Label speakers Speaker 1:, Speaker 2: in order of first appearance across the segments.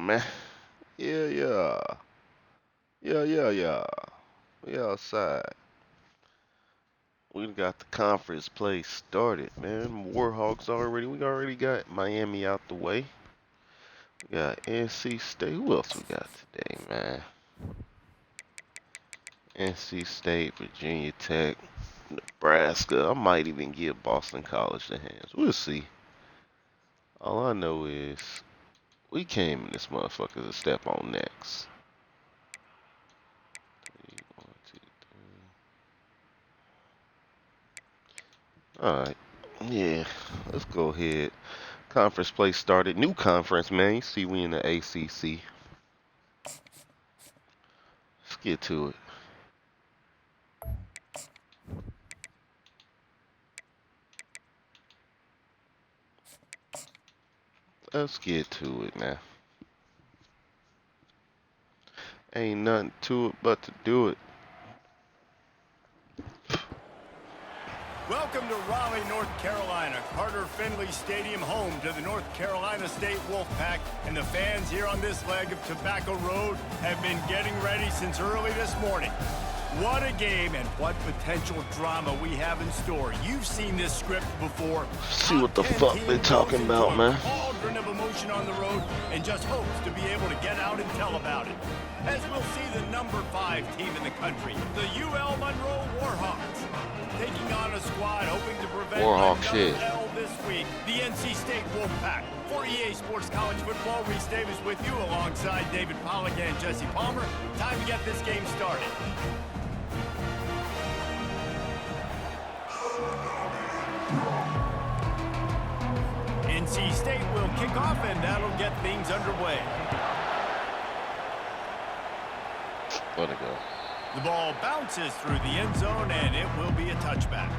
Speaker 1: man. Yeah, yeah. Yeah, yeah, yeah. We outside. We got the conference play started, man. Warhawks already. We already got Miami out the way. We got NC State. Who else we got today, man? NC State, Virginia Tech, Nebraska. I might even give Boston College the hands. We'll see. All I know is we came in this motherfucker to step on next. 1, 2, 3. Alright. Yeah. Let's go ahead. Conference play started. New conference, man. You see we in the ACC. Let's get to it. Let's get to it, man. Ain't nothing to it but to do it.
Speaker 2: Welcome to Raleigh, North Carolina. Carter Finley Stadium, home to the North Carolina State Wolfpack. And the fans here on this leg of Tobacco Road have been getting ready since early this morning. What a game and what potential drama we have in store. You've seen this script before.
Speaker 1: See what the fuck they talking about, man.
Speaker 2: Cauldron of emotion on the road and just hopes to be able to get out and tell about it. As we'll see the number 5 team in the country, the UL Monroe Warhawks, taking on a squad hoping to prevent
Speaker 1: Warhawk shit.
Speaker 2: L this week, the NC State Wolfpack. For EA Sports College Football, Reese Davis with you alongside David Pollack and Jesse Palmer. Time to get this game started. NC State will kick off, and that'll get things underway.
Speaker 1: Let it go.
Speaker 2: The ball bounces through the end zone, and it will be a touchback.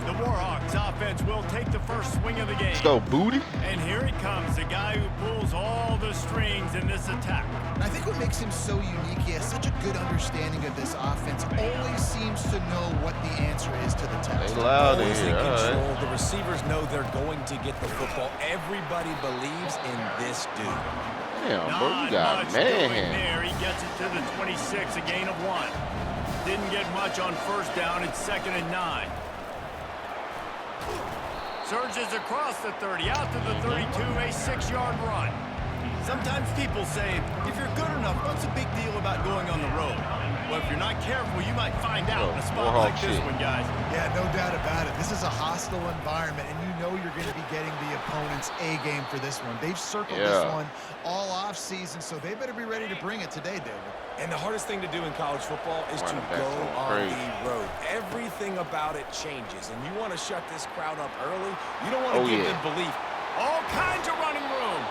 Speaker 2: The Warhawks offense will take the first swing of the game.
Speaker 1: Let's go, booty.
Speaker 2: And here he comes, the guy who pulls all the strings in this attack.
Speaker 3: I think what makes him so unique, he has such a good understanding of this offense. Always seems to know what the answer is to the test.
Speaker 1: They loud in
Speaker 4: Always in
Speaker 1: here.
Speaker 4: control.
Speaker 1: All right.
Speaker 4: The receivers know they're going to get the football. Everybody believes in this dude.
Speaker 1: Damn, bro, you
Speaker 2: Not
Speaker 1: got
Speaker 2: much
Speaker 1: man.
Speaker 2: doing there. He gets it to the 26, a gain of 1. Didn't get much on first down. It's 2nd and 9. Surges across the 30, out to the 32, a 6-yard run. Sometimes people say, if you're good enough, what's the big deal about going on the road? Well, if you're not careful, you might find out in a spot
Speaker 1: Warhawk
Speaker 2: like this
Speaker 1: shit.
Speaker 2: one, guys.
Speaker 3: Yeah, no doubt about it. This is a hostile environment, and you know you're going to be getting the opponent's A game for this one. They've circled this one all off season, so they better be ready to bring it today, David.
Speaker 4: And the hardest thing to do in college football is to
Speaker 1: Running back
Speaker 4: go
Speaker 1: going
Speaker 4: on
Speaker 1: crazy.
Speaker 4: the road. Everything about it changes, and you want to shut this crowd up early. You don't want to give them belief.
Speaker 2: All kinds of running room.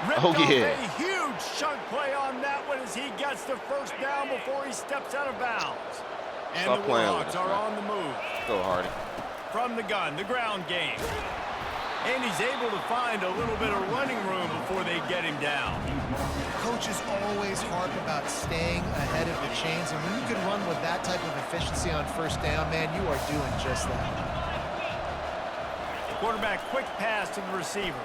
Speaker 2: Ripped off a huge chunk play on that one as he gets the first down before he steps out of bounds. And
Speaker 1: Stop
Speaker 2: the
Speaker 1: playing with
Speaker 2: Warhawks
Speaker 1: us,
Speaker 2: are
Speaker 1: man.
Speaker 2: on the move.
Speaker 1: Go, Hardy.
Speaker 2: From the gun, the ground game. And he's able to find a little bit of running room before they get him down.
Speaker 3: Coaches always harp about staying ahead of the chains, and when you can run with that type of efficiency on first down, man, you are doing just that.
Speaker 2: Quarterback quick pass to the receiver.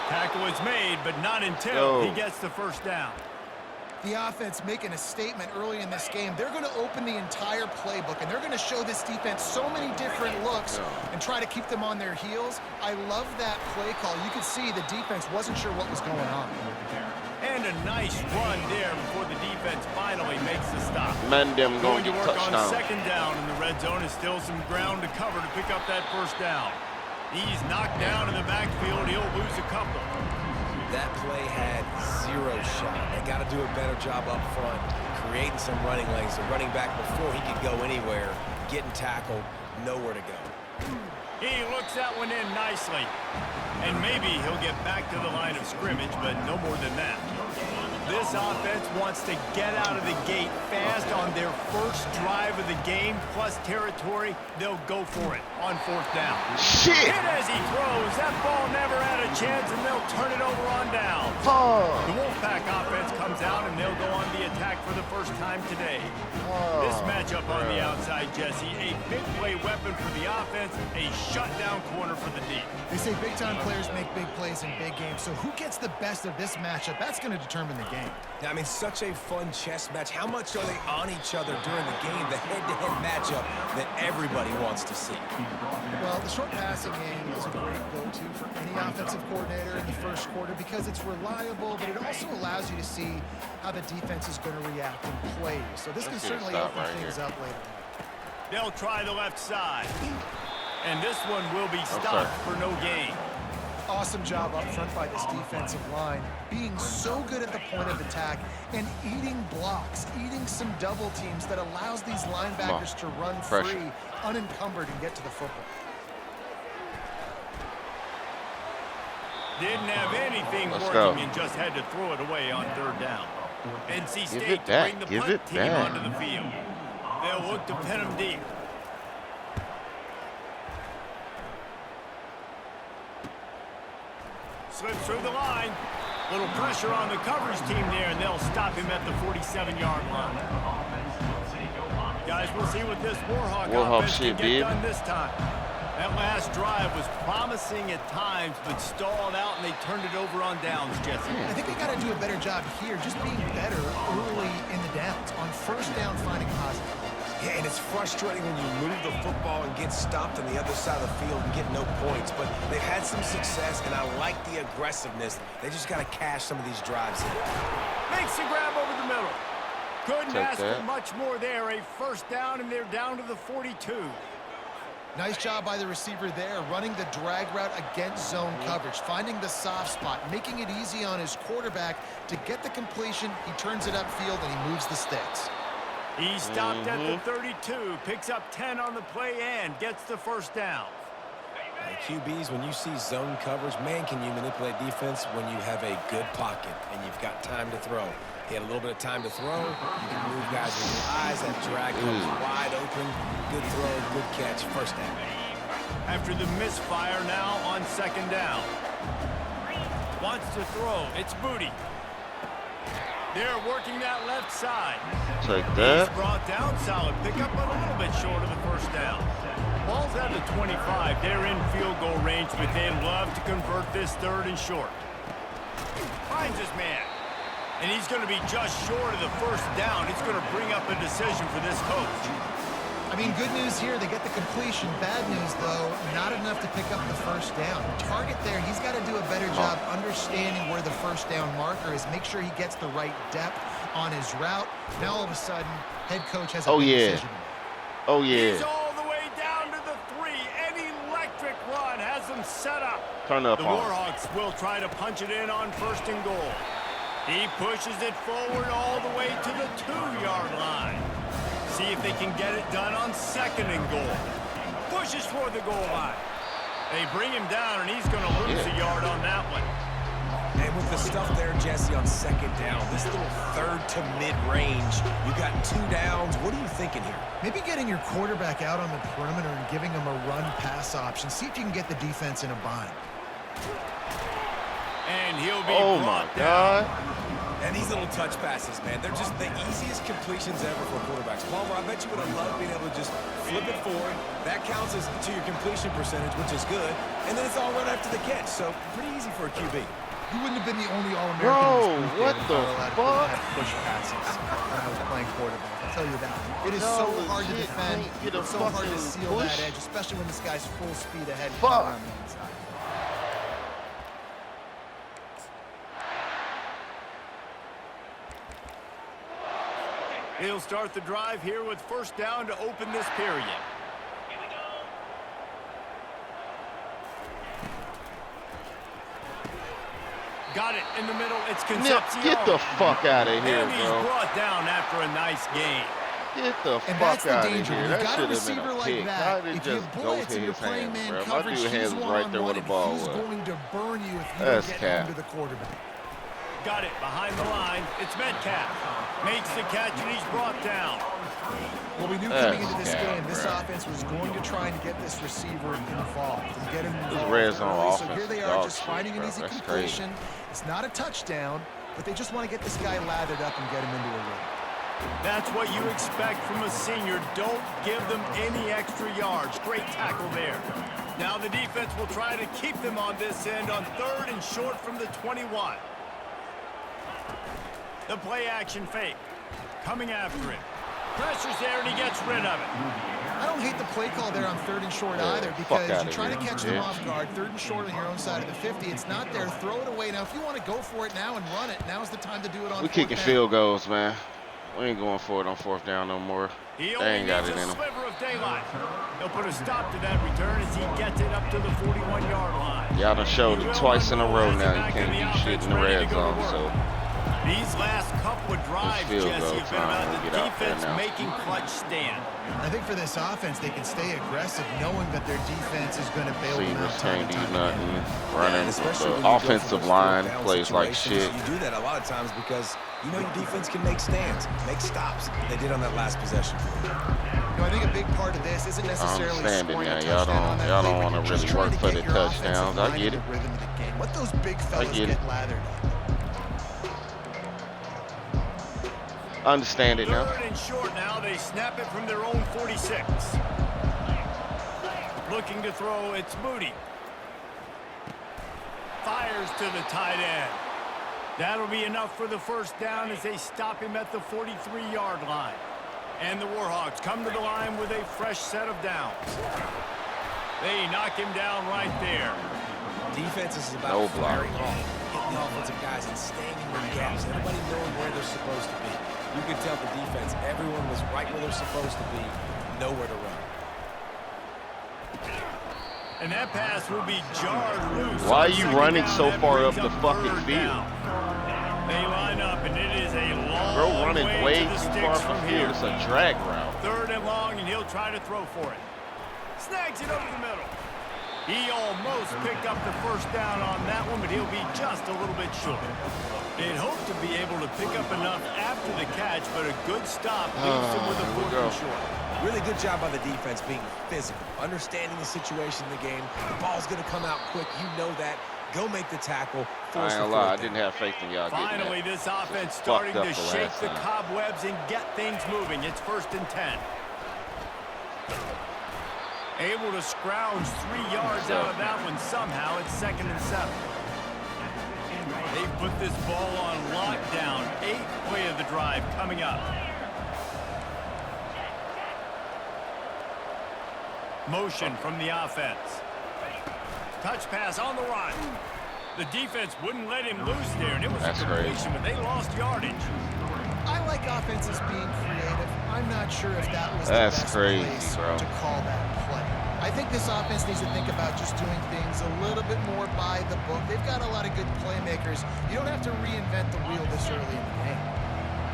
Speaker 2: Tackle is made, but not until he gets the first down.
Speaker 3: The offense making a statement early in this game. They're going to open the entire playbook, and they're going to show this defense so many different looks and try to keep them on their heels. I love that play call. You could see the defense wasn't sure what was going on.
Speaker 2: And a nice run there before the defense finally makes the stop.
Speaker 1: Man, them
Speaker 2: Going
Speaker 1: going
Speaker 2: to
Speaker 1: to
Speaker 2: work on
Speaker 1: touchdown.
Speaker 2: 2nd down in the red zone is still some ground to cover to pick up that first down. He's knocked down in the backfield. He'll lose a couple.
Speaker 4: That play had 0 shot. They got to do a better job up front, creating some running lanes. The running back before he could go anywhere, getting tackled, nowhere to go.
Speaker 2: He looks that one in nicely. And maybe he'll get back to the line of scrimmage, but no more than that. This offense wants to get out of the gate fast on their first drive of the game, plus territory. They'll go for it on 4th down.
Speaker 1: Shit.
Speaker 2: And as he throws, that ball never had a a chance, and they'll turn it over on down. The Wolfpack offense comes out, and they'll go on the attack for the first time today. This matchup on the outside, Jesse, a big play weapon for the offense, a shutdown corner for the D.
Speaker 3: They say big-time players make big plays in big games, so who gets the best of this matchup? That's going to determine the game.
Speaker 4: I mean, such a fun chess match. How much are they on each other during the game, the head-to-head matchup that everybody wants to see?
Speaker 3: Well, the short passing game is a great go-to for any offensive coordinator in the first quarter because it's reliable, but it also allows you to see how the defense is going to react in plays. So this can certainly open things up later.
Speaker 2: They'll try the left side. And this one will be stopped for no gain.
Speaker 3: Awesome job up front by this defensive line, being so good at the point of attack and eating blocks, eating some double teams that allows these linebackers to run free, unencumbered, and get to the football.
Speaker 2: Didn't have anything working and just had to throw it away on third down. NC State to bring the punt team onto the field. They'll look to pin them deep. Slips through the line. Little pressure on the coverage team there, and they'll stop him at the 47-yard line. Guys, we'll see what this Warhawk offense can get done this time. That last drive was promising at times, but stalled out, and they turned it over on downs, Jesse.
Speaker 3: I think they got to do a better job here, just being better early in the downs. On first down, finding positive.
Speaker 4: Yeah, and it's frustrating when you move the football and get stopped on the other side of the field and get no points. But they've had some success, and I like the aggressiveness. They just got to cash some of these drives in.
Speaker 2: Makes the grab over the middle. Couldn't ask for much more there. A first down, and they're down to the 42.
Speaker 3: Nice job by the receiver there, running the drag route against zone coverage, finding the soft spot, making it easy on his quarterback to get the completion. He turns it upfield, and he moves the sticks.
Speaker 2: He stopped at the 32, picks up 10 on the play, and gets the first down.
Speaker 4: QBs, when you see zone coverage, man, can you manipulate defense when you have a good pocket and you've got time to throw. He had a little bit of time to throw. You can move guys with your eyes. That drag comes wide open. Good throw, good catch, first down.
Speaker 2: After the misfire now on second down. Wants to throw. It's Booty. They're working that left side.
Speaker 1: Take that.
Speaker 2: He's brought down, solid pickup, but a little bit short of the first down. Ball's at the 25. They're in field goal range, but they'd love to convert this third and short. Finds his man. And he's going to be just short of the first down. It's going to bring up a decision for this coach.
Speaker 3: I mean, good news here, they get the completion. Bad news, though, not enough to pick up the first down. Target there, he's got to do a better job understanding where the first down marker is, make sure he gets the right depth on his route. Now, all of a sudden, head coach has a big decision.
Speaker 1: Oh, yeah.
Speaker 2: He's all the way down to the 3. An electric run has them set up.
Speaker 1: Turn up
Speaker 2: the Warhawks will try to punch it in on first and goal. He pushes it forward all the way to the 2-yard line. See if they can get it done on second and goal. Pushes for the goal line. They bring him down, and he's going to lose a yard on that one.
Speaker 4: And with the stuff there, Jesse, on second down, this little third to mid-range, you got 2 downs. What are you thinking here?
Speaker 3: Maybe getting your quarterback out on the perimeter and giving him a run-pass option. See if you can get the defense in a bind.
Speaker 2: And he'll be
Speaker 1: brought down.
Speaker 4: And these little touch passes, man, they're just the easiest completions ever for quarterbacks. Palmer, I bet you would have loved being able to just flip it forward. That counts as to your completion percentage, which is good. And then it's all run after the catch, so pretty easy for a QB.
Speaker 3: You wouldn't have been the only All-American.
Speaker 1: Bro, what the fuck?
Speaker 3: Push passes when I was playing quarterback. I'll tell you that. It is so hard to defend. It's so hard to seal that edge, especially when this guy's full speed ahead.
Speaker 1: Fuck.
Speaker 3: On the inside.
Speaker 2: He'll start the drive here with first down to open this period. Got it in the middle. It's Concepcion.
Speaker 1: Get the fuck out of here,
Speaker 2: and he's
Speaker 1: bro.
Speaker 2: brought down after a nice gain.
Speaker 1: Get the
Speaker 3: And
Speaker 1: fuck
Speaker 3: that's the
Speaker 1: out of
Speaker 3: danger.
Speaker 1: here.
Speaker 3: You've
Speaker 1: That
Speaker 3: got a
Speaker 1: should have
Speaker 3: receiver
Speaker 1: been a
Speaker 3: like
Speaker 1: pick.
Speaker 3: that.
Speaker 1: How did
Speaker 3: If
Speaker 1: it
Speaker 3: you
Speaker 1: just go
Speaker 3: blitz
Speaker 1: to
Speaker 3: and you're
Speaker 1: his
Speaker 3: playing
Speaker 1: hands,
Speaker 3: man
Speaker 1: bro? My
Speaker 3: coverage,
Speaker 1: dude's hands
Speaker 3: he's
Speaker 1: was right there where the
Speaker 3: one-on-one,
Speaker 1: ball
Speaker 3: and he's
Speaker 1: was.
Speaker 3: going to burn you if you
Speaker 1: That's
Speaker 3: don't get
Speaker 1: cap.
Speaker 3: home to the quarterback.
Speaker 2: got it behind the line. It's Metcalf. Makes the catch, and he's brought down.
Speaker 3: Well, we knew coming into this game, this offense was going to try and get this receiver involved and get him involved
Speaker 1: red zone
Speaker 3: early. So
Speaker 1: offense
Speaker 3: here they
Speaker 1: is
Speaker 3: are
Speaker 1: dog
Speaker 3: just
Speaker 1: shit,
Speaker 3: finding an
Speaker 1: bro.
Speaker 3: easy
Speaker 1: That's
Speaker 3: completion. It's not a touchdown, but they just want to get this guy lathered up and get him into a rhythm.
Speaker 2: That's what you expect from a senior. Don't give them any extra yards. Great tackle there. Now the defense will try to keep them on this end on 3rd and short from the 21. The play action fake. Coming after it. Pressure's there, and he gets rid of it.
Speaker 3: I don't hate the play call there on 3rd and short either, because you try to catch them off guard. 3rd and short on your own side of the 50. It's not there. Throw it away. Now, if you want to go for it now and run it, now's the time to do it on 4th down.
Speaker 1: We kicking field goals, man. We ain't going for it on 4th down no more.
Speaker 2: He
Speaker 1: They
Speaker 2: only
Speaker 1: ain't got
Speaker 2: needs
Speaker 1: it
Speaker 2: a
Speaker 1: in them.
Speaker 2: sliver of daylight. They'll put a stop to that return as he gets it up to the 41-yard line.
Speaker 1: Y'all done showed it twice in a row now. You can't do shit in the red zone, so.
Speaker 2: These last couple of drives,
Speaker 1: field
Speaker 2: Jesse,
Speaker 1: goal
Speaker 2: have been
Speaker 1: time
Speaker 2: about
Speaker 1: to
Speaker 2: the
Speaker 1: get out there
Speaker 2: defense
Speaker 1: now.
Speaker 2: making clutch stand.
Speaker 3: I think for this offense, they can stay aggressive, knowing that their defense is going to bail them out
Speaker 1: Receivers
Speaker 3: time
Speaker 1: can't
Speaker 3: and
Speaker 1: do
Speaker 3: time
Speaker 1: nothing.
Speaker 3: again.
Speaker 1: Running.
Speaker 4: Especially when
Speaker 1: The
Speaker 4: you go
Speaker 1: offensive
Speaker 4: for those
Speaker 1: line
Speaker 4: 4th down
Speaker 1: plays like
Speaker 4: situations,
Speaker 1: shit.
Speaker 4: You do that a lot of times because you know your defense can make stands, make stops. They did on that last possession.
Speaker 3: You know, I think a big part of this isn't
Speaker 1: I
Speaker 3: necessarily
Speaker 1: understand it
Speaker 3: scoring
Speaker 1: now.
Speaker 3: a
Speaker 1: Y'all
Speaker 3: touchdown on that
Speaker 1: don't
Speaker 3: play, but
Speaker 1: want to
Speaker 3: you're
Speaker 1: really
Speaker 3: just trying
Speaker 1: work
Speaker 3: to
Speaker 1: for
Speaker 3: get
Speaker 1: the
Speaker 3: your offensive
Speaker 1: touchdowns. I
Speaker 3: line
Speaker 1: get
Speaker 3: in
Speaker 1: it.
Speaker 3: the rhythm of the game. Let those big fellas
Speaker 1: get
Speaker 3: get
Speaker 1: it.
Speaker 3: lathered up.
Speaker 1: I understand it now.
Speaker 2: 3rd and short now. They snap it from their own 46. Looking to throw, it's Moody. Fires to the tight end. That'll be enough for the 1st down as they stop him at the 43-yard line. And the Warhawks come to the line with a fresh set of downs. They knock him down right there.
Speaker 4: Defense is about
Speaker 1: No block.
Speaker 4: firing off, hitting the offensive guys and staying in their gaps. Everybody knowing where they're supposed to be. You could tell the defense, everyone was right where they're supposed to be, nowhere to run.
Speaker 2: And that pass will be jarred loose.
Speaker 1: Why are
Speaker 2: on
Speaker 1: you
Speaker 2: 2nd
Speaker 1: running
Speaker 2: down.
Speaker 1: so
Speaker 2: That
Speaker 1: far
Speaker 2: brings
Speaker 1: up the
Speaker 2: up
Speaker 1: fucking
Speaker 2: 3rd
Speaker 1: field?
Speaker 2: down. They line up, and it is a long
Speaker 1: Bro, running way
Speaker 2: to the
Speaker 1: too
Speaker 2: sticks
Speaker 1: far from
Speaker 2: here.
Speaker 1: field. It's a drag route.
Speaker 2: 3rd and long, and he'll try to throw for it. Snags it over the middle. He almost picked up the 1st down on that one, but he'll be just a little bit short. They'd hope to be able to pick up enough after the catch, but a good stop leaves him with a 4th and short.
Speaker 4: Really good job by the defense being physical, understanding the situation in the game. The ball's going to come out quick. You know that. Go make the tackle.
Speaker 1: I ain't gonna lie, I didn't have faith in y'all getting
Speaker 2: Finally,
Speaker 1: that.
Speaker 2: this offense
Speaker 1: Just
Speaker 2: starting
Speaker 1: fucked
Speaker 2: to
Speaker 1: up the
Speaker 2: shake
Speaker 1: last
Speaker 2: the
Speaker 1: time.
Speaker 2: cobwebs and get things moving. It's 1st and 10. Able to scrounge 3 yards out of that one somehow. It's 2nd and 7. They put this ball on lockdown. 8th play of the drive coming up. Motion from the offense. Touch pass on the run. The defense wouldn't let him loose there, and it was
Speaker 1: That's
Speaker 2: a completion, but they lost yardage.
Speaker 3: I like offenses being creative. I'm not sure if that was
Speaker 1: That's
Speaker 3: the best
Speaker 1: crazy,
Speaker 3: place
Speaker 1: bro.
Speaker 3: to call that play. I think this offense needs to think about just doing things a little bit more by the book. They've got a lot of good playmakers. You don't have to reinvent the wheel this early in the game.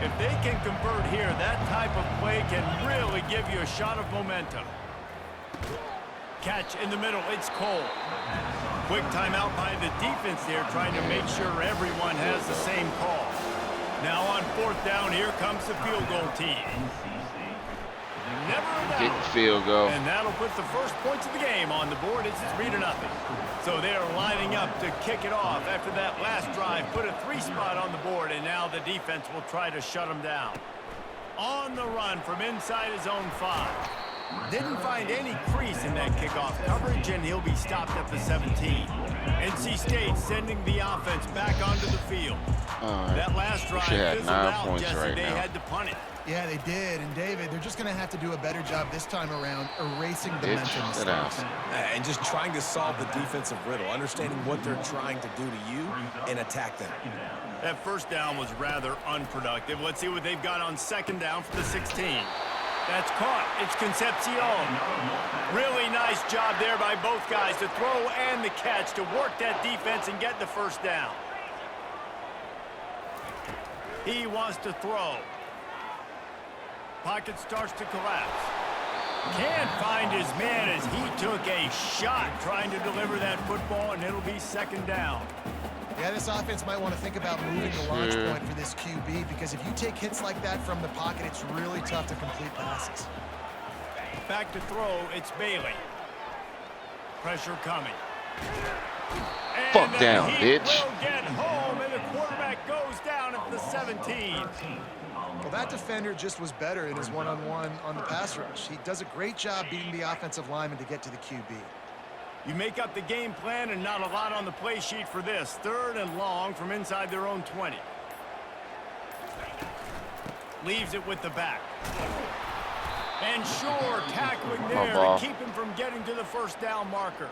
Speaker 2: If they can convert here, that type of play can really give you a shot of momentum. Catch in the middle, it's Cole. Quick timeout by the defense there, trying to make sure everyone has the same call. Now on 4th down, here comes the field goal team. Never a
Speaker 1: Get
Speaker 2: doubt.
Speaker 1: the field goal.
Speaker 2: And that'll put the first points of the game on the board. It's 3-0. So they're lining up to kick it off after that last drive. Put a 3 spot on the board, and now the defense will try to shut them down. On the run from inside his own 5. Didn't find any crease in that kickoff coverage, and he'll be stopped at the 17. NC State sending the offense back onto the field. That last drive
Speaker 1: had
Speaker 2: fizzled
Speaker 1: 9
Speaker 2: out,
Speaker 1: points
Speaker 2: Jesse.
Speaker 1: right
Speaker 2: They
Speaker 1: now.
Speaker 2: had to punt it.
Speaker 3: Yeah, they did. And David, they're just going to have to do a better job this time around erasing the
Speaker 1: Bitch,
Speaker 3: mental
Speaker 1: sit down.
Speaker 3: mistakes.
Speaker 4: And just trying to solve the defensive riddle, understanding what they're trying to do to you and attack them.
Speaker 2: That 1st down was rather unproductive. Let's see what they've got on 2nd down for the 16. That's caught. It's Concepcion. Really nice job there by both guys to throw and the catch to work that defense and get the 1st down. He wants to throw. Pocket starts to collapse. Can't find his man as he took a shot trying to deliver that football, and it'll be 2nd down.
Speaker 3: Yeah, this offense might want to think about moving the launch point for this QB because if you take hits like that from the pocket, it's really tough to complete passes.
Speaker 2: Back to throw, it's Bailey. Pressure coming.
Speaker 1: Fuck down, bitch.
Speaker 2: Will get home, and the quarterback goes down at the 17.
Speaker 3: Well, that defender just was better in his one-on-one on the pass rush. He does a great job beating the offensive lineman to get to the QB.
Speaker 2: You make up the game plan and not a lot on the play sheet for this. 3rd and long from inside their own 20. Leaves it with the back. And Shore tackling there to keep him from getting to the first down marker.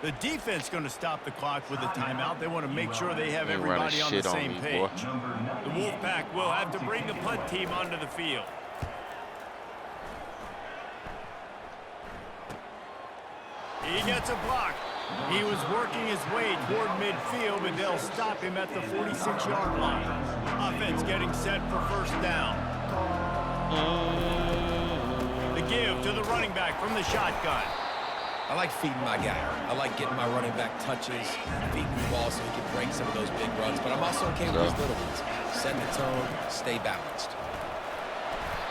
Speaker 2: The defense going to stop the clock with a timeout. They want to make sure they have everybody on the same page. The Wolfpack will have to bring the punt team onto the field. He gets a block. He was working his way toward midfield, but they'll stop him at the 46-yard line. Offense getting set for first down. The give to the running back from the shotgun.
Speaker 4: I like feeding my guy. I like getting my running back touches, feeding the ball so he can break some of those big runs. But I'm also okay with these little ones. Set the tone, stay balanced.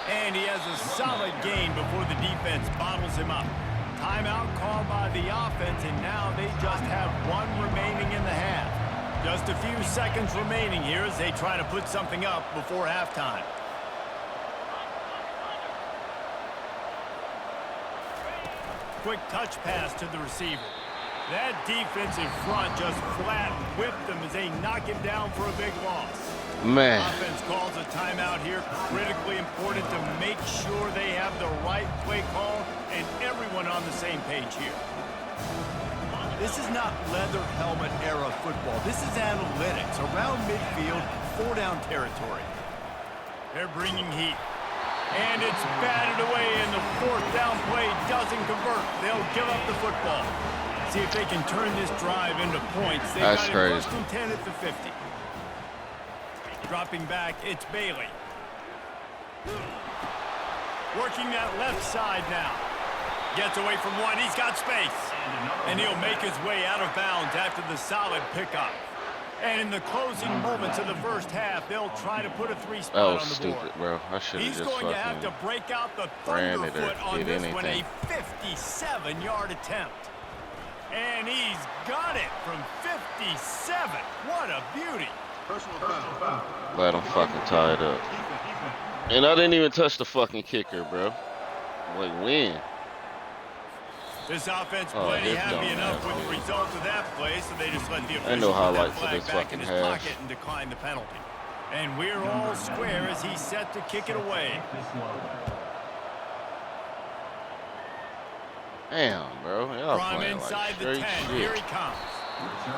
Speaker 2: And he has a solid gain before the defense bottles him up. Timeout called by the offense, and now they just have 1 remaining in the half. Just a few seconds remaining here as they try to put something up before halftime. Quick touch pass to the receiver. That defensive front just flat whipped them as they knock him down for a big loss.
Speaker 1: Man.
Speaker 2: Offense calls a timeout here. Critically important to make sure they have the right play call and everyone on the same page here. This is not leather helmet era football. This is analytics. Around midfield, 4-down territory. They're bringing heat. And it's batted away, and the 4th down play doesn't convert. They'll give up the football. See if they can turn this drive into points. They got it 1st and 10 at the 50. Dropping back, it's Bailey. Working that left side now. Gets away from one. He's got space. And he'll make his way out of bounds after the solid pickup. And in the closing moments of the first half, they'll try to put a 3 spot on the board.
Speaker 1: That was stupid, bro. I should have just
Speaker 2: He's going to have to break out the thunderfoot on this one, a 57-yard attempt. And he's got it from 57. What a beauty.
Speaker 1: Let him fucking tie it up. And I didn't even touch the fucking kicker, bro. Like, when?
Speaker 2: This offense plenty happy enough with the result of that play, so they just let the official put that flag back in his pocket and decline the penalty. And we're all square as he's set to kick it away.
Speaker 1: Damn, bro. Y'all
Speaker 2: From
Speaker 1: playing
Speaker 2: inside
Speaker 1: like
Speaker 2: the 10,
Speaker 1: shit.
Speaker 2: here he comes.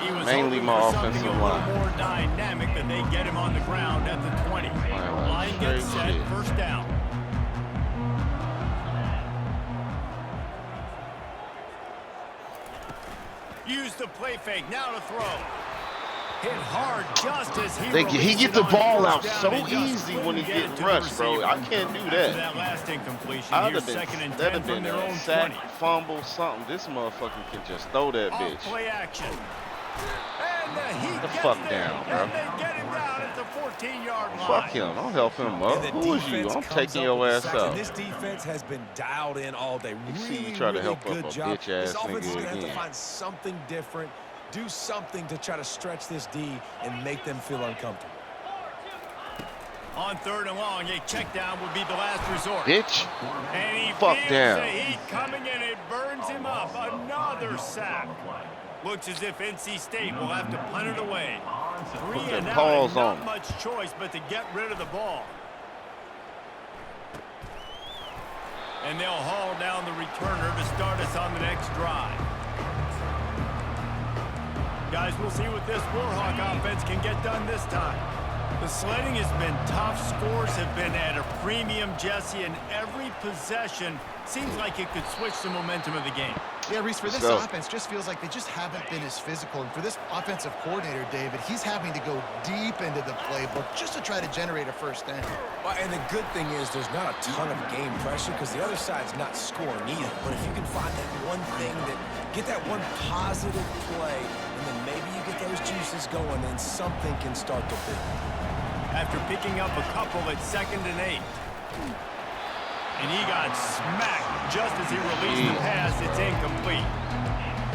Speaker 2: He was
Speaker 1: Mainly
Speaker 2: hoping
Speaker 1: my
Speaker 2: for something
Speaker 1: offensive
Speaker 2: a little
Speaker 1: line.
Speaker 2: more dynamic, but they get him on the ground at the 20. Line gets set,
Speaker 1: shit.
Speaker 2: first down. Use the play fake, now to throw. Hit hard just as
Speaker 1: he get the ball out so easy when he get rushed, bro. I can't do that.
Speaker 2: That last incompletion,
Speaker 1: I'd
Speaker 2: here's
Speaker 1: have
Speaker 2: 2nd and 10
Speaker 1: that'd have
Speaker 2: from
Speaker 1: been
Speaker 2: their
Speaker 1: a
Speaker 2: own
Speaker 1: sack,
Speaker 2: 20.
Speaker 1: fumble, something. This motherfucker can just throw that
Speaker 2: Off
Speaker 1: bitch.
Speaker 2: play action. And the heat
Speaker 1: The
Speaker 2: gets
Speaker 1: fuck
Speaker 2: there,
Speaker 1: down, bro.
Speaker 2: and they get him down at the 14-yard line.
Speaker 1: Fuck him. Don't help him up. Who is you? I'm taking your ass out.
Speaker 4: This defense has been dialed in all day.
Speaker 1: You see
Speaker 4: Really,
Speaker 1: you try to
Speaker 4: really
Speaker 1: help up
Speaker 4: good
Speaker 1: a
Speaker 4: job.
Speaker 1: bitch ass
Speaker 4: This offense is
Speaker 1: nigga
Speaker 4: going to have to
Speaker 1: again.
Speaker 4: find something different, do something to try to stretch this D and make them feel uncomfortable.
Speaker 2: On 3rd and long, a check down would be the last resort.
Speaker 1: Bitch.
Speaker 2: And he
Speaker 1: Fuck
Speaker 2: feels
Speaker 1: down.
Speaker 2: the heat coming and it burns him up. Another sack. Looks as if NC State will have to punt it away. 3 and out,
Speaker 1: paws
Speaker 2: not
Speaker 1: on.
Speaker 2: much choice but to get rid of the ball. And they'll haul down the returner to start us on the next drive. Guys, we'll see what this Warhawk offense can get done this time. The sledding has been tough. Scores have been at a premium, Jesse, and every possession seems like it could switch the momentum of the game.
Speaker 3: Yeah, Reese, for this
Speaker 1: So-
Speaker 3: offense, just feels like they just haven't been as physical. And for this offensive coordinator, David, he's having to go deep into the playbook just to try to generate a first down.
Speaker 4: Well, and the good thing is there's not a ton of game pressure because the other side's not scoring either. But if you can find that one thing get that one positive play, and then maybe you get those juice juices going, then something can start to build.
Speaker 2: After picking up a couple at 2nd and 8. And he got smacked just as he released the pass. It's incomplete.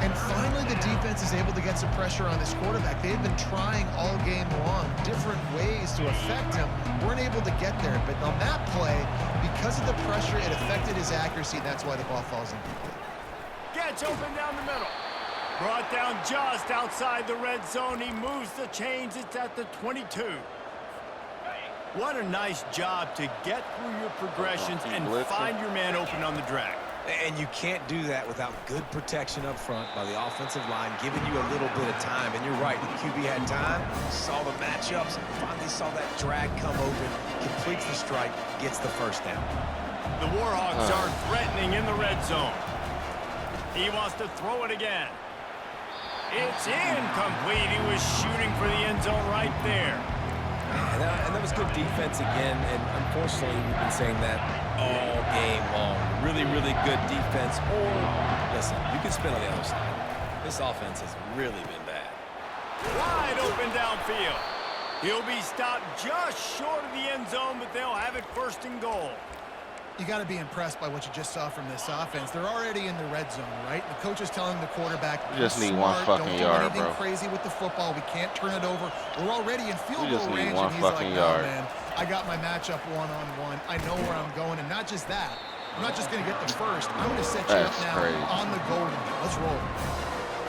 Speaker 3: And finally, the defense is able to get some pressure on this quarterback. They've been trying all game long, different ways to affect him. Weren't able to get there. But on that play, because of the pressure, it affected his accuracy. That's why the ball falls incomplete.
Speaker 2: Gets open down the middle. Brought down just outside the red zone. He moves the chains. It's at the 22. What a nice job to get through your progressions and find your man open on the drag.
Speaker 4: And you can't do that without good protection up front by the offensive line, giving you a little bit of time. And you're right, the QB had time, saw the matchups, finally saw that drag come open, completes the strike, gets the first down.
Speaker 2: The Warhawks are threatening in the red zone. He wants to throw it again. It's incomplete. He was shooting for the end zone right there.
Speaker 4: And that was good defense again, and unfortunately we've been saying that all game long. Really, really good defense. Or, listen, you can spin on the other side. This offense has really been bad.
Speaker 2: Wide open downfield. He'll be stopped just short of the end zone, but they'll have it 1st and goal.
Speaker 3: You got to be impressed by what you just saw from this offense. They're already in the red zone, right? The coach is telling the quarterback,
Speaker 1: You just need
Speaker 3: smart,
Speaker 1: one fucking yard,
Speaker 3: don't do anything
Speaker 1: bro.
Speaker 3: crazy with the football. We can't turn it over. We're already in field
Speaker 1: You just
Speaker 3: goal
Speaker 1: need
Speaker 3: range,
Speaker 1: one
Speaker 3: and he's like,
Speaker 1: fucking
Speaker 3: no,
Speaker 1: yard.
Speaker 3: man, I got my matchup one-on-one. I know where I'm going, and not just that. I'm not just going to get the first. I'm going to set you up
Speaker 1: That's
Speaker 3: now
Speaker 1: crazy.
Speaker 3: on the goal line. Let's roll.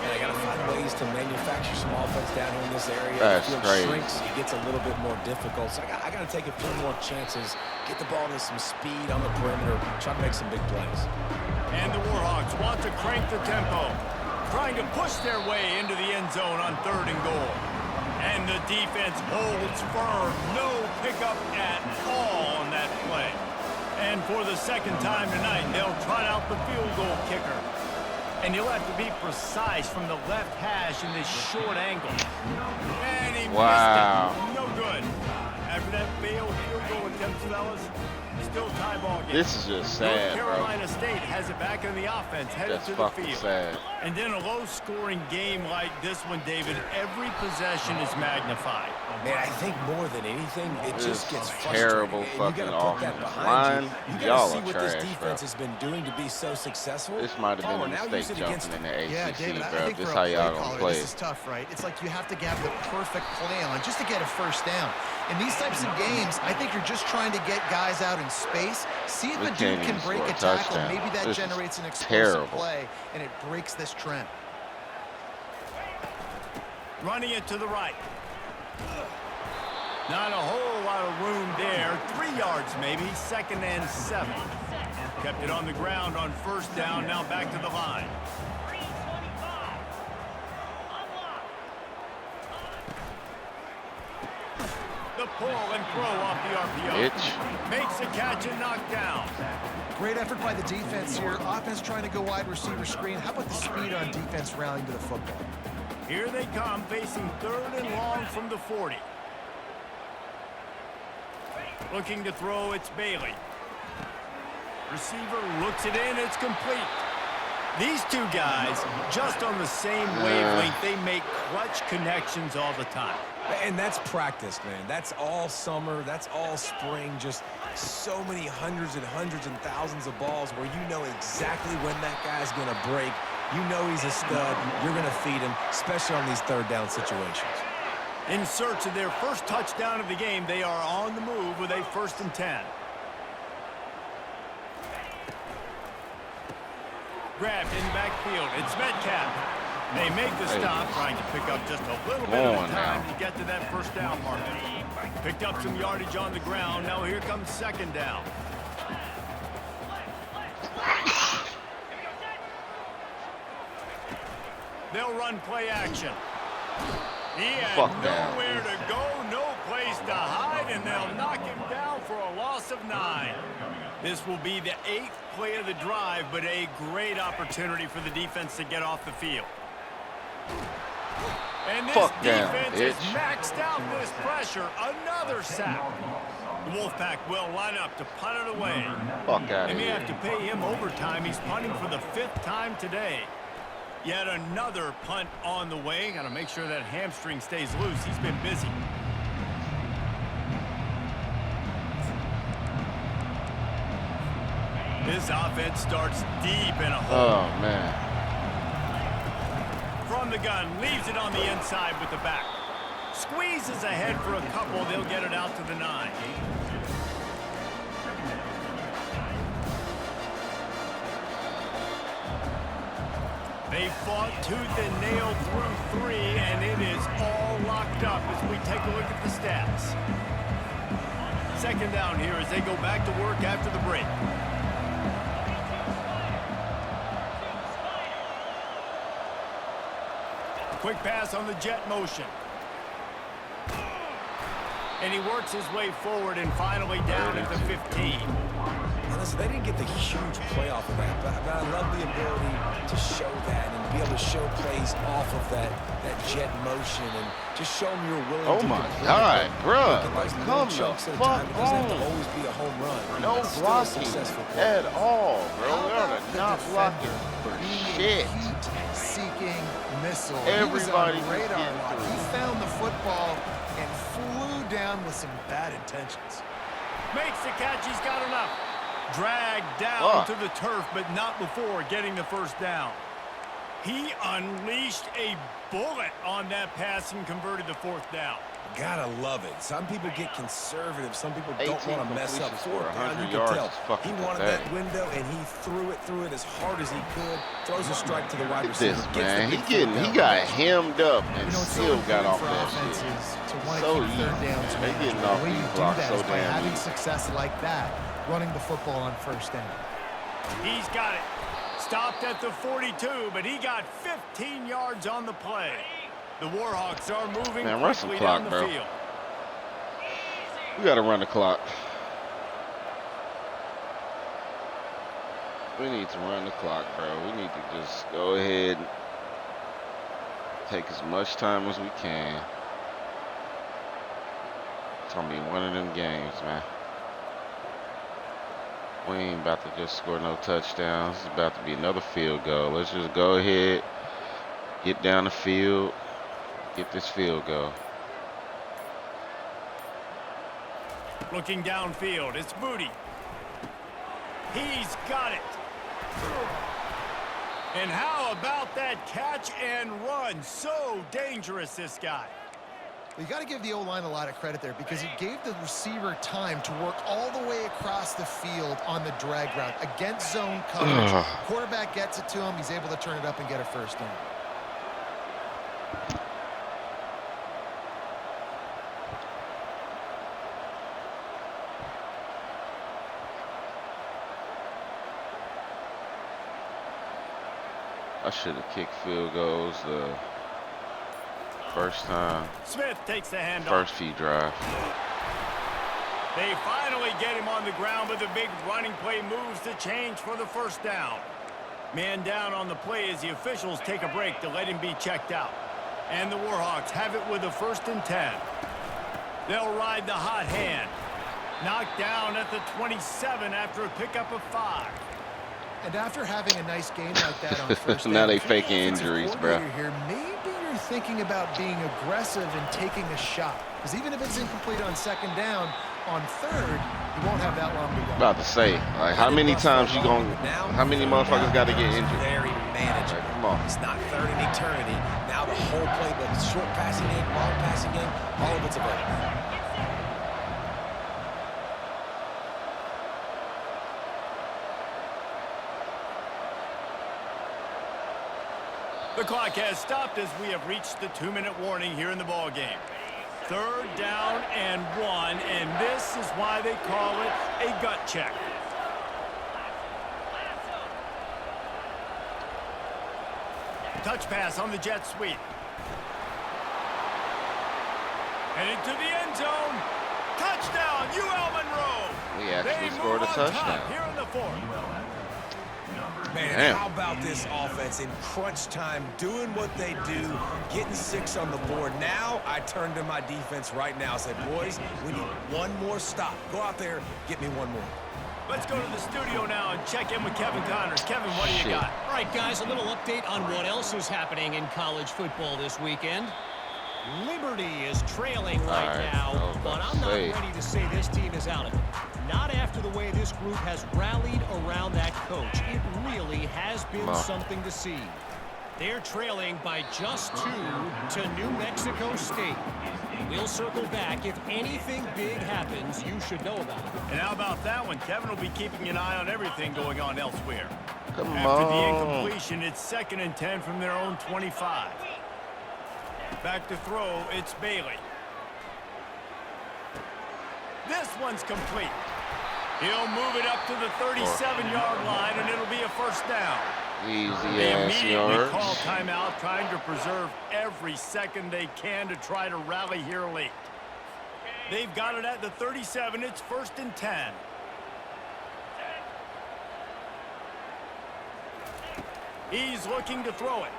Speaker 4: And I got to find ways to manufacture some offense down here in this area.
Speaker 1: That's
Speaker 4: The field
Speaker 1: crazy.
Speaker 4: shrinks, it gets a little bit more difficult. So I got to take a few more chances, get the ball to some speed on the perimeter, try to make some big plays.
Speaker 2: And the Warhawks want to crank the tempo, trying to push their way into the end zone on 3rd and goal. And the defense holds firm. No pickup at all on that play. And for the 2nd time tonight, they'll trot out the field goal kicker. And you'll have to be precise from the left hash in this short angle. And he
Speaker 1: Wow.
Speaker 2: missed it. No good. After that failed field goal attempt, fellas, still tie ball game.
Speaker 1: This is just sad,
Speaker 2: North
Speaker 1: bro.
Speaker 2: Carolina State has it back in the offense, headed
Speaker 1: That's
Speaker 2: to the
Speaker 1: fucking
Speaker 2: field.
Speaker 1: sad.
Speaker 2: And in a low-scoring game like this one, David, every possession is magnified.
Speaker 4: Man, I think more than anything, it
Speaker 1: This
Speaker 4: just
Speaker 1: is
Speaker 4: gets
Speaker 1: terrible
Speaker 4: frustrating. And you
Speaker 1: fucking
Speaker 4: got to put that
Speaker 1: offensive
Speaker 4: behind
Speaker 1: line.
Speaker 4: you. You got
Speaker 1: Y'all
Speaker 4: to see
Speaker 1: are
Speaker 4: what this
Speaker 1: trash,
Speaker 4: defense
Speaker 1: bro.
Speaker 4: has been doing to be so successful.
Speaker 1: This might have been
Speaker 4: Palmer,
Speaker 1: a
Speaker 4: now use
Speaker 1: mistake
Speaker 4: it against
Speaker 1: jumping in the
Speaker 3: Yeah,
Speaker 1: ACC,
Speaker 3: David, I
Speaker 1: bro.
Speaker 3: think
Speaker 1: This
Speaker 3: for
Speaker 1: how
Speaker 3: a play
Speaker 1: y'all gonna
Speaker 3: caller,
Speaker 1: play.
Speaker 3: this is tough, right? It's like you have to have the perfect play on just to get a first down. In these types of games, I think you're just trying to get guys out in space, see if
Speaker 1: We
Speaker 3: a dude
Speaker 1: can't
Speaker 3: can
Speaker 1: even
Speaker 3: break
Speaker 1: score
Speaker 3: a
Speaker 1: a
Speaker 3: tackle.
Speaker 1: touchdown.
Speaker 3: Maybe that
Speaker 1: This is
Speaker 3: generates an explosive
Speaker 1: terrible.
Speaker 3: play, and it breaks this trend.
Speaker 2: Running it to the right. Not a whole lot of room there. 3 yards maybe, 2nd and 7. Kept it on the ground on 1st down, now back to the line. The pull and throw off the RPO.
Speaker 1: Bitch.
Speaker 2: Makes a catch and knocked down.
Speaker 3: Great effort by the defense here. Offense trying to go wide receiver screen. How about the speed on defense rallying to the football?
Speaker 2: Here they come, facing 3rd and long from the 40. Looking to throw, it's Bailey. Receiver looks it in, it's complete. These two guys, just on the same wavelength, they make clutch connections all the time.
Speaker 4: And that's practice, man. That's all summer. That's all spring. Just so many hundreds and thousands of balls where you know exactly when that guy's going to break. You know he's a stud. You're going to feed him, especially on these 3rd down situations.
Speaker 2: In search of their first touchdown of the game, they are on the move with a 1st and 10. Grabbed in the backfield. It's Metcalf. They make the stop, trying to pick up just a little bit of time to get to that 1st down marker. Picked up some yardage on the ground. Now here comes 2nd down. They'll run play action. He had nowhere to go, no place to hide, and they'll knock him down for a loss of 9. This will be the 8th play of the drive, but a great opportunity for the defense to get off the field. And this defense is maxed out this pressure. Another sack. The Wolfpack will line up to punt it away.
Speaker 1: Fuck out
Speaker 2: They
Speaker 1: of
Speaker 2: may
Speaker 1: here.
Speaker 2: have to pay him overtime. He's punting for the 5th time today. Yet another punt on the way. Got to make sure that hamstring stays loose. He's been busy. This offense starts deep in a hole.
Speaker 1: Oh, man.
Speaker 2: From the gun, leaves it on the inside with the back. Squeezes ahead for a couple. They'll get it out to the 9. They fought tooth and nail through 3, and it is all locked up as we take a look at the stats. Second down here as they go back to work after the break. Quick pass on the jet motion. And he works his way forward and finally down at the 15.
Speaker 4: Listen, they didn't get the huge play off of that, but I love the ability to show that and be able to show plays off of that jet motion and just show them you're willing to.
Speaker 1: Oh my God, bruh. Come the
Speaker 4: chunks at a
Speaker 1: fuck
Speaker 4: time. It doesn't have to
Speaker 1: on.
Speaker 4: always be a home run.
Speaker 1: No
Speaker 4: It's still a
Speaker 1: blocking
Speaker 4: successful play.
Speaker 1: at all, bro.
Speaker 3: How
Speaker 1: We
Speaker 3: about
Speaker 1: are
Speaker 3: the
Speaker 1: not blocking
Speaker 3: defender
Speaker 1: for
Speaker 3: being
Speaker 1: shit.
Speaker 3: heat-seeking missile?
Speaker 1: Everybody
Speaker 3: he was on
Speaker 1: was
Speaker 3: radar
Speaker 1: getting
Speaker 3: lock.
Speaker 1: through.
Speaker 3: He found the football and flew down with some bad intentions.
Speaker 2: Makes the catch. He's got enough. Dragged down
Speaker 1: Fuck.
Speaker 2: to the turf, but not before getting the first down. He unleashed a bullet on that pass and converted the 4th down.
Speaker 4: Gotta love it. Some people get conservative. Some people don't
Speaker 1: 18
Speaker 4: want to mess up.
Speaker 1: completions for
Speaker 4: 4th down,
Speaker 1: 100
Speaker 4: you
Speaker 1: yards
Speaker 4: can tell.
Speaker 1: is fucking
Speaker 4: He wanted
Speaker 1: pathetic.
Speaker 4: that window, and he threw it as hard as he could. Throws a strike to the wide
Speaker 1: Look at
Speaker 4: receiver.
Speaker 1: this,
Speaker 4: Gets the
Speaker 1: man.
Speaker 4: big
Speaker 1: He
Speaker 4: fourth down.
Speaker 1: got hemmed up and
Speaker 3: You know, it's so
Speaker 1: still got
Speaker 3: important
Speaker 1: off
Speaker 3: for
Speaker 1: that shit.
Speaker 3: offenses to want to
Speaker 1: So
Speaker 3: keep third
Speaker 1: easy,
Speaker 3: downs
Speaker 1: man. They getting
Speaker 3: manageable.
Speaker 1: off
Speaker 3: The way you
Speaker 1: these
Speaker 3: do
Speaker 1: blocks
Speaker 3: that
Speaker 1: so
Speaker 3: is by
Speaker 1: damn
Speaker 3: having
Speaker 1: easy.
Speaker 3: success like that, running the football on first down.
Speaker 2: He's got it. Stopped at the 42, but he got 15 yards on the play. The Warhawks are moving
Speaker 1: Man, run some
Speaker 2: quickly
Speaker 1: clock,
Speaker 2: down the
Speaker 1: bro.
Speaker 2: field.
Speaker 1: We gotta run the clock. We need to run the clock, bro. We need to just go ahead and take as much time as we can. It's gonna be one of them games, man. We ain't about to just score no touchdowns. It's about to be another field goal. Let's just go ahead, get down the field, get this field goal.
Speaker 2: Looking downfield, it's Booty. He's got it. And how about that catch and run? So dangerous, this guy.
Speaker 3: You got to give the O-line a lot of credit there because he gave the receiver time to work all the way across the field on the drag route against zone coverage. Quarterback gets it to him. He's able to turn it up and get a first down.
Speaker 1: I should have kicked field goals the first time,
Speaker 2: Smith takes the handoff.
Speaker 1: first few drives.
Speaker 2: They finally get him on the ground, but the big running play moves the change for the first down. Man down on the play as the officials take a break to let him be checked out. And the Warhawks have it with a 1st and 10. They'll ride the hot hand. Knocked down at the 27 after a pickup of 5.
Speaker 3: And after having a nice game like that on first down,
Speaker 1: Now they
Speaker 3: if you're the
Speaker 1: faking
Speaker 3: offensive
Speaker 1: injuries, bro.
Speaker 3: coordinator here, maybe you're thinking about being aggressive and taking a shot. Because even if it's incomplete on 2nd down, on 3rd, you won't have that long to go.
Speaker 1: About to say, like, how many times you gonna, how many motherfuckers got to get injured?
Speaker 4: Very manageable.
Speaker 1: Come on.
Speaker 4: It's not third in eternity. Now the whole playbook, short passing game, long passing game, all of it's available.
Speaker 2: The clock has stopped as we have reached the 2-minute warning here in the ball game. 3rd down and 1, and this is why they call it a gut check. Touch pass on the jet sweep. And into the end zone. Touchdown, UL Monroe.
Speaker 1: We actually
Speaker 2: They
Speaker 1: scored a
Speaker 2: move on top
Speaker 1: touchdown.
Speaker 2: here in the 4th.
Speaker 4: Man,
Speaker 1: Damn.
Speaker 4: how about this offense in crunch time, doing what they do, getting 6 on the board. Now I turn to my defense right now and say, boys, we need one more stop. Go out there, get me one more.
Speaker 2: Let's go to the studio now and check in with Kevin Connors. Kevin, what do you got?
Speaker 5: All right, guys, a little update on what else is happening in college football this weekend. Liberty is trailing right now, but I'm not ready to say this team is out of it. Not after the way this group has rallied around that coach. It really has been something to see. They're trailing by just 2 to New Mexico State. We'll circle back. If anything big happens, you should know about it.
Speaker 2: And how about that one? Kevin will be keeping an eye on everything going on elsewhere.
Speaker 1: Come
Speaker 2: After the
Speaker 1: on.
Speaker 2: incompletion, it's 2nd and 10 from their own 25. Back to throw, it's Bailey. This one's complete. He'll move it up to the 37-yard line, and it'll be a first down.
Speaker 1: Easy
Speaker 2: They
Speaker 1: ass
Speaker 2: immediately
Speaker 1: yards.
Speaker 2: call timeout, trying to preserve every second they can to try to rally here late. They've got it at the 37. It's 1st and 10. He's looking to throw it.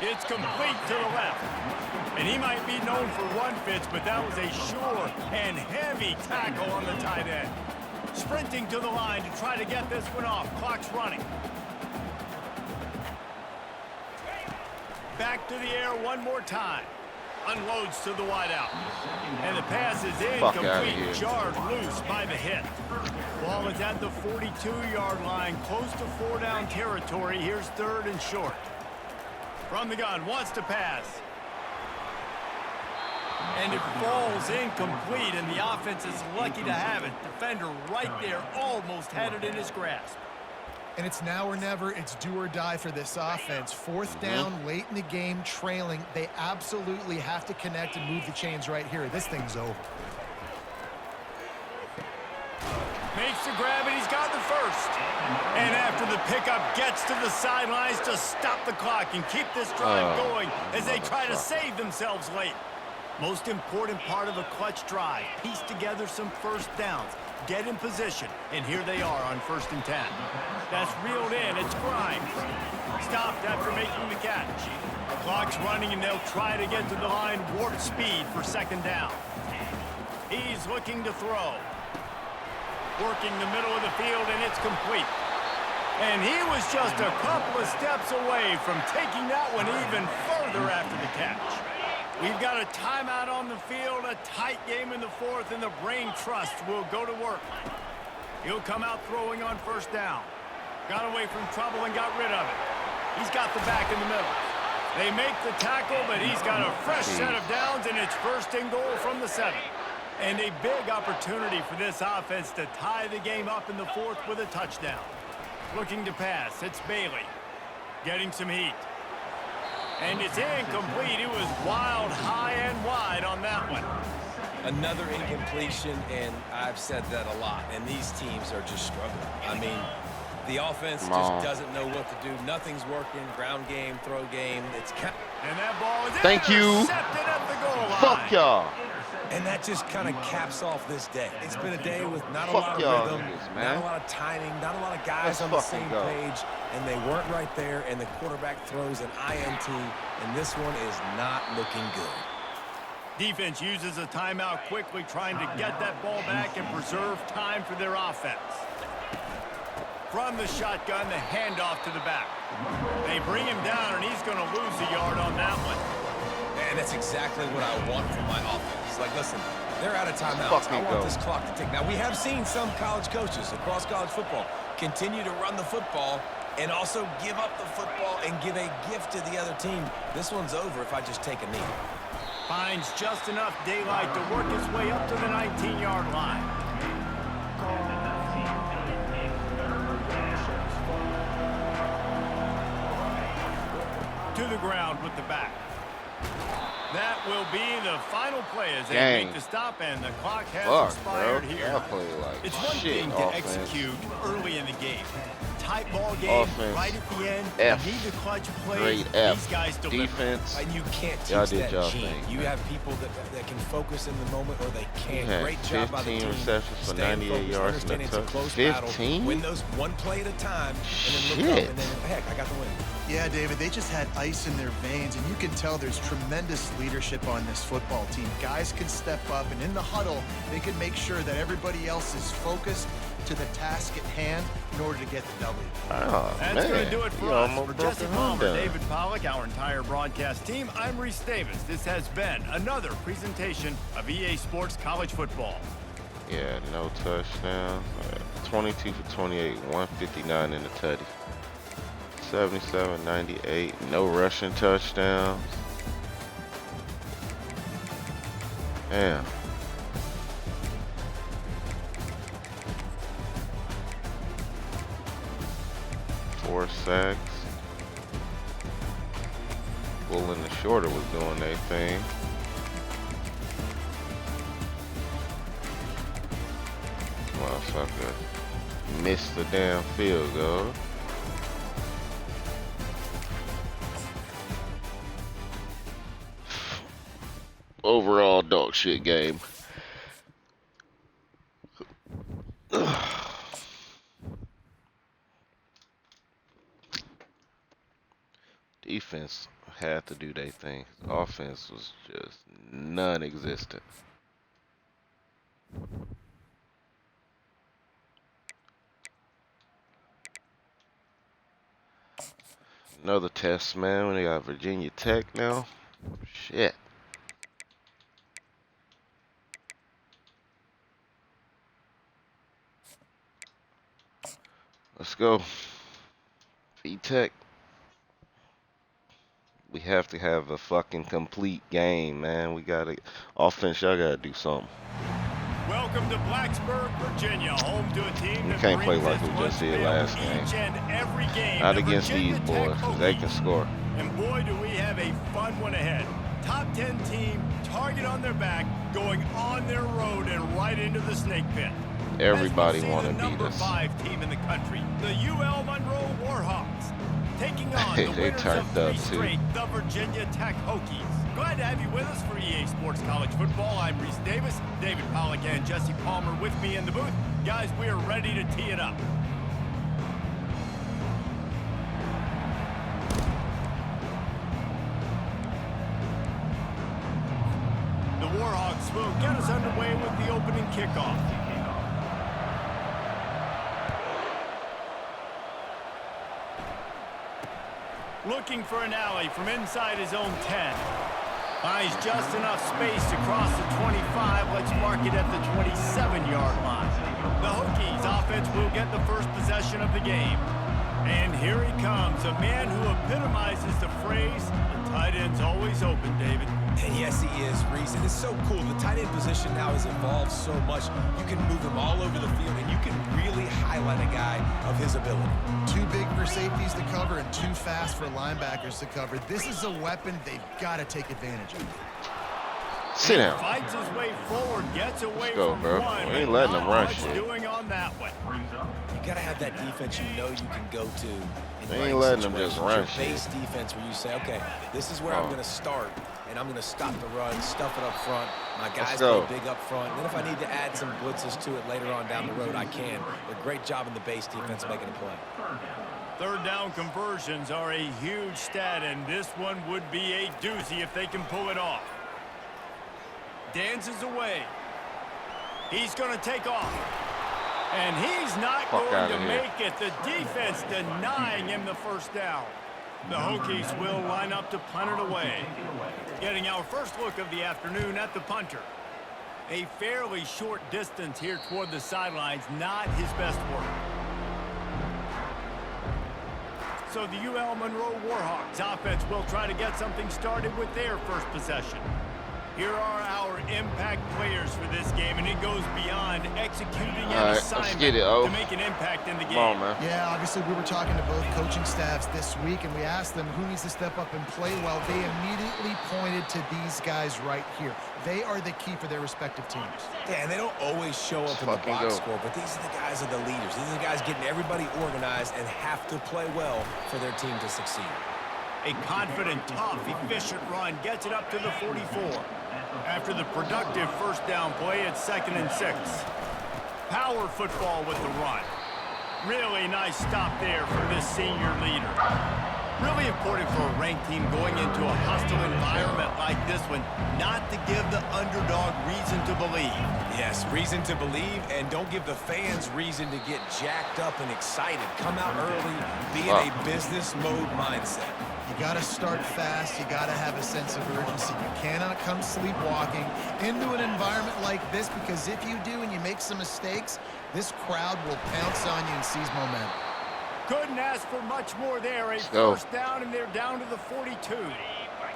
Speaker 2: It's complete to the left. And he might be known for run fits, but that was a sure and heavy tackle on the tight end. Sprinting to the line to try to get this one off. Clock's running. Back to the air one more time. Unloads to the wideout. And the pass is incomplete. Jarred loose by the hit. Ball is at the 42-yard line, close to 4-down territory. Here's 3rd and short. From the gun, wants to pass. And it falls incomplete, and the offense is lucky to have it. Defender right there almost had it in his grasp.
Speaker 3: And it's now or never. It's do or die for this offense. 4th down, late in the game, trailing. They absolutely have to connect and move the chains right here. This thing's over.
Speaker 2: Makes the grab, and he's got the first. And after the pickup, gets to the sidelines to stop the clock and keep this drive going as they try to save themselves late. Most important part of a clutch drive. Piece together some first downs. Get in position, and here they are on 1st and 10. That's reeled in. It's Grimes. Stopped after making the catch. The clock's running, and they'll try to get to the line warp speed for 2nd down. He's looking to throw. Working the middle of the field, and it's complete. And he was just a couple of steps away from taking that one even further after the catch. We've got a timeout on the field, a tight game in the 4th, and the brain trust will go to work. He'll come out throwing on 1st down. Got away from trouble and got rid of it. He's got the back in the middle. They make the tackle, but he's got a fresh set of downs, and it's 1st and goal from the 7. And a big opportunity for this offense to tie the game up in the 4th with a touchdown. Looking to pass, it's Bailey. Getting some heat. And it's incomplete. It was wild, high, and wide on that one.
Speaker 4: Another incompletion, and I've said that a lot, and these teams are just struggling. I mean, the offense just doesn't know what to do. Nothing's working. Ground game, throw game.
Speaker 2: And that ball is
Speaker 1: intercepted
Speaker 2: at the goal line.
Speaker 1: Fuck y'all.
Speaker 4: And that just kind of caps off this day. It's been a day with not a lot of rhythm, not a lot of timing, not a lot of guys on the same page, and they weren't right there, and the quarterback throws an INT, and this one is not looking good.
Speaker 2: Defense uses a timeout quickly, trying to get that ball back and preserve time for their offense. From the shotgun, the handoff to the back. They bring him down, and he's going to lose a yard on that one.
Speaker 4: And that's exactly what I want from my offense. Like, listen, they're out of timeouts. I want this clock to tick. Now, we have seen some college coaches across college football continue to run the football and also give up the football and give a gift to the other team. This one's over if I just take a knee.
Speaker 2: Finds just enough daylight to work his way up to the 19-yard line. To the ground with the back. That will be the final play as they make the stop, and the clock has expired here.
Speaker 1: Like
Speaker 2: it's one thing to execute early in the game. tight ball game
Speaker 1: offense,
Speaker 2: right at the end.
Speaker 1: F,
Speaker 2: You need the clutch plays.
Speaker 1: grade
Speaker 2: These
Speaker 1: F,
Speaker 2: guys deliver.
Speaker 1: defense.
Speaker 4: And you can't
Speaker 1: Y'all
Speaker 4: teach
Speaker 1: did
Speaker 4: that
Speaker 1: y'all
Speaker 4: gene.
Speaker 1: thing.
Speaker 4: You
Speaker 1: Man.
Speaker 4: have people that can focus in the moment, or they can't.
Speaker 1: Had
Speaker 4: Great job by the
Speaker 1: 15
Speaker 4: team.
Speaker 1: receptions for
Speaker 4: Staying
Speaker 1: 98
Speaker 4: focused,
Speaker 1: yards
Speaker 4: understanding
Speaker 1: and a
Speaker 4: it's a close
Speaker 1: 15?
Speaker 4: battle. Win those one play at a time, and then look
Speaker 1: Shit.
Speaker 4: up, and then, heck, I got the win.
Speaker 3: Yeah, David, they just had ice in their veins, and you can tell there's tremendous leadership on this football team. Guys can step up, and in the huddle, they can make sure that everybody else is focused to the task at hand in order to get the W.
Speaker 1: Oh,
Speaker 2: That's going to do it for us. For Jesse Palmer,
Speaker 1: down.
Speaker 2: David Pollack, our entire broadcast team, I'm Reese Davis. This has been another presentation of EA Sports College Football.
Speaker 1: Yeah, no touchdowns. 22 for 28, 159 in the tutty. 77, 98, no rushing touchdowns. Damn. Four sacks. Bull and the Shorter was doing their thing. Motherfucker missed the damn field goal. Overall dog shit game. Defense had to do their thing. Offense was just non-existent. Another test, man. When they got Virginia Tech now. Shit. Let's go. V-Tech. We have to have a fucking complete game, man. We gotta offense. Y'all gotta do something.
Speaker 2: Welcome to Blacksburg, Virginia, home to a team
Speaker 1: We
Speaker 2: that
Speaker 1: can't play
Speaker 2: brings
Speaker 1: like
Speaker 2: its
Speaker 1: we just did
Speaker 2: lunch
Speaker 1: last
Speaker 2: meal
Speaker 1: game.
Speaker 2: each and every game.
Speaker 1: Not
Speaker 2: The
Speaker 1: against
Speaker 2: Virginia
Speaker 1: these boys,
Speaker 2: Tech
Speaker 1: 'cause they can
Speaker 2: Hokies.
Speaker 1: score.
Speaker 2: And boy, do we have a fun one ahead. Top 10 team, target on their back, going on their road and right into the snake pit.
Speaker 1: Everybody
Speaker 2: want to
Speaker 1: beat
Speaker 2: number
Speaker 1: us.
Speaker 2: 5 team in the country, the UL Monroe Warhawks, taking on
Speaker 1: They
Speaker 2: the winners
Speaker 1: turned
Speaker 2: of
Speaker 1: up,
Speaker 2: 3
Speaker 1: too.
Speaker 2: straight, the Virginia Tech Hokies. Glad to have you with us for EA Sports College Football. I'm Reese Davis, David Pollack and Jesse Palmer with me in the booth. Guys, we are ready to tee it up. The Warhawks will get us underway with the opening kickoff. Looking for an alley from inside his own 10. Buys just enough space to cross the 25. Let's mark it at the 27-yard line. The Hokies offense will get the first possession of the game. And here he comes, a man who epitomizes the phrase, the tight end's always open, David.
Speaker 4: And yes, he is, Reese. And it's so cool. The tight end position now has evolved so much. You can move him all over the field, and you can really highlight a guy of his ability.
Speaker 3: Too big for safeties to cover and too fast for linebackers to cover. This is a weapon they've got to take advantage of.
Speaker 1: Sit down.
Speaker 2: Fights his way forward, gets away
Speaker 1: Let's go,
Speaker 2: from
Speaker 1: bro.
Speaker 2: one.
Speaker 1: We ain't
Speaker 2: but
Speaker 1: letting
Speaker 2: not
Speaker 1: them run
Speaker 2: much
Speaker 1: shit.
Speaker 2: doing on that one.
Speaker 4: You got to have that defense you know you can go to.
Speaker 1: They ain't letting them just run shit.
Speaker 4: Base defense where you say, okay, this is where I'm going to start, and I'm going to stop the run, stuff it up front. My guys
Speaker 1: go.
Speaker 4: play big up front. And then if I need to add some blitzes to it later on down the road, I can. But great job in the base defense making a play.
Speaker 2: Third down conversions are a huge stat, and this one would be a doozy if they can pull it off. Dances away. He's going to take off. And he's not
Speaker 1: Fuck
Speaker 2: going
Speaker 1: outta
Speaker 2: to
Speaker 1: here.
Speaker 2: make it. The defense denying him the first down. The Hokies will line up to punt it away. Getting our first look of the afternoon at the punter. A fairly short distance here toward the sidelines, not his best work. So the UL Monroe Warhawks offense will try to get something started with their first possession. Here are our impact players for this game, and it goes beyond executing an assignment to make an impact in the game.
Speaker 1: Come on, man.
Speaker 3: Yeah, obviously we were talking to both coaching staffs this week, and we asked them who needs to step up and play well. They immediately pointed to these guys right here. They are the key for their respective teams.
Speaker 4: Yeah, and they don't always show up in the box score, but these are the guys that are the leaders. These are the guys getting everybody organized and have to play well for their team to succeed.
Speaker 2: A confident, tough, efficient run gets it up to the 44. After the productive first down play, it's 2nd and 6. Power football with the run. Really nice stop there from this senior leader. Really important for a ranked team going into a hostile environment like this one, not to give the underdog reason to believe.
Speaker 4: Yes, reason to believe, and don't give the fans reason to get jacked up and excited. Come out early, be in a business mode mindset.
Speaker 3: You got to start fast. You got to have a sense of urgency. You cannot come sleepwalking into an environment like this, because if you do and you make some mistakes, this crowd will pounce on you and seize momentum.
Speaker 2: Couldn't ask for much more there. A first down, and they're down to the 42.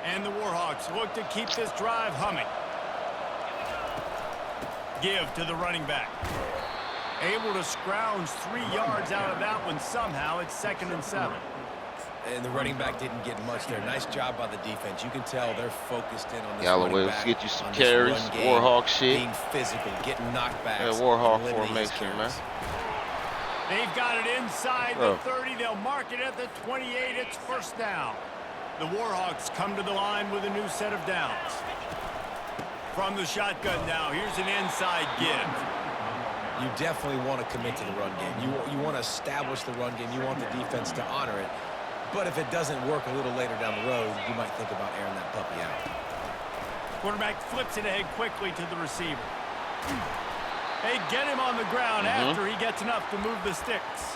Speaker 2: And the Warhawks look to keep this drive humming. Give to the running back. Able to scrounge 3 yards out of that one somehow. It's 2nd and 7.
Speaker 4: And the running back didn't get much there. Nice job by the defense. You can tell they're focused in on this
Speaker 1: Galloway, let's get you some carries. Warhawk shit.
Speaker 4: Being physical, getting knockbacks.
Speaker 1: Yeah, Warhawk formation, man.
Speaker 2: They've got it inside the 30. They'll mark it at the 28. It's first down. The Warhawks come to the line with a new set of downs. From the shotgun now, here's an inside give.
Speaker 4: You definitely want to commit to the run game. You want to establish the run game. You want the defense to honor it. But if it doesn't work a little later down the road, you might think about airing that puppy out.
Speaker 2: Quarterback flips it ahead quickly to the receiver. They get him on the ground after he gets enough to move the sticks.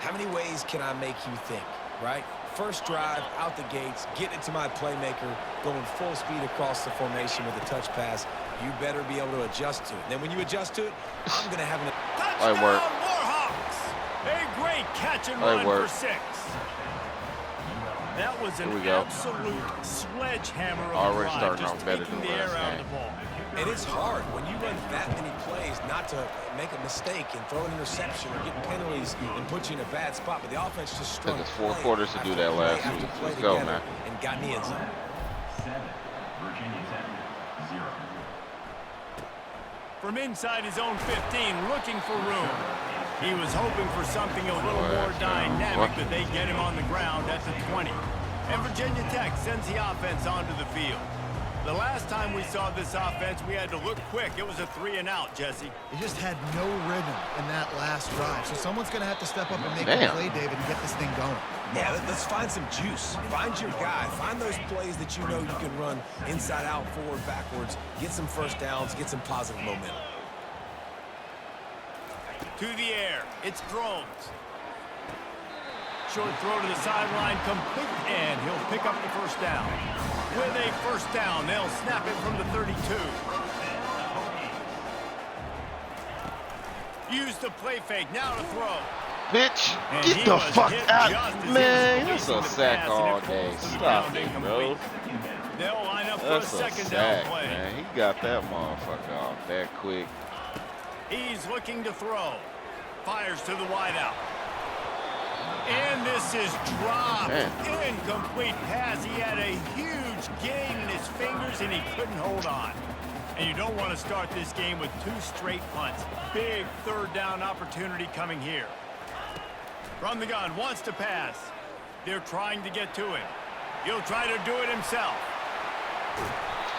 Speaker 4: How many ways can I make you think, right? First drive, out the gates, getting it to my playmaker, going full speed across the formation with a touch pass. You better be able to adjust to it. And then when you adjust to it, I'm going to have an...
Speaker 2: Touchdown, Warhawks! A great catch and run for 6. That was an absolute sledgehammer of
Speaker 1: already starting off better than
Speaker 2: the air out of the ball.
Speaker 4: And it's hard when you run that many plays not to make a mistake and throw an interception or get penalties and put you in a bad spot. But the offense just strung.
Speaker 1: Took us 4 quarters to do that last week. Let's go, man.
Speaker 4: And got in the end zone.
Speaker 2: From inside his own 15, looking for room. He was hoping for something a little more dynamic, but they get him on the ground at the 20. And Virginia Tech sends the offense onto the field. The last time we saw this offense, we had to look quick. It was a 3-and-out, Jesse.
Speaker 3: They just had no rhythm in that last drive. So someone's going to have to step up and make a play, David, and get this thing going.
Speaker 4: Yeah, let's find some juice. Find your guy. Find those plays that you know you can run inside out, forward, backwards. Get some first downs. Get some positive momentum.
Speaker 2: To the air. It's Drones. Short throw to the sideline, complete, and he'll pick up the first down. With a first down, they'll snap it from the 32. Use the play fake, now to throw.
Speaker 1: Bitch, get the fuck out. Man, that's a sack all day. Stop it, bro.
Speaker 2: They'll line up for a second down play.
Speaker 1: Man, he got that motherfucker off that quick.
Speaker 2: He's looking to throw. Fires to the wideout. And this is dropped. Incomplete pass. He had a huge gain in his fingers, and he couldn't hold on. And you don't want to start this game with 2 straight punts. Big third down opportunity coming here. From the gun, wants to pass. They're trying to get to him. He'll try to do it himself.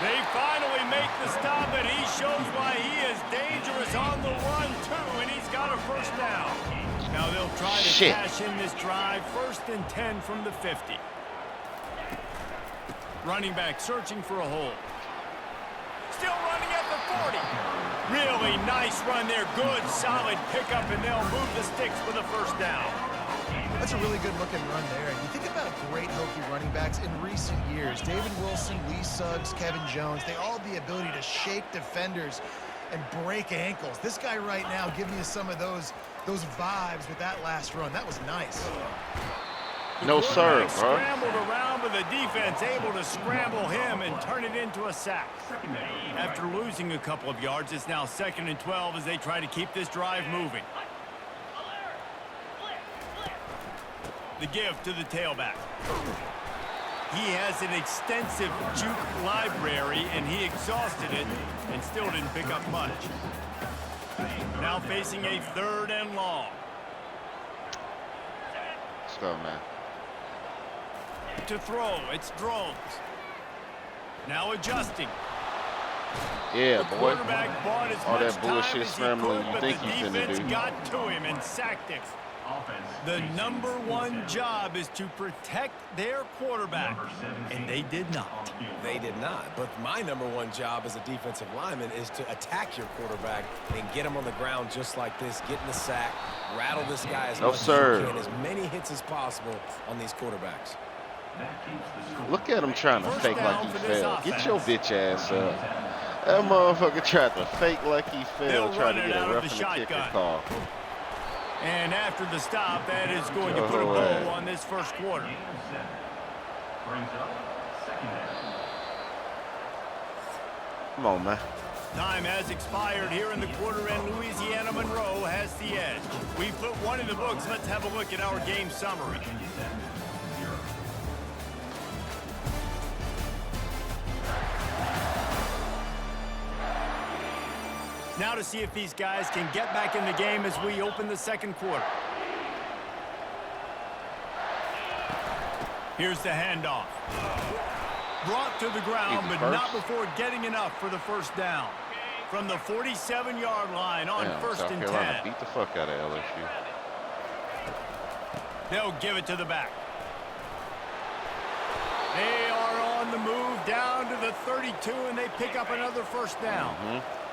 Speaker 2: They finally make the stop, and he shows why he is dangerous on the run, too, and he's got a first down. Now they'll try to cash in this drive. 1st and 10 from the 50. Running back searching for a hole. Still running at the 40. Really nice run there. Good, solid pickup, and they'll move the sticks for the first down.
Speaker 3: That's a really good-looking run there. And you think about great Hokie running backs in recent years. David Wilson, Lee Suggs, Kevin Jones, they all have the ability to shake defenders and break ankles. This guy right now giving you some of those vibes with that last run. That was nice.
Speaker 2: The
Speaker 1: No sir,
Speaker 2: quarterback
Speaker 1: bro.
Speaker 2: scrambled around, but the defense able to scramble him and turn it into a sack. After losing a couple of yards, it's now 2nd and 12 as they try to keep this drive moving. The give to the tailback. He has an extensive juke library, and he exhausted it and still didn't pick up much. Now facing a 3rd and long.
Speaker 1: Let's go, man.
Speaker 2: To throw, it's Drones. Now adjusting.
Speaker 1: Yeah,
Speaker 2: The
Speaker 1: boy.
Speaker 2: quarterback bought as
Speaker 1: All
Speaker 2: much
Speaker 1: that bullshit
Speaker 2: time as he
Speaker 1: scrambling
Speaker 2: could,
Speaker 1: you
Speaker 2: but
Speaker 1: think
Speaker 2: the
Speaker 1: he's gonna
Speaker 2: defense
Speaker 1: do.
Speaker 2: got to him and sacked him. The #1 job is to protect their quarterback, and they did not.
Speaker 4: They did not. But my #1 job as a defensive lineman is to attack your quarterback and get him on the ground just like this, get in the sack, rattle this guy as much as you can, as many hits as possible on these quarterbacks.
Speaker 1: Look at him trying to
Speaker 2: First
Speaker 1: fake
Speaker 2: down
Speaker 1: like he
Speaker 2: for this
Speaker 1: failed. Get
Speaker 2: offense.
Speaker 1: your bitch ass up. That motherfucker tried to fake like he
Speaker 2: They'll
Speaker 1: failed, trying
Speaker 2: run
Speaker 1: to
Speaker 2: it
Speaker 1: get
Speaker 2: out
Speaker 1: a
Speaker 2: of
Speaker 1: roughing
Speaker 2: the
Speaker 1: the kicker
Speaker 2: shotgun.
Speaker 1: call.
Speaker 2: And after the stop, that is going to put a bow on this first quarter.
Speaker 1: Come on, man.
Speaker 2: Time has expired here in the quarter, and Louisiana Monroe has the edge. We put one in the books. Let's have a look at our game summary. Now to see if these guys can get back in the game as we open the second quarter. Here's the handoff. Brought to the ground, but not before getting enough for the first down. From the 47-yard line on first
Speaker 1: South
Speaker 2: and
Speaker 1: Carolina
Speaker 2: 10.
Speaker 1: beat the fuck out of LSU.
Speaker 2: They'll give it to the back. They are on the move down to the 32, and they pick up another first down.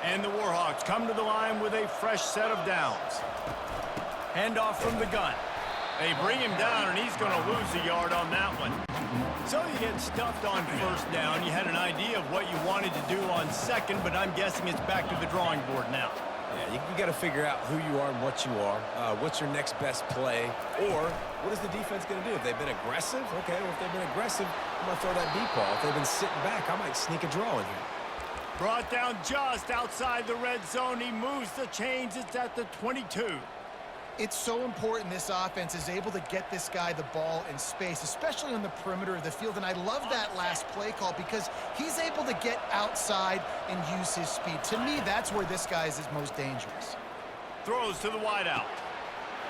Speaker 2: And the Warhawks come to the line with a fresh set of downs. Handoff from the gun. They bring him down, and he's going to lose a yard on that one. So you get stuffed on first down. You had an idea of what you wanted to do on second, but I'm guessing it's back to the drawing board now.
Speaker 4: Yeah, you got to figure out who you are and what you are. What's your next best play? Or what is the defense going to do? If they've been aggressive, okay, well, if they've been aggressive, I'm going to throw that deep ball. If they've been sitting back, I might sneak a draw in here.
Speaker 2: Brought down just outside the red zone. He moves the chains. It's at the 22.
Speaker 3: It's so important this offense is able to get this guy the ball in space, especially on the perimeter of the field. And I love that last play call because he's able to get outside and use his speed. To me, that's where this guy is most dangerous.
Speaker 2: Throws to the wideout.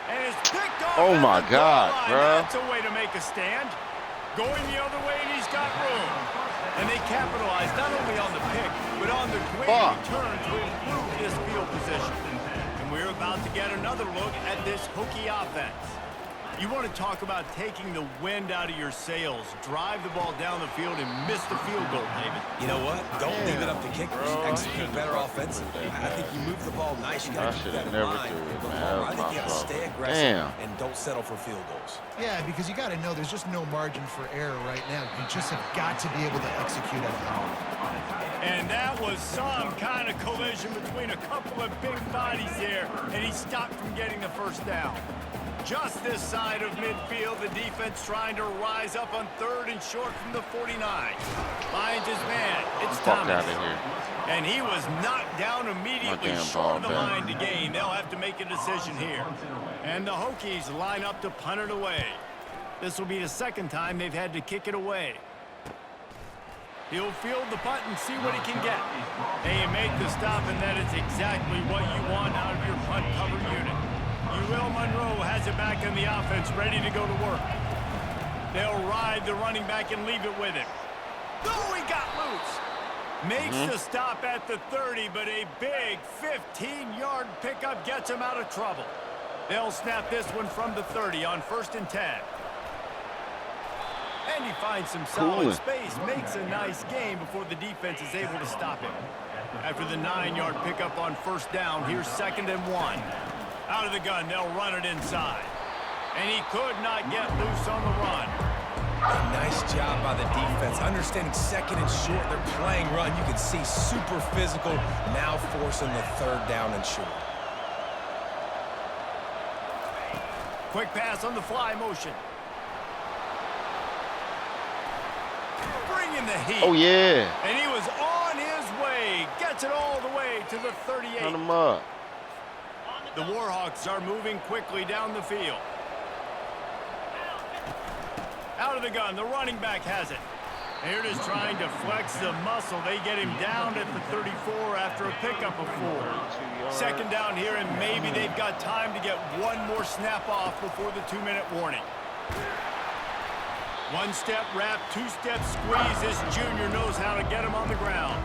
Speaker 2: And it's picked off.
Speaker 1: Oh my
Speaker 2: at the
Speaker 1: God,
Speaker 2: goal line.
Speaker 1: bro.
Speaker 2: That's a way to make a stand. Going the other way, and he's got room. And they capitalize not only on the pick, but on the great return to improve this field position. And we're about to get another look at this Hokie offense. You want to talk about taking the wind out of your sails. Drive the ball down the field and miss the field goal, David.
Speaker 4: You know what? Don't leave it up to kickers. Execute better offensively. I think you move the ball nice. You got to keep that in mind. I think you got to stay aggressive and don't settle for field goals.
Speaker 3: Yeah, because you got to know there's just no margin for error right now. You just have got to be able to execute at home.
Speaker 2: And that was some kind of collision between a couple of big bodies there, and he stopped from getting the first down. Just this side of midfield, the defense trying to rise up on 3rd and short from the 49. Finds his man. It's Thomas.
Speaker 1: Out of here.
Speaker 2: And he was knocked down immediately short of the line to gain. They'll have to make a decision here. And the Hokies line up to punt it away. This will be the second time they've had to kick it away. He'll field the punt and see what he can get. They make the stop, and that is exactly what you want out of your punt cover unit. UL Monroe has it back in the offense, ready to go to work. They'll ride the running back and leave it with him. Oh, he got loose. Makes the stop at the 30, but a big 15-yard pickup gets him out of trouble. They'll snap this one from the 30 on 1st and 10. And he finds some solid space, makes a nice game before the defense is able to stop him. After the 9-yard pickup on 1st down, here's 2nd and 1. Out of the gun, they'll run it inside. And he could not get loose on the run.
Speaker 4: A nice job by the defense. Understanding 2nd and short, they're playing run. You can see super physical, now forcing the 3rd down and short.
Speaker 2: Quick pass on the fly motion. bringing the heat.
Speaker 1: Oh, yeah.
Speaker 2: And he was on his way. Gets it all the way to the 38.
Speaker 1: Turn him up.
Speaker 2: The Warhawks are moving quickly down the field. Out of the gun, the running back has it. They're just trying to flex the muscle. They get him down at the 34 after a pickup of 4. Second down here, and maybe they've got time to get one more snap off before the 2-minute warning. One-step wrap, two-step squeeze. This junior knows how to get him on the ground.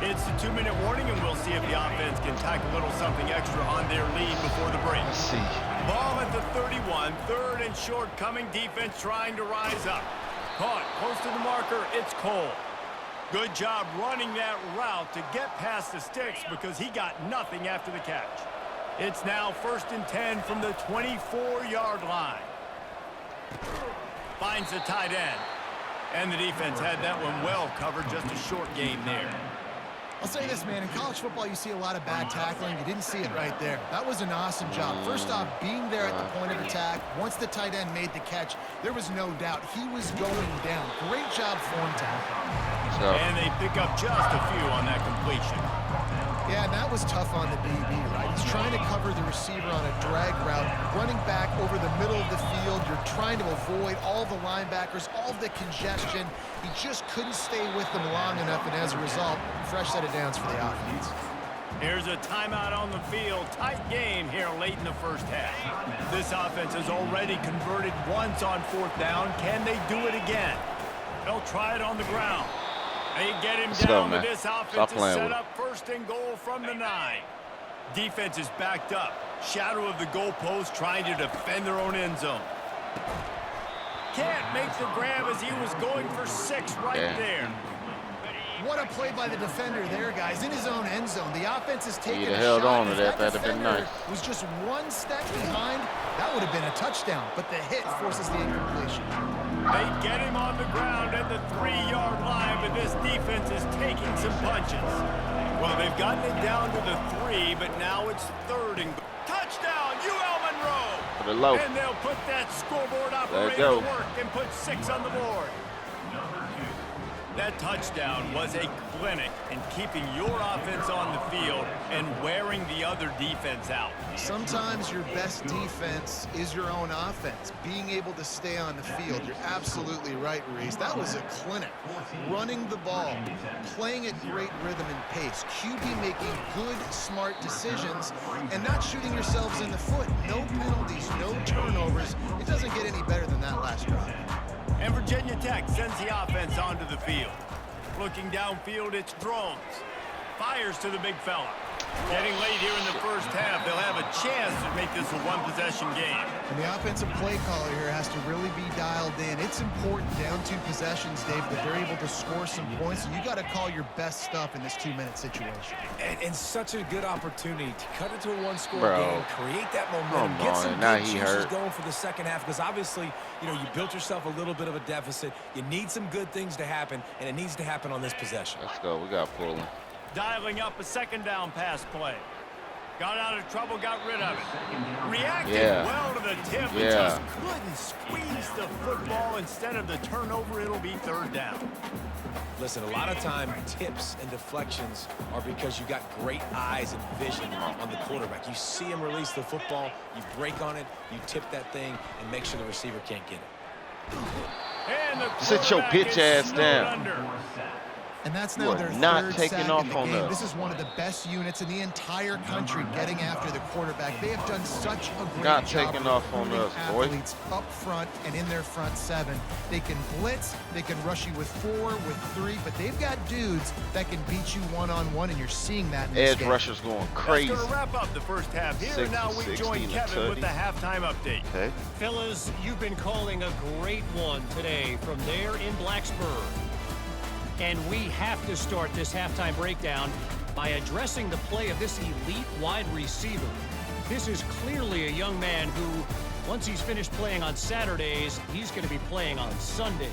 Speaker 2: It's the 2-minute warning, and we'll see if the offense can tack a little something extra on their lead before the break.
Speaker 1: Let's see.
Speaker 2: Ball at the 31, third and short coming, defense trying to rise up. Caught close to the marker, it's Cole. Good job running that route to get past the sticks because he got nothing after the catch. It's now 1st and 10 from the 24-yard line. Finds the tight end. And the defense had that one well covered, just a short game there.
Speaker 3: I'll say this, man. In college football, you see a lot of bad tackling. You didn't see it right there. That was an awesome job. First off, being there at the point of attack. Once the tight end made the catch, there was no doubt he was going down. Great job form tackle.
Speaker 2: And they pick up just a few on that completion.
Speaker 3: Yeah, and that was tough on the DB, right? He's trying to cover the receiver on a drag route, running back over the middle of the field. You're trying to avoid all the linebackers, all the congestion. He just couldn't stay with them long enough, and as a result, fresh set of downs for the offense.
Speaker 2: Here's a timeout on the field. Tight game here late in the first half. This offense has already converted once on 4th down. Can they do it again? They'll try it on the ground. They get him down, but this offense is set up 1st and goal from the 9. Defense is backed up. Shadow of the goalpost trying to defend their own end zone. Can't make the grab as he was going for 6 right there.
Speaker 3: What a play by the defender there, guys. In his own end zone. The offense is taking a shot.
Speaker 1: held on to that.
Speaker 3: If
Speaker 1: That'd have been nice.
Speaker 3: Was just 1 step behind. That would have been a touchdown, but the hit forces the incompletion.
Speaker 2: They get him on the ground at the 3-yard line, but this defense is taking some punches. Well, they've gotten it down to the 3, but now it's 3rd and touchdown, UL Monroe. And they'll put that scoreboard operator to work and put 6 on the board. That touchdown was a clinic in keeping your offense on the field and wearing the other defense out.
Speaker 3: Sometimes your best defense is your own offense, being able to stay on the field. You're absolutely right, Reese. That was a clinic. Running the ball, playing at great rhythm and pace, QB making good, smart decisions, and not shooting yourselves in the foot. No penalties, no turnovers. It doesn't get any better than that last drive.
Speaker 2: And Virginia Tech sends the offense onto the field. Looking downfield, it's Drones. Fires to the big fella. Getting late here in the first half, they'll have a chance to make this a one-possession game.
Speaker 3: And the offensive play caller here has to really be dialed in. It's important down 2 possessions, Dave, that they're able to score some points. And you got to call your best stuff in this 2-minute situation.
Speaker 4: And such a good opportunity to cut it to a 1-score game, create that momentum, get some
Speaker 1: now
Speaker 4: good
Speaker 1: he
Speaker 4: juices
Speaker 1: hurt.
Speaker 4: going for the second half. Because obviously, you know, you built yourself a little bit of a deficit. You need some good things to happen, and it needs to happen on this possession.
Speaker 1: Let's go. We got Portland.
Speaker 2: Dialing up a 2nd down pass play. Got out of trouble, got rid of it. Reacted well to the tip and just couldn't squeeze the football. Instead of the turnover, it'll be 3rd down.
Speaker 4: Listen, a lot of time tips and deflections are because you got great eyes and vision on the quarterback. You see him release the football, you break on it, you tip that thing, and make sure the receiver can't get it.
Speaker 2: And the
Speaker 1: Sit your bitch ass down.
Speaker 2: Under.
Speaker 3: And that's now their
Speaker 1: not
Speaker 3: 3rd
Speaker 1: taking
Speaker 3: sack
Speaker 1: off
Speaker 3: in the
Speaker 1: on
Speaker 3: game.
Speaker 1: us.
Speaker 3: This is one of the best units in the entire country getting after the quarterback. They have done such a great
Speaker 1: Not
Speaker 3: job
Speaker 1: taking off on
Speaker 3: recruiting
Speaker 1: us, boy.
Speaker 3: athletes up front and in their front 7. They can blitz, they can rush you with 4, with 3, but they've got dudes that can beat you one-on-one, and you're seeing that in this
Speaker 1: Edge
Speaker 3: game.
Speaker 1: rushers going crazy.
Speaker 2: That's going to wrap up the first half here. And now we join Kevin with the halftime update.
Speaker 1: Okay.
Speaker 5: Fellas, you've been calling a great one today from there in Blacksburg. And we have to start this halftime breakdown by addressing the play of this elite wide receiver. This is clearly a young man who, once he's finished playing on Saturdays, he's going to be playing on Sundays.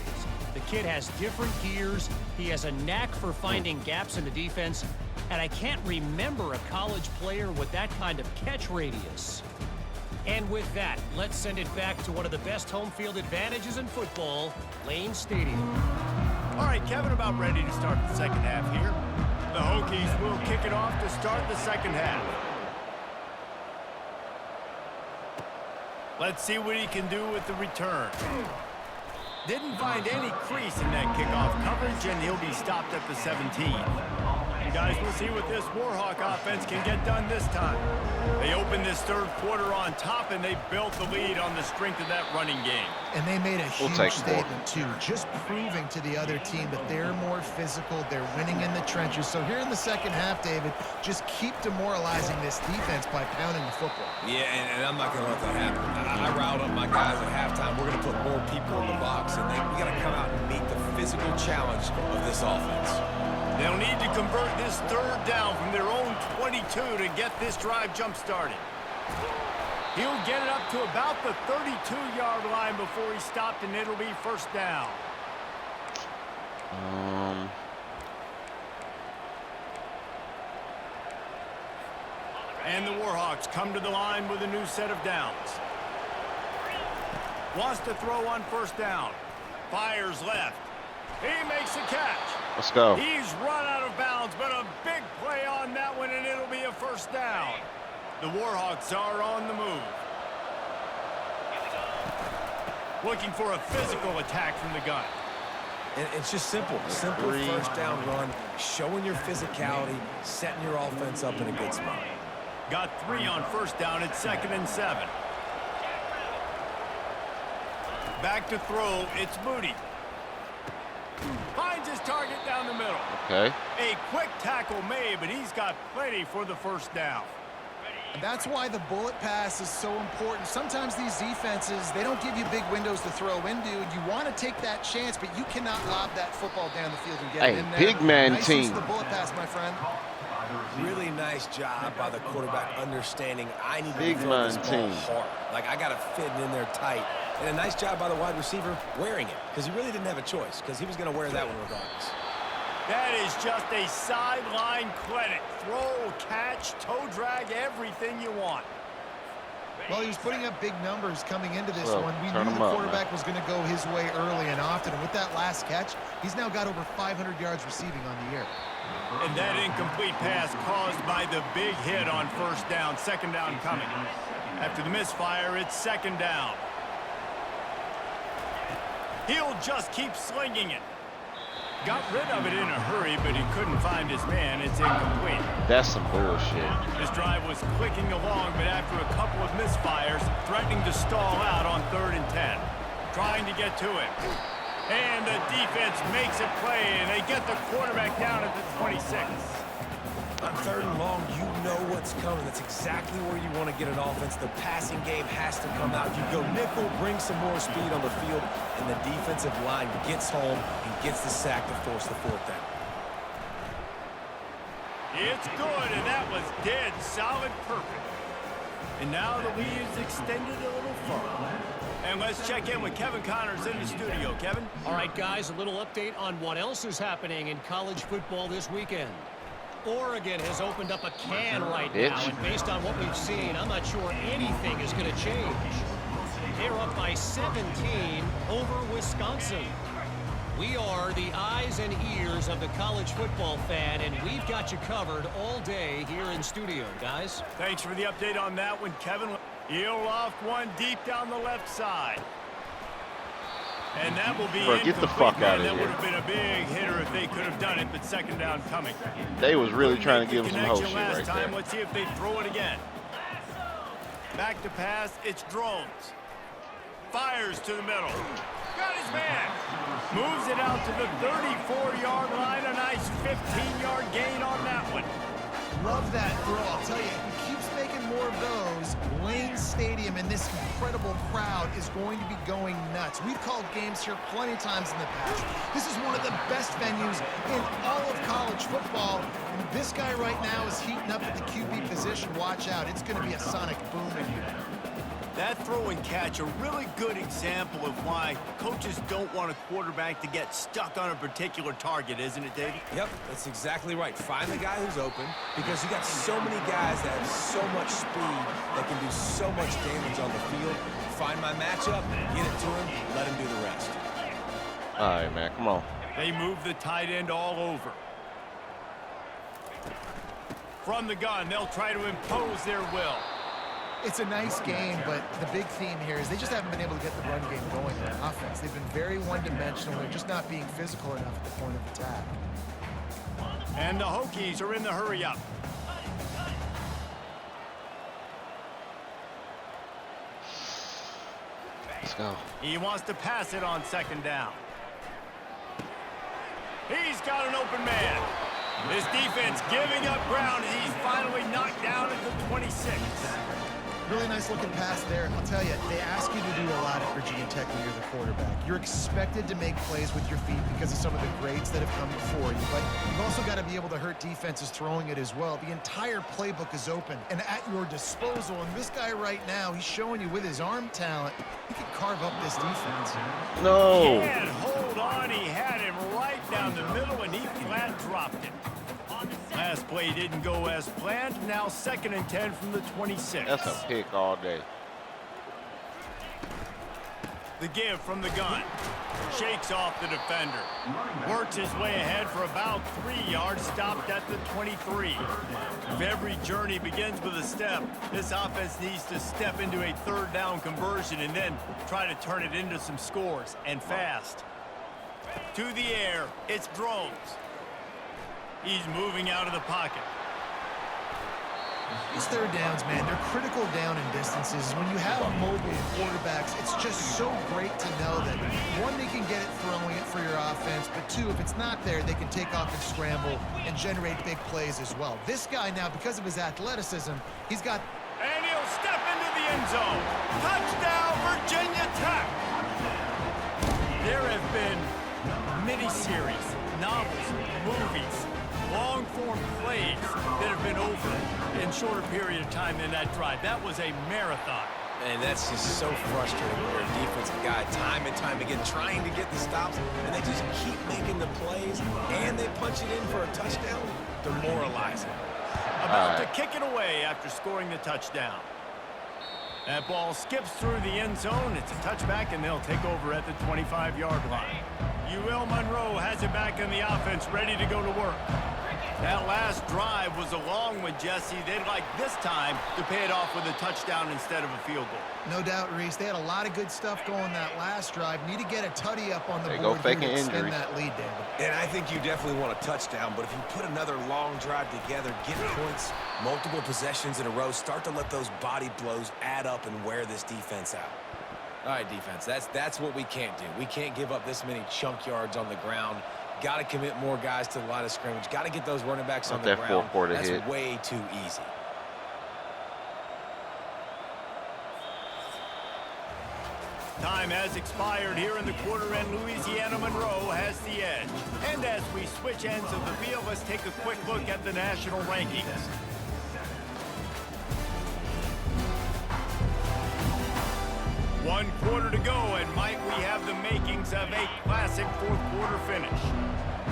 Speaker 5: The kid has different gears. He has a knack for finding gaps in the defense. And I can't remember a college player with that kind of catch radius. And with that, let's send it back to one of the best home field advantages in football, Lane Stadium.
Speaker 2: All right, Kevin, about ready to start the second half here. The Hokies will kick it off to start the second half. Let's see what he can do with the return. Didn't find any crease in that kickoff coverage, and he'll be stopped at the 17. Guys, we'll see what this Warhawk offense can get done this time. They opened this third quarter on top, and they built the lead on the strength of that running game.
Speaker 3: And they made a huge statement, too, just proving to the other team that they're more physical, they're winning in the trenches. So here in the second half, David, just keep demoralizing this defense by pounding the football.
Speaker 4: Yeah, and I'm not going to let that happen. I riled up my guys at halftime. We're going to put more people in the box, and we got to come out and meet the physical challenge of this offense.
Speaker 2: They'll need to convert this third down from their own 22 to get this drive jump-started. He'll get it up to about the 32-yard line before he's stopped, and it'll be first down. And the Warhawks come to the line with a new set of downs. Wants to throw on first down. Fires left. He makes a catch.
Speaker 1: Let's go.
Speaker 2: He's run out of bounds, but a big play on that one, and it'll be a first down. The Warhawks are on the move. Looking for a physical attack from the gun.
Speaker 4: And it's just simple first down run, showing your physicality, setting your offense up in a good spot.
Speaker 2: Got 3 on first down at 2nd and 7. Back to throw, it's Moody. Finds his target down the middle.
Speaker 1: Okay.
Speaker 2: A quick tackle made, but he's got plenty for the first down.
Speaker 3: That's why the bullet pass is so important. Sometimes these defenses, they don't give you big windows to throw into. You want to take that chance, but you cannot lob that football down the field and get it in there.
Speaker 1: Big man
Speaker 3: nice
Speaker 1: team.
Speaker 3: Use of the bullet pass, my friend.
Speaker 4: Really nice job by the quarterback understanding I need to
Speaker 1: Big
Speaker 4: throw
Speaker 1: man
Speaker 4: this ball
Speaker 1: team.
Speaker 4: hard. Like, I got to fit it in there tight. And a nice job by the wide receiver wearing it, because he really didn't have a choice, because he was going to wear that one regardless.
Speaker 2: That is just a sideline clinic. Throw, catch, toe drag, everything you want.
Speaker 3: Well, he was putting up big numbers coming into this one. We knew the quarterback was going to go his way early and often. And with that last catch, he's now got over 500 yards receiving on the year.
Speaker 2: And that incomplete pass caused by the big hit on first down. Second down coming. After the misfire, it's second down. He'll just keep slinging it. Got rid of it in a hurry, but he couldn't find his man. It's incomplete.
Speaker 1: That's some bullshit.
Speaker 2: This drive was clicking along, but after a couple of misfires, threatening to stall out on 3rd and 10. Trying to get to it. And the defense makes a play, and they get the quarterback down at the 26.
Speaker 4: On 3rd and long, you know what's coming. That's exactly where you want to get an offense. The passing game has to come out. You go nickel, bring some more speed on the field, and the defensive line gets home and gets the sack to force the 4th down.
Speaker 2: It's good, and that was dead solid perfect. And now the lead is extended a little further. And let's check in with Kevin Connors in the studio. Kevin?
Speaker 5: All right, guys, a little update on what else is happening in college football this weekend. Oregon has opened up a can right now, and based on what we've seen, I'm not sure anything is going to change. They're up by 17 over Wisconsin. We are the eyes and ears of the college football fan, and we've got you covered all day here in studio, guys.
Speaker 2: Thanks for the update on that one, Kevin. He'll loft one deep down the left side. And that will be
Speaker 1: Bro, get the fuck out of
Speaker 2: That
Speaker 1: here.
Speaker 2: would have been a big hitter if they could have done it, but second down coming.
Speaker 1: They was really trying to give him some whole shit
Speaker 2: last
Speaker 1: right
Speaker 2: time.
Speaker 1: there.
Speaker 2: Let's see if they throw it again. Back to pass, it's Drones. Fires to the middle. Got his man. Moves it out to the 34-yard line. A nice 15-yard gain on that one.
Speaker 3: Love that throw. I'll tell you, if he keeps making more of those, Lane Stadium and this incredible crowd is going to be going nuts. We've called games here plenty of times in the past. This is one of the best venues in all of college football. And this guy right now is heating up at the QB position. Watch out. It's going to be a sonic boom in here.
Speaker 2: That throw and catch, a really good example of why coaches don't want a quarterback to get stuck on a particular target, isn't it, David?
Speaker 4: Yep, that's exactly right. Find the guy who's open, because you got so many guys that have so much speed that can do so much damage on the field. Find my matchup, get it to him, let him do the rest.
Speaker 1: All right, man, come on.
Speaker 2: They move the tight end all over. From the gun, they'll try to impose their will.
Speaker 3: It's a nice game, but the big theme here is they just haven't been able to get the run game going on offense. They've been very one-dimensional. They're just not being physical enough at the point of attack.
Speaker 2: And the Hokies are in the hurry-up.
Speaker 1: Let's go.
Speaker 2: He wants to pass it on second down. He's got an open man. This defense giving up ground as he's finally knocked down at the 26.
Speaker 3: Really nice looking pass there. I'll tell you, they ask you to do a lot at Virginia Tech when you're the quarterback. You're expected to make plays with your feet because of some of the grades that have come before you, but you've also got to be able to hurt defenses throwing it as well. The entire playbook is open and at your disposal, and this guy right now, he's showing you with his arm talent, he can carve up this defense.
Speaker 1: No.
Speaker 2: He had hold on. He had him right down the middle, and he flat dropped it. Last play didn't go as planned. Now 2nd and 10 from the 26.
Speaker 1: That's a pick all day.
Speaker 2: The give from the gun. Shakes off the defender. Works his way ahead for about 3 yards. Stopped at the 23. If every journey begins with a step, this offense needs to step into a 3rd down conversion and then try to turn it into some scores, and fast. To the air, it's Drones. He's moving out of the pocket.
Speaker 3: These 3rd downs, man, they're critical down and distances. When you have mobile quarterbacks, it's just so great to know that, one, they can get it throwing it for your offense, but 2, if it's not there, they can take off and scramble and generate big plays as well. This guy now, because of his athleticism, he's got...
Speaker 2: And he'll step into the end zone. Touchdown, Virginia Tech! There have been miniseries, novels, movies, long-form plays that have been over in shorter period of time than that drive. That was a marathon.
Speaker 4: And that's just so frustrating for a defensive guy time and time again trying to get the stops, and they just keep making the plays, and they punch it in for a touchdown. Demoralizing.
Speaker 2: About to kick it away after scoring the touchdown. That ball skips through the end zone. It's a touchback, and they'll take over at the 25-yard line. UL Monroe has it back in the offense, ready to go to work. That last drive was a long one, Jesse. They'd like this time to pay it off with a touchdown instead of a field goal.
Speaker 3: No doubt, Reese. They had a lot of good stuff going that last drive. Need to get a tutty up on the
Speaker 1: There you
Speaker 3: board
Speaker 1: go, faking
Speaker 3: here to extend
Speaker 1: injury.
Speaker 3: that lead, David.
Speaker 4: And I think you definitely want a touchdown, but if you put another long drive together, get points, multiple possessions in a row, start to let those body blows add up and wear this defense out. All right, defense, that's what we can't do. We can't give up this many chunk yards on the ground. Got to commit more guys to the line of scrimmage. Got to get those running backs on the ground. That's hit. Way too easy.
Speaker 2: Time has expired here in the quarter, and Louisiana Monroe has the edge. And as we switch ends of the field, let's take a quick look at the national rankings. One quarter to go, and might we have the makings of a classic 4th quarter finish.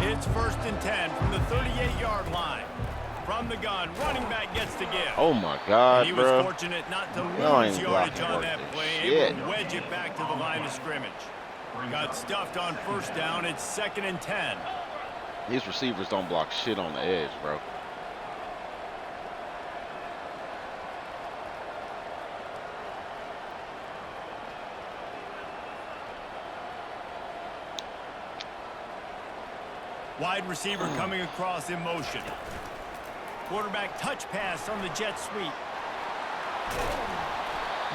Speaker 2: It's 1st and 10 from the 38-yard line. From the gun, running back gets to give.
Speaker 1: Oh my God,
Speaker 2: and he
Speaker 1: bro.
Speaker 2: was fortunate not to
Speaker 1: Y'all
Speaker 2: lose
Speaker 1: ain't
Speaker 2: yardage
Speaker 1: blocking
Speaker 2: on
Speaker 1: worth
Speaker 2: that
Speaker 1: this
Speaker 2: play.
Speaker 1: shit.
Speaker 2: Able to wedge it back to the line of scrimmage. Got stuffed on 1st down. It's 2nd and 10.
Speaker 1: These receivers don't block shit on the edge, bro.
Speaker 2: Wide receiver coming across in motion. Quarterback touch pass on the jet sweep.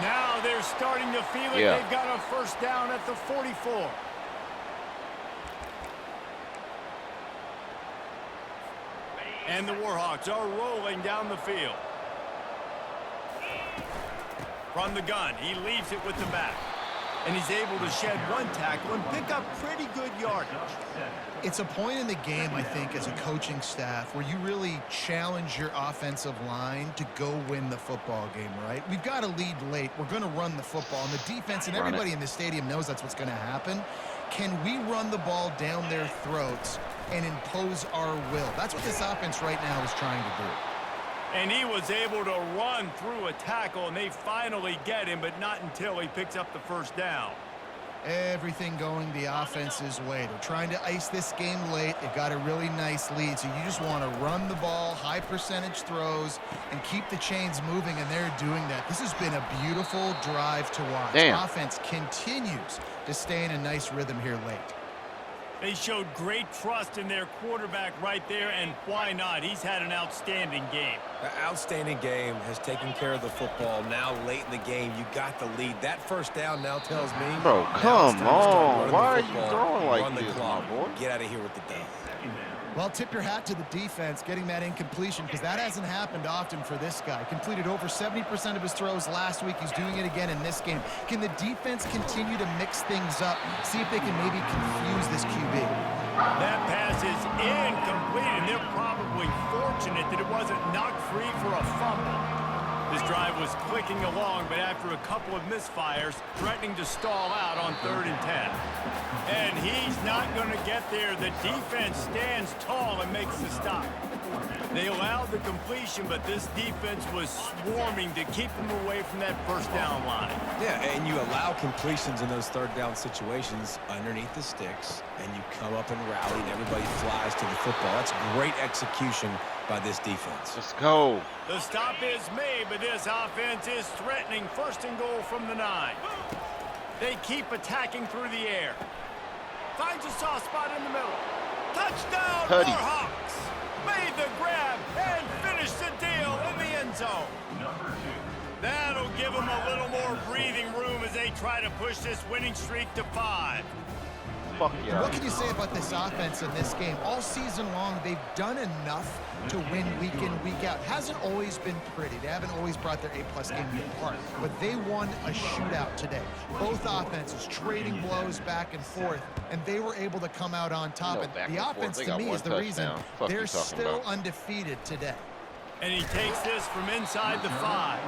Speaker 2: Now they're starting to feel it.
Speaker 1: Yeah.
Speaker 2: They've got a 1st down at the 44. And the Warhawks are rolling down the field. From the gun, he leaves it with the back. And he's able to shed one tackle and pick up pretty good yardage.
Speaker 3: It's a point in the game, I think, as a coaching staff where you really challenge your offensive line to go win the football game, right? We've got to lead late. We're going to run the football. And the defense and everybody in the stadium knows that's what's going to happen. Can we run the ball down their throats and impose our will? That's what this offense right now is trying to do.
Speaker 2: And he was able to run through a tackle, and they finally get him, but not until he picks up the 1st down.
Speaker 3: Everything going the offense's way. They're trying to ice this game late. They've got a really nice lead, so you just want to run the ball, high percentage throws, and keep the chains moving, and they're doing that. This has been a beautiful drive to watch.
Speaker 1: Damn.
Speaker 3: Offense continues to stay in a nice rhythm here late.
Speaker 2: They showed great trust in their quarterback right there, and why not? He's had an outstanding game.
Speaker 4: An outstanding game, has taken care of the football. Now late in the game, you got the lead. That first down now tells me.
Speaker 1: Bro, come on. Why are you throwing like this, my boy?
Speaker 4: Get out of here with the dub.
Speaker 3: Well, tip your hat to the defense getting that incompletion, because that hasn't happened often for this guy. Completed over 70% of his throws last week. He's doing it again in this game. Can the defense continue to mix things up? See if they can maybe confuse this QB.
Speaker 2: That pass is incomplete, and they're probably fortunate that it wasn't knocked free for a fumble. This drive was clicking along, but after a couple of misfires, threatening to stall out on 3rd and 10. And he's not going to get there. The defense stands tall and makes the stop. They allowed the completion, but this defense was swarming to keep them away from that first down line.
Speaker 4: Yeah, and you allow completions in those 3rd down situations underneath the sticks, and you come up and rally, and everybody flies to the football. That's great execution by this defense.
Speaker 1: Let's go.
Speaker 2: The stop is made, but this offense is threatening 1st and goal from the 9. They keep attacking through the air. Finds a soft spot in the middle. Touchdown,
Speaker 1: Huddy.
Speaker 2: Warhawks! Made the grab and finished the deal in the end zone. That'll give them a little more breathing room as they try to push this winning streak to 5.
Speaker 1: Fuck yeah.
Speaker 3: What can you say about this offense in this game? All season long, they've done enough to win week in, week out. Hasn't always been pretty. They haven't always brought their A-plus game to the park, but they won a shootout today. Both offenses trading blows back and forth, and they were able to come out on top. And the offense, to me, is the reason they're still undefeated today.
Speaker 2: And he takes this from inside the 5.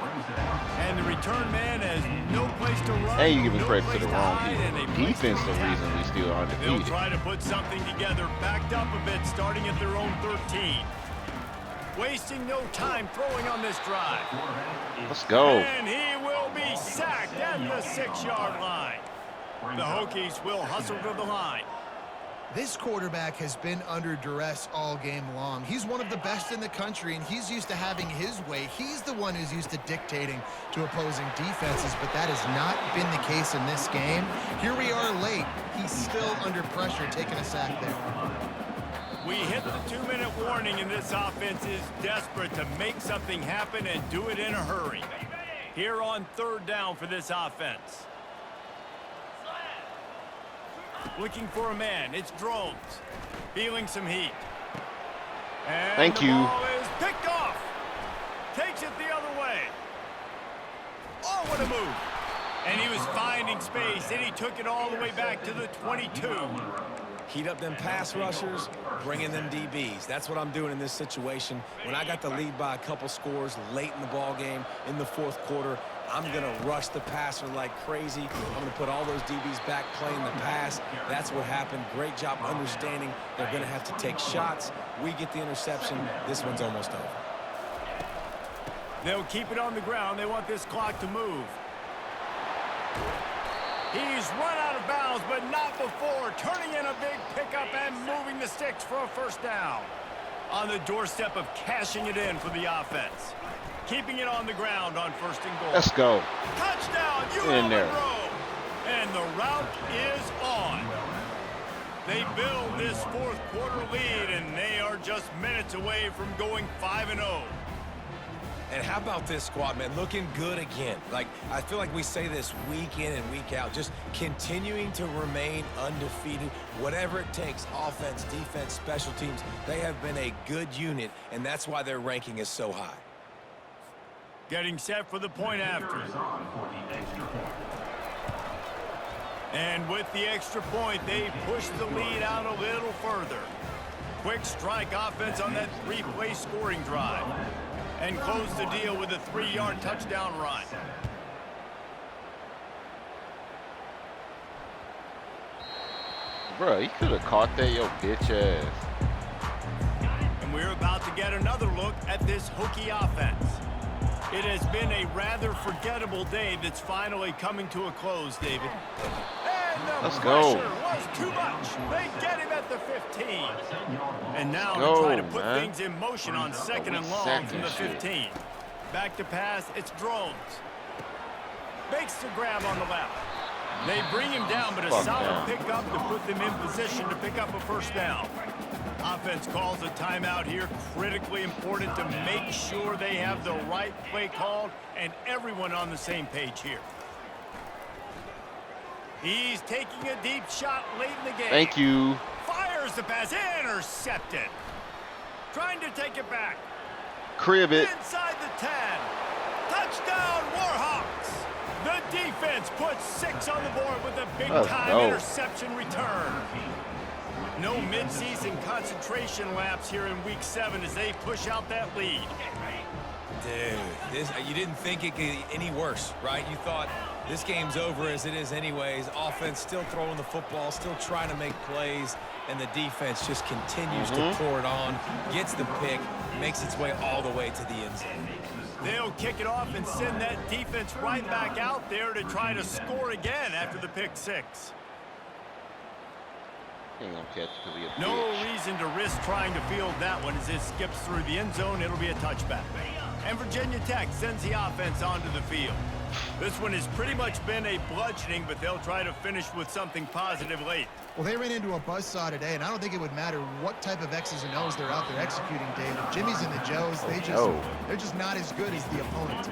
Speaker 2: And the return man has no place to run.
Speaker 1: And you giving
Speaker 2: no
Speaker 1: credit to
Speaker 2: place
Speaker 1: the wrong
Speaker 2: hide, and a
Speaker 1: people.
Speaker 2: place
Speaker 1: Defense
Speaker 2: to
Speaker 1: the
Speaker 2: attack.
Speaker 1: reason we still
Speaker 2: They'll
Speaker 1: undefeated.
Speaker 2: try to put something together, backed up a bit, starting at their own 13. Wasting no time throwing on this drive.
Speaker 1: Let's go.
Speaker 2: And he will be sacked at the 6-yard line. The Hokies will hustle to the line.
Speaker 3: This quarterback has been under duress all game long. He's one of the best in the country, and he's used to having his way. He's the one who's used to dictating to opposing defenses, but that has not been the case in this game. Here we are late. He's still under pressure, taking a sack there.
Speaker 2: We hit the 2-minute warning, and this offense is desperate to make something happen and do it in a hurry. Here on 3rd down for this offense. Looking for a man. It's Drones. Feeling some heat. And
Speaker 1: Thank you.
Speaker 2: The ball is picked off. Takes it the other way. Oh, what a move. And he was finding space, and he took it all the way back to the 22.
Speaker 4: Heat up them pass rushers, bring in them DBs. That's what I'm doing in this situation. When I got the lead by a couple scores late in the ball game, in the 4th quarter, I'm going to rush the passer like crazy. I'm going to put all those DBs back playing the pass. That's what happened. Great job understanding they're going to have to take shots. We get the interception. This one's almost over.
Speaker 2: They'll keep it on the ground. They want this clock to move. He's run out of bounds, but not before. Turning in a big pickup and moving the sticks for a 1st down. On the doorstep of cashing it in for the offense. Keeping it on the ground on 1st and goal.
Speaker 1: Let's go.
Speaker 2: Touchdown,
Speaker 1: In there.
Speaker 2: Monroe. And the route is on. They build this 4th quarter lead, and they are just minutes away from going 5-0.
Speaker 4: And how about this squad, man? Looking good again. Like, I feel like we say this week in and week out, just continuing to remain undefeated, whatever it takes, offense, defense, special teams. They have been a good unit, and that's why their ranking is so high.
Speaker 2: Getting set for the point after. And with the extra point, they push the lead out a little further. Quick strike offense on that 3-play scoring drive. And close the deal with a 3-yard touchdown run.
Speaker 1: Bro, you could have caught that, yo bitch ass.
Speaker 2: And we're about to get another look at this Hokie offense. It has been a rather forgettable day that's finally coming to a close, David. And And the
Speaker 1: Let's go.
Speaker 2: pressure was too much. They get him at the 15. And now
Speaker 1: Let's go,
Speaker 2: to try to put
Speaker 1: man.
Speaker 2: things in motion on second and long from the 15. Back to pass, it's Drones. Makes the grab on the left. They bring him down, but a solid pickup to put them in position to pick up a first down. Offense calls a timeout here. Critically important to make sure they have the right play called and everyone on the same page here. He's taking a deep shot late in the game.
Speaker 1: Thank you.
Speaker 2: Fires the pass. Intercepted. Trying to take it back.
Speaker 1: Crib it.
Speaker 2: Inside the 10. Touchdown, Warhawks. The defense puts 6 on the board with a big-time interception return. No midseason concentration laps here in Week 7 as they push out that lead.
Speaker 4: Dude, you didn't think it could get any worse, right? You thought this game's over as it is anyways. Offense still throwing the football, still trying to make plays, and the defense just continues to pour it on, gets the pick, makes its way all the way to the end zone.
Speaker 2: They'll kick it off and send that defense right back out there to try to score again after the pick 6.
Speaker 1: Ain't gonna catch till he a
Speaker 2: No
Speaker 1: bitch.
Speaker 2: reason to risk trying to field that one as it skips through the end zone. It'll be a touchback. And Virginia Tech sends the offense onto the field. This one has pretty much been a bludgeoning, but they'll try to finish with something positive late.
Speaker 3: Well, they ran into a buzzsaw today, and I don't think it would matter what type of X's and O's they're out there executing, David. Jimmy's and the Joes, they're just not as good as the opponent.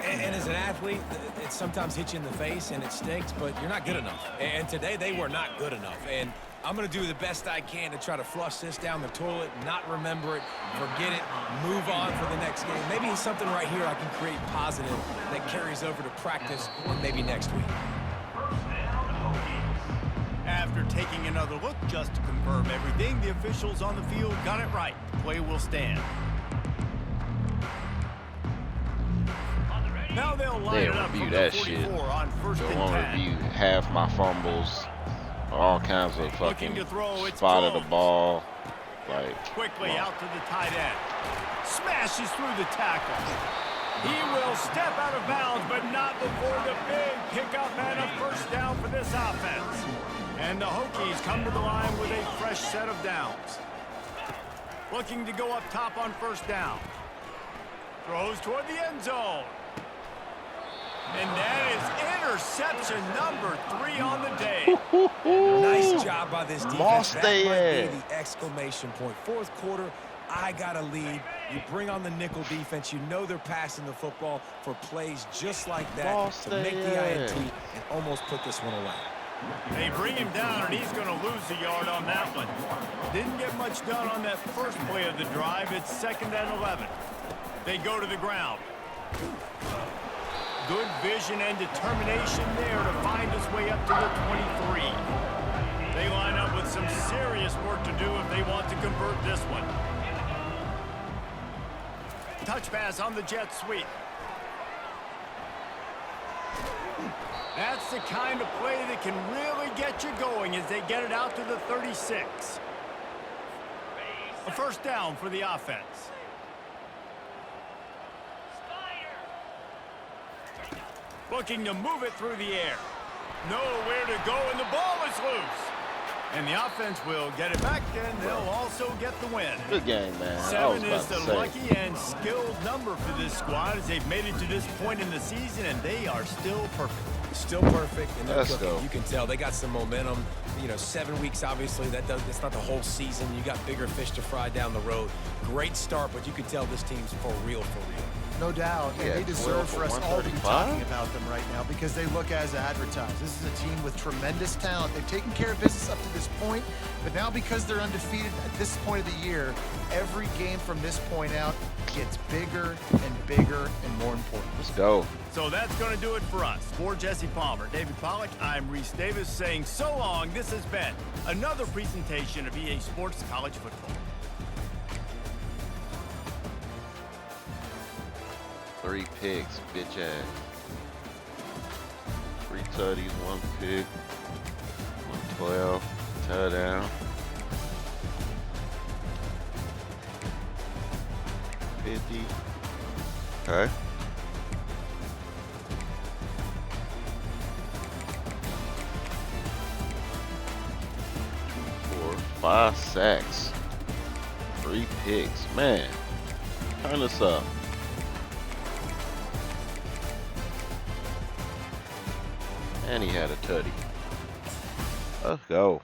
Speaker 4: And as an athlete, it sometimes hits you in the face and it stinks, but you're not good enough. And today they were not good enough. And I'm going to do the best I can to try to flush this down the toilet, not remember it, forget it, move on for the next game. Maybe something right here I can create positive that carries over to practice and maybe next week.
Speaker 2: After taking another look just to confirm everything, the officials on the field got it right. Play will stand. Now they'll line it up from the 44 on first and 10.
Speaker 1: They won't review half my fumbles, all kinds of fucking spotted the ball. Like,
Speaker 2: quickly out to the tight end. Smashes through the tackle. He will step out of bounds, but not before the big pickup and a first down for this offense. And the Hokies come to the line with a fresh set of downs. Looking to go up top on first down. Throws toward the end zone. And that is interception number 3 on the day.
Speaker 4: Nice job by this defense. That might be the exclamation point. Fourth quarter, I got a lead. You bring on the nickel defense. You know they're passing the football for plays just like that to make the INT and almost put this one away.
Speaker 2: They bring him down, and he's going to lose a yard on that one. Didn't get much done on that first play of the drive. It's 2nd and 11. They go to the ground. Good vision and determination there to find his way up to the 23. They line up with some serious work to do if they want to convert this one. Touch pass on the jet sweep. That's the kind of play that can really get you going as they get it out to the 36. A first down for the offense. Looking to move it through the air. Nowhere to go, and the ball is loose. And the offense will get it back, and they'll also get the win.
Speaker 1: good game, man.
Speaker 2: 7 is the lucky and skilled number for this squad as they've made it to this point in the season, and they are still perfect.
Speaker 4: Still perfect, and they're
Speaker 1: Let's
Speaker 4: cooking.
Speaker 1: go.
Speaker 4: You can tell they got some momentum. You know, 7 weeks, obviously, it's not the whole season. You got bigger fish to fry down the road. Great start, but you can tell this team's for real, for real.
Speaker 3: No doubt, and they deserve for us all to be talking about them right now because they look as advertised. This is a team with tremendous talent. They've taken care of business up to this point, but now because they're undefeated at this point of the year, every game from this point out gets bigger and bigger and more important.
Speaker 1: Let's go.
Speaker 2: So that's going to do it for us. For Jesse Palmer, David Pollack, I'm Reese Davis saying so long. This has been another presentation of EA Sports College Football.
Speaker 1: 3 picks, bitch ass. 3 tutties, 1 pick, 112, touchdown. 50. Okay. 5 sacks, 3 picks. Man, turn this up. And he had a tutty. Let's go.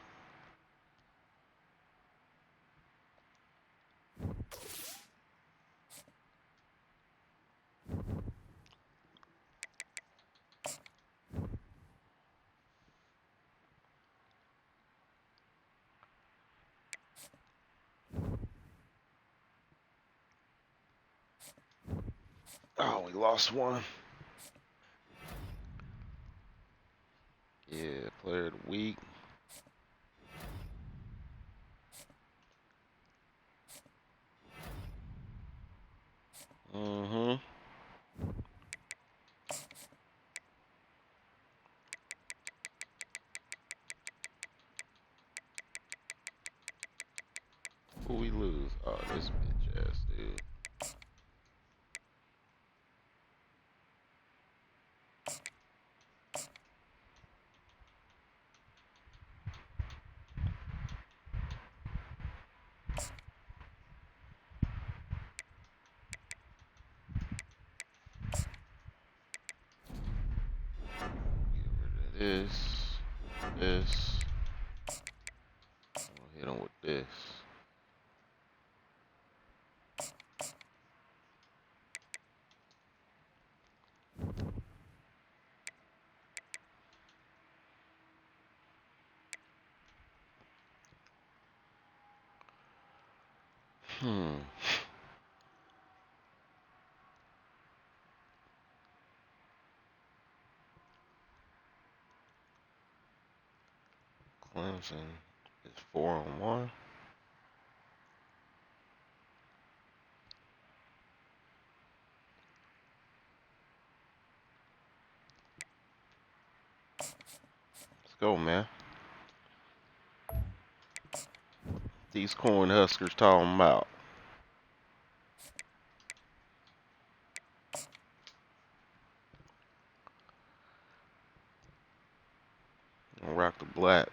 Speaker 1: Oh, we lost one. Yeah, player of the week. Mm-hmm. Who we lose? Oh, this bitch ass dude. Get rid of this. I'll hit him with this. Clemson is 4-1. Let's go, man. These corn huskers talking about. Gonna rock the black.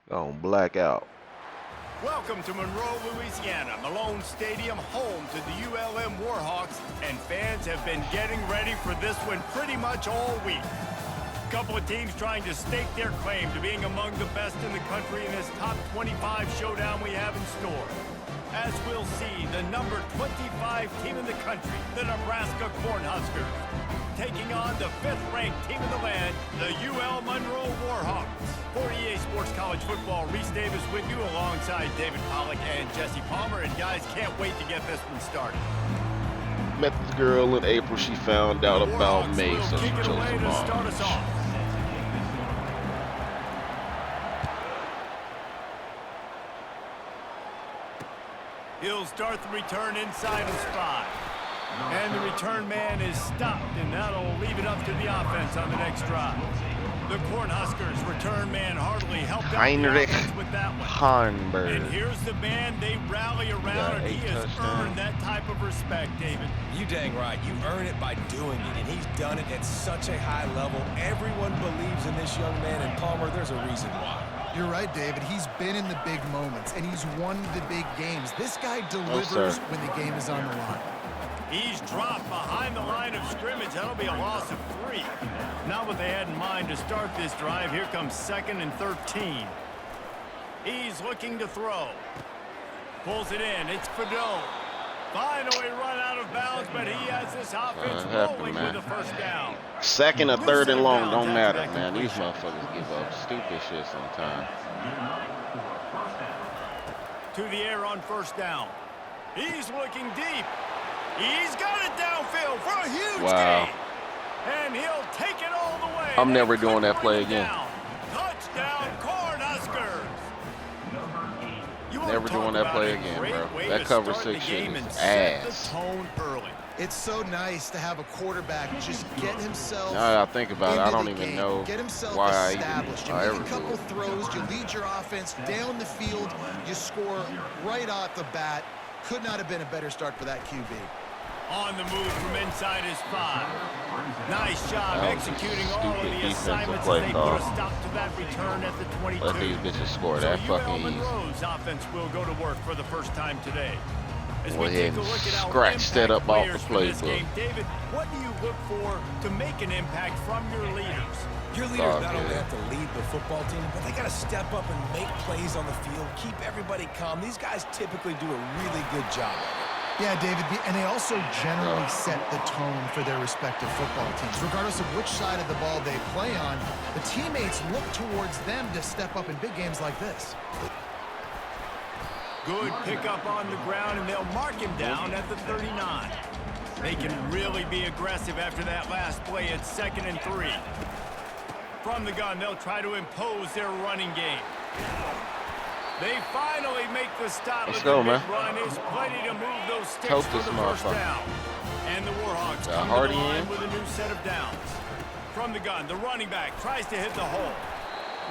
Speaker 1: Gonna black out.
Speaker 2: Welcome to Monroe, Louisiana, Malone Stadium, home to the ULM Warhawks, and fans have been getting ready for this one pretty much all week. A couple of teams trying to stake their claim to being among the best in the country in this top 25 showdown we have in store. As we'll see, the number 25 team in the country, the Nebraska Cornhuskers, taking on the 5th-ranked team in the land, the UL Monroe Warhawks. For EA Sports College Football, Reese Davis with you alongside David Pollack and Jesse Palmer. And guys, can't wait to get this one started.
Speaker 1: Met the girl in April. She found out about me, so she chose to
Speaker 2: start us off. He'll start the return inside his 5. And the return man is stopped, and that'll leave it up to the offense on the next drive. The Cornhuskers return man hardly helped out the offense with that one.
Speaker 1: Heinberg.
Speaker 2: And here's the man they rally around, and he has earned that type of respect, David.
Speaker 4: You dang right. You earn it by doing it, and he's done it at such a high level. Everyone believes in this young man, and Palmer, there's a reason why.
Speaker 3: You're right, David. He's been in the big moments, and he's won the big games. This guy delivers when the game is on the line.
Speaker 2: He's dropped behind the line of scrimmage. That'll be a loss of 3. Not what they had in mind to start this drive. Here comes 2nd and 13. He's looking to throw. Pulls it in. It's Fedot. Finally run out of bounds, but he has this offense rolling with a first down.
Speaker 1: 2nd or 3rd and long don't matter, man. These motherfuckers give up stupid shit sometimes.
Speaker 2: To the air on first down. He's looking deep. He's got it downfield for a huge gain. And he'll take it all the way.
Speaker 1: I'm never doing that play again.
Speaker 2: Touchdown, Cornhuskers.
Speaker 1: Never doing that play again, bro. That cover 6 shit is ass.
Speaker 3: It's so nice to have a quarterback just get himself.
Speaker 1: Now that I think about it, I don't even know why I
Speaker 3: established. You make a couple throws, you lead your offense down the field, you score right off the bat. Could not have been a better start for that QB.
Speaker 2: On the move from inside his 5. Nice job executing all of the assignments as they put a stop to that return at the 22.
Speaker 6: Let these bitches score
Speaker 2: So
Speaker 6: that fucking easy.
Speaker 2: Monroe's offense will go to work for the first time today. As
Speaker 6: Go
Speaker 2: we
Speaker 6: ahead
Speaker 2: take a
Speaker 6: and
Speaker 2: look at our
Speaker 6: scratch that up off the
Speaker 2: players for this
Speaker 6: playbook.
Speaker 2: game, David, what do you look for to make an impact from your leaders?
Speaker 4: Your leaders not only have to lead the football team, but they got to step up and make plays on the field, keep everybody calm. These guys typically do a really good job of it.
Speaker 3: Yeah, David, and they also generally set the tone for their respective football teams. Regardless of which side of the ball they play on, the teammates look towards them to step up in big games like this.
Speaker 2: Good pickup on the ground, and they'll mark him down at the 39. They can really be aggressive after that last play at 2nd and 3. From the gun, they'll try to impose their running game. They finally make the stop.
Speaker 6: Let's go, man.
Speaker 2: Run is plenty to move those sticks
Speaker 6: Tote
Speaker 2: for
Speaker 6: this
Speaker 2: the first
Speaker 6: motherfucker.
Speaker 2: down. And the Warhawks
Speaker 6: Got
Speaker 2: come to
Speaker 6: Hardy
Speaker 2: the line
Speaker 6: in.
Speaker 2: with a new set of downs. From the gun, the running back tries to hit the hole.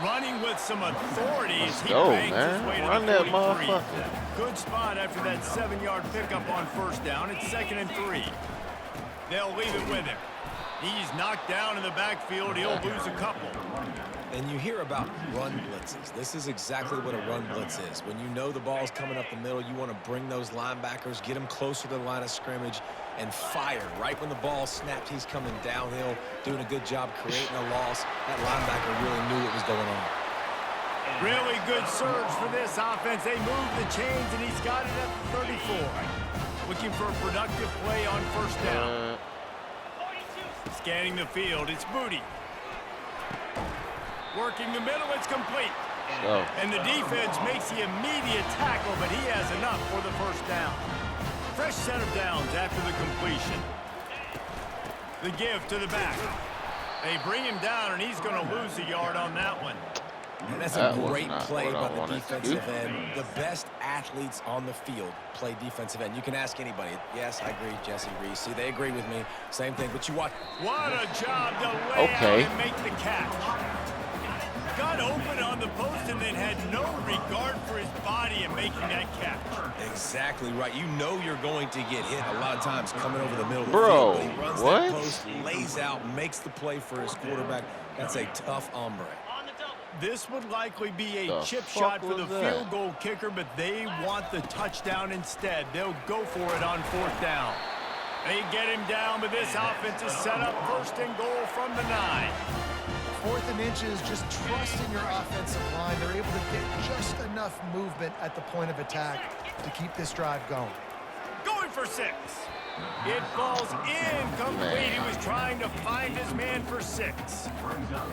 Speaker 2: Running with some authority as he
Speaker 6: go,
Speaker 2: bangs
Speaker 6: man.
Speaker 2: his way to
Speaker 6: Run
Speaker 2: the
Speaker 6: that
Speaker 2: 43.
Speaker 6: motherfucker.
Speaker 2: Good spot after that 7-yard pickup on first down. It's 2nd and 3. They'll leave it with him. He's knocked down in the backfield. He'll lose a couple.
Speaker 4: And you hear about run blitzes. This is exactly what a run blitz is. When you know the ball's coming up the middle, you want to bring those linebackers, get them closer to the line of scrimmage, and fire. Right when the ball snapped, he's coming downhill, doing a good job creating a loss. That linebacker really knew what was going on.
Speaker 2: Really good surge for this offense. They move the chains, and he's got it at the 34. Looking for a productive play on first down. Scanning the field, it's Booty. Working the middle, it's complete. And the defense makes the immediate tackle, but he has enough for the first down. Fresh set of downs after the completion. The give to the back. They bring him down, and he's going to lose a yard on that one.
Speaker 4: And that's a great play by the defensive end. The best athletes on the field play defensive end. You can ask anybody. Yes, I agree, Jesse Reese. See, they agree with me. Same thing, but you watch.
Speaker 2: What a job to lay out and make the catch. Got open on the post and then had no regard for his body in making that catch.
Speaker 4: Exactly right. You know you're going to get hit a lot of times coming over the middle of the
Speaker 6: Bro,
Speaker 4: field. He runs
Speaker 6: what?
Speaker 4: that post, lays out, makes the play for his quarterback. That's a tough hombre.
Speaker 2: This would likely be a chip shot for the field goal kicker, but they want the touchdown instead. They'll go for it on 4th down. They get him down, but this offense is set up 1st and goal from the 9.
Speaker 3: 4th and inches, just trusting your offensive line. They're able to get just enough movement at the point of attack to keep this drive going.
Speaker 2: Going for 6. It falls incomplete. He was trying to find his man for 6.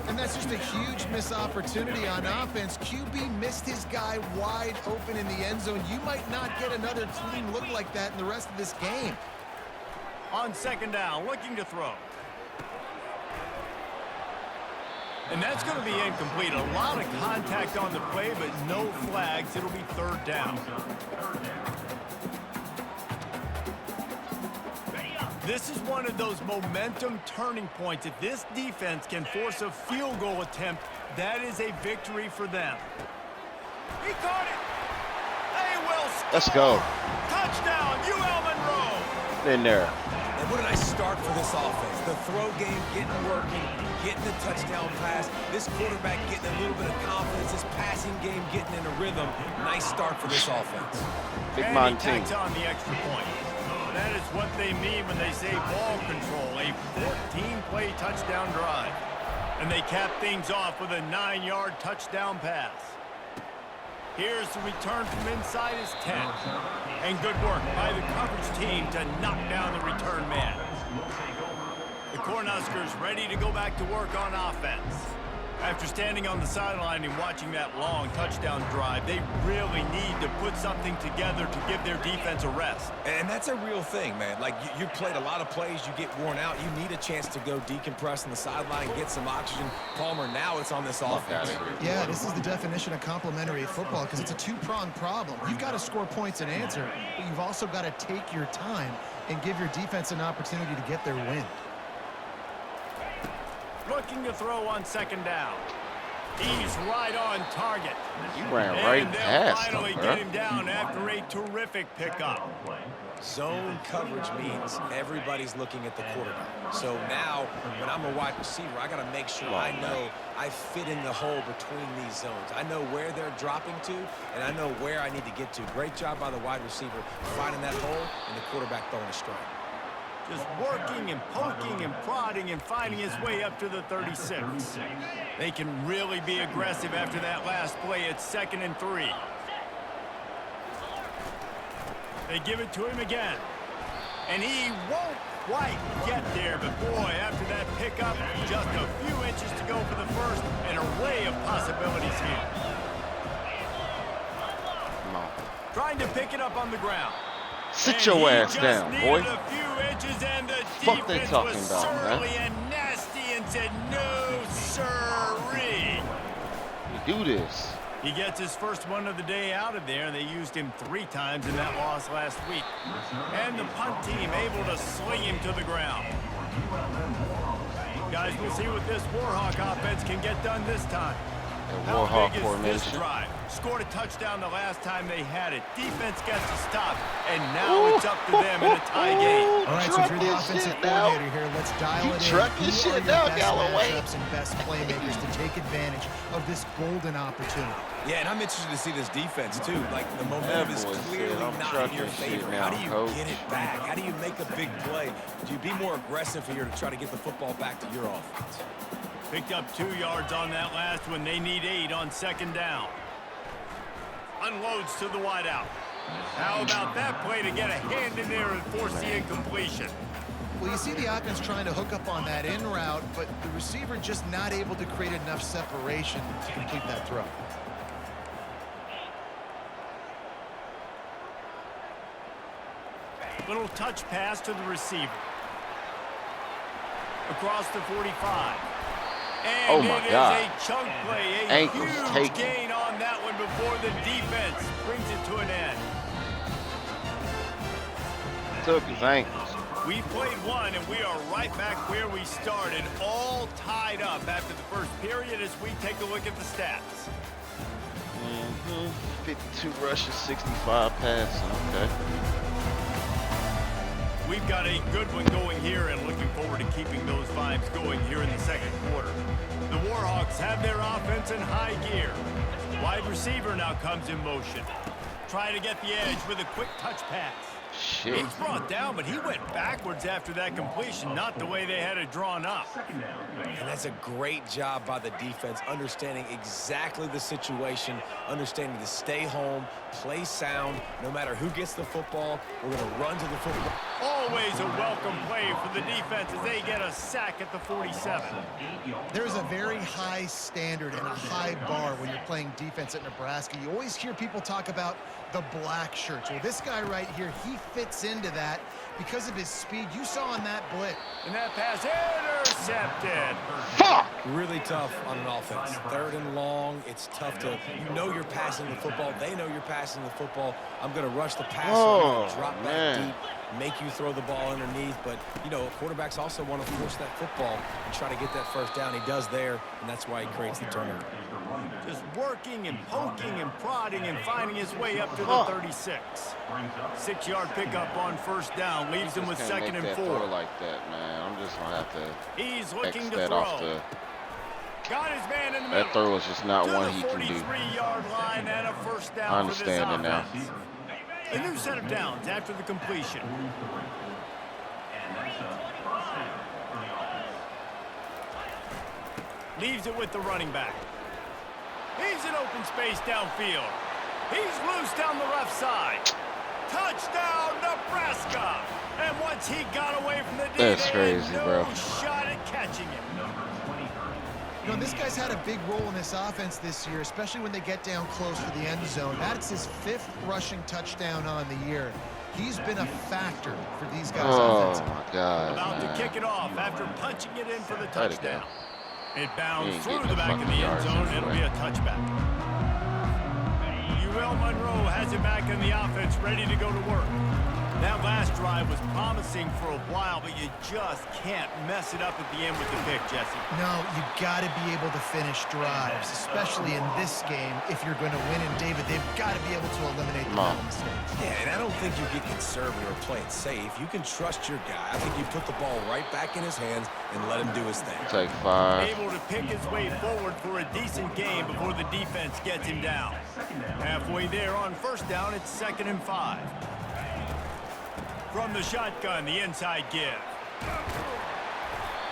Speaker 3: And that's just a huge missed opportunity on offense. QB missed his guy wide open in the end zone. You might not get another clean look like that in the rest of this game.
Speaker 2: On 2nd down, looking to throw. And that's going to be incomplete. A lot of contact on the play, but no flags. It'll be 3rd down. This is one of those momentum turning points. If this defense can force a field goal attempt, that is a victory for them. He caught it. They will score.
Speaker 6: Let's go.
Speaker 2: Touchdown, UL Monroe.
Speaker 6: In there.
Speaker 4: And what a nice start for this offense. The throw game getting working, getting the touchdown pass. This quarterback getting a little bit of confidence. This passing game getting in a rhythm. Nice start for this offense.
Speaker 6: Big
Speaker 2: and he
Speaker 6: Montine.
Speaker 2: tacks on the extra point. That is what they mean when they say ball control. A 14-play touchdown drive. And they cap things off with a 9-yard touchdown pass. Here's the return from inside his 10. And good work by the coverage team to knock down the return man. The Cornhuskers ready to go back to work on offense. After standing on the sideline and watching that long touchdown drive, they really need to put something together to give their defense a rest.
Speaker 4: And that's a real thing, man. Like, you played a lot of plays, you get worn out, you need a chance to go decompress on the sideline, get some oxygen. Palmer, now it's on this offense.
Speaker 3: Yeah, this is the definition of complementary football because it's a two-pronged problem. You've got to score points and answer, but you've also got to take your time and give your defense an opportunity to get their win.
Speaker 2: Looking to throw on 2nd down. He's right on target.
Speaker 6: He ran right past
Speaker 2: finally
Speaker 6: him,
Speaker 2: get him down after a terrific pickup.
Speaker 4: Zone coverage means everybody's looking at the quarterback. So now, when I'm a wide receiver, I got to make sure I know I fit in the hole between these zones. I know where they're dropping to, and I know where I need to get to. Great job by the wide receiver finding that hole and the quarterback throwing a strike.
Speaker 2: Just working and poking and prodding and finding his way up to the 36. They can really be aggressive after that last play. It's 2nd and 3. They give it to him again. And he won't quite get there. But, boy, after that pickup, just a few inches to go for the first, and an array of possibilities here. Trying to pick it up on the ground.
Speaker 6: Sit your ass down, boy.
Speaker 2: A few inches, and the
Speaker 6: Fuck they
Speaker 2: defense
Speaker 6: talking
Speaker 2: was
Speaker 6: about,
Speaker 2: surly
Speaker 6: man?
Speaker 2: and nasty and said, no, sirree.
Speaker 6: We do this.
Speaker 2: He gets his first one of the day out of there. They used him 3 times in that loss last week. And the punt team able to sling him to the ground. Guys, we'll see what this Warhawk offense can get done this time.
Speaker 6: The
Speaker 2: How
Speaker 6: Warhawk
Speaker 2: big is this
Speaker 6: formation.
Speaker 2: drive? Scored a touchdown the last time they had it. Defense gets to stop, and now it's up to them in a tie game.
Speaker 3: All right, so if you're the offensive coordinator here, let's dial it in.
Speaker 6: Truck this
Speaker 3: Who are
Speaker 6: shit
Speaker 3: your
Speaker 6: now,
Speaker 3: best
Speaker 6: Galloway.
Speaker 3: matchups and best playmakers to take advantage of this golden opportunity?
Speaker 4: Yeah, and I'm interested to see this defense, too. Like, the momentum is
Speaker 6: boy
Speaker 4: clearly
Speaker 6: said, I'm
Speaker 4: not in
Speaker 6: trucking
Speaker 4: your
Speaker 6: shit
Speaker 4: favor.
Speaker 6: now,
Speaker 4: How do you
Speaker 6: coach.
Speaker 4: get it back? How do you make a big play? Do you be more aggressive here to try to get the football back to your offense?
Speaker 2: Picked up 2 yards on that last one. They need 8 on 2nd down. Unloads to the wideout. How about that play to get a hand in there and force the incompletion?
Speaker 3: Well, you see the offense trying to hook up on that in route, but the receiver just not able to create enough separation to complete that throw.
Speaker 2: Little touch pass to the receiver. Across the 45. And
Speaker 6: Oh, my
Speaker 2: it
Speaker 6: God.
Speaker 2: is a chunk play. A
Speaker 6: Ankles
Speaker 2: huge
Speaker 6: taken.
Speaker 2: gain on that one before the defense brings it to an end.
Speaker 6: Took his ankles.
Speaker 2: We played one, and we are right back where we started, all tied up after the first period as we take a look at the stats.
Speaker 6: 52 rushes, 65 passing. Okay.
Speaker 2: We've got a good one going here and looking forward to keeping those vibes going here in the 2nd quarter. The Warhawks have their offense in high gear. Wide receiver now comes in motion. Trying to get the edge with a quick touch pass.
Speaker 6: Shit.
Speaker 2: He's brought down, but he went backwards after that completion, not the way they had it drawn up.
Speaker 4: And that's a great job by the defense, understanding exactly the situation, understanding to stay home, play sound. No matter who gets the football, we're going to run to the football.
Speaker 2: Always a welcome play for the defense as they get a sack at the 47.
Speaker 3: There's a very high standard and a high bar when you're playing defense at Nebraska. You always hear people talk about the black shirts. Well, this guy right here, he fits into that because of his speed. You saw on that blitz.
Speaker 2: And that pass intercepted.
Speaker 6: Fuck!
Speaker 4: Really tough on an offense. 3rd and long, it's tough to, you know you're passing the football. They know you're passing the football. I'm going to rush the passer. I'm going to drop back deep, make you throw the ball underneath. But, you know, quarterbacks also want to force that football and try to get that first down. He does there, and that's why he creates the turnover.
Speaker 2: Just working and poking and prodding and finding his way up to the 36. 6-yard pickup on 1st down. Leaves him with 2nd and 4.
Speaker 6: Like that, man. I'm just going to have to
Speaker 2: He's looking
Speaker 6: X
Speaker 2: to
Speaker 6: that
Speaker 2: throw.
Speaker 6: off the...
Speaker 2: Got his man in the middle.
Speaker 6: That throw is just not
Speaker 2: to
Speaker 6: one
Speaker 2: the
Speaker 6: he can do.
Speaker 2: 43-yard line and a 1st down
Speaker 6: I understand
Speaker 2: for
Speaker 6: it
Speaker 2: this
Speaker 6: now.
Speaker 2: offense. A new set of downs after the completion. Leaves it with the running back. He's in open space downfield. He's loose down the left side. Touchdown, Nebraska! And once he got away from the D,
Speaker 6: That's
Speaker 2: they
Speaker 6: crazy,
Speaker 2: had no
Speaker 6: bro.
Speaker 2: shot at catching him.
Speaker 3: You know, this guy's had a big role in this offense this year, especially when they get down close to the end zone. That's his 5th rushing touchdown on the year. He's been a factor for these guys offensively.
Speaker 6: Oh, my God,
Speaker 2: About
Speaker 6: man.
Speaker 2: to kick it off after punching it in for the
Speaker 6: Let it
Speaker 2: touchdown.
Speaker 6: go.
Speaker 2: It
Speaker 6: He
Speaker 2: bounds
Speaker 6: ain't
Speaker 2: through
Speaker 6: getting
Speaker 2: the
Speaker 6: no
Speaker 2: back of the
Speaker 6: fucking
Speaker 2: end
Speaker 6: yards
Speaker 2: zone.
Speaker 6: anyway.
Speaker 2: It'll be a touchback. UL Monroe has it back in the offense, ready to go to work. That last drive was promising for a while, but you just can't mess it up at the end with the pick, Jesse.
Speaker 3: No, you got to be able to finish drives, especially in this game. If you're going to win, and David, they've got to be able to eliminate the mistakes.
Speaker 4: Yeah, and I don't think you get conservative or play it safe. You can trust your guy. I think you put the ball right back in his hands and let him do his thing.
Speaker 6: Take 5.
Speaker 2: Able to pick his way forward for a decent game before the defense gets him down. Halfway there on first down, it's 2nd and 5. From the shotgun, the inside give.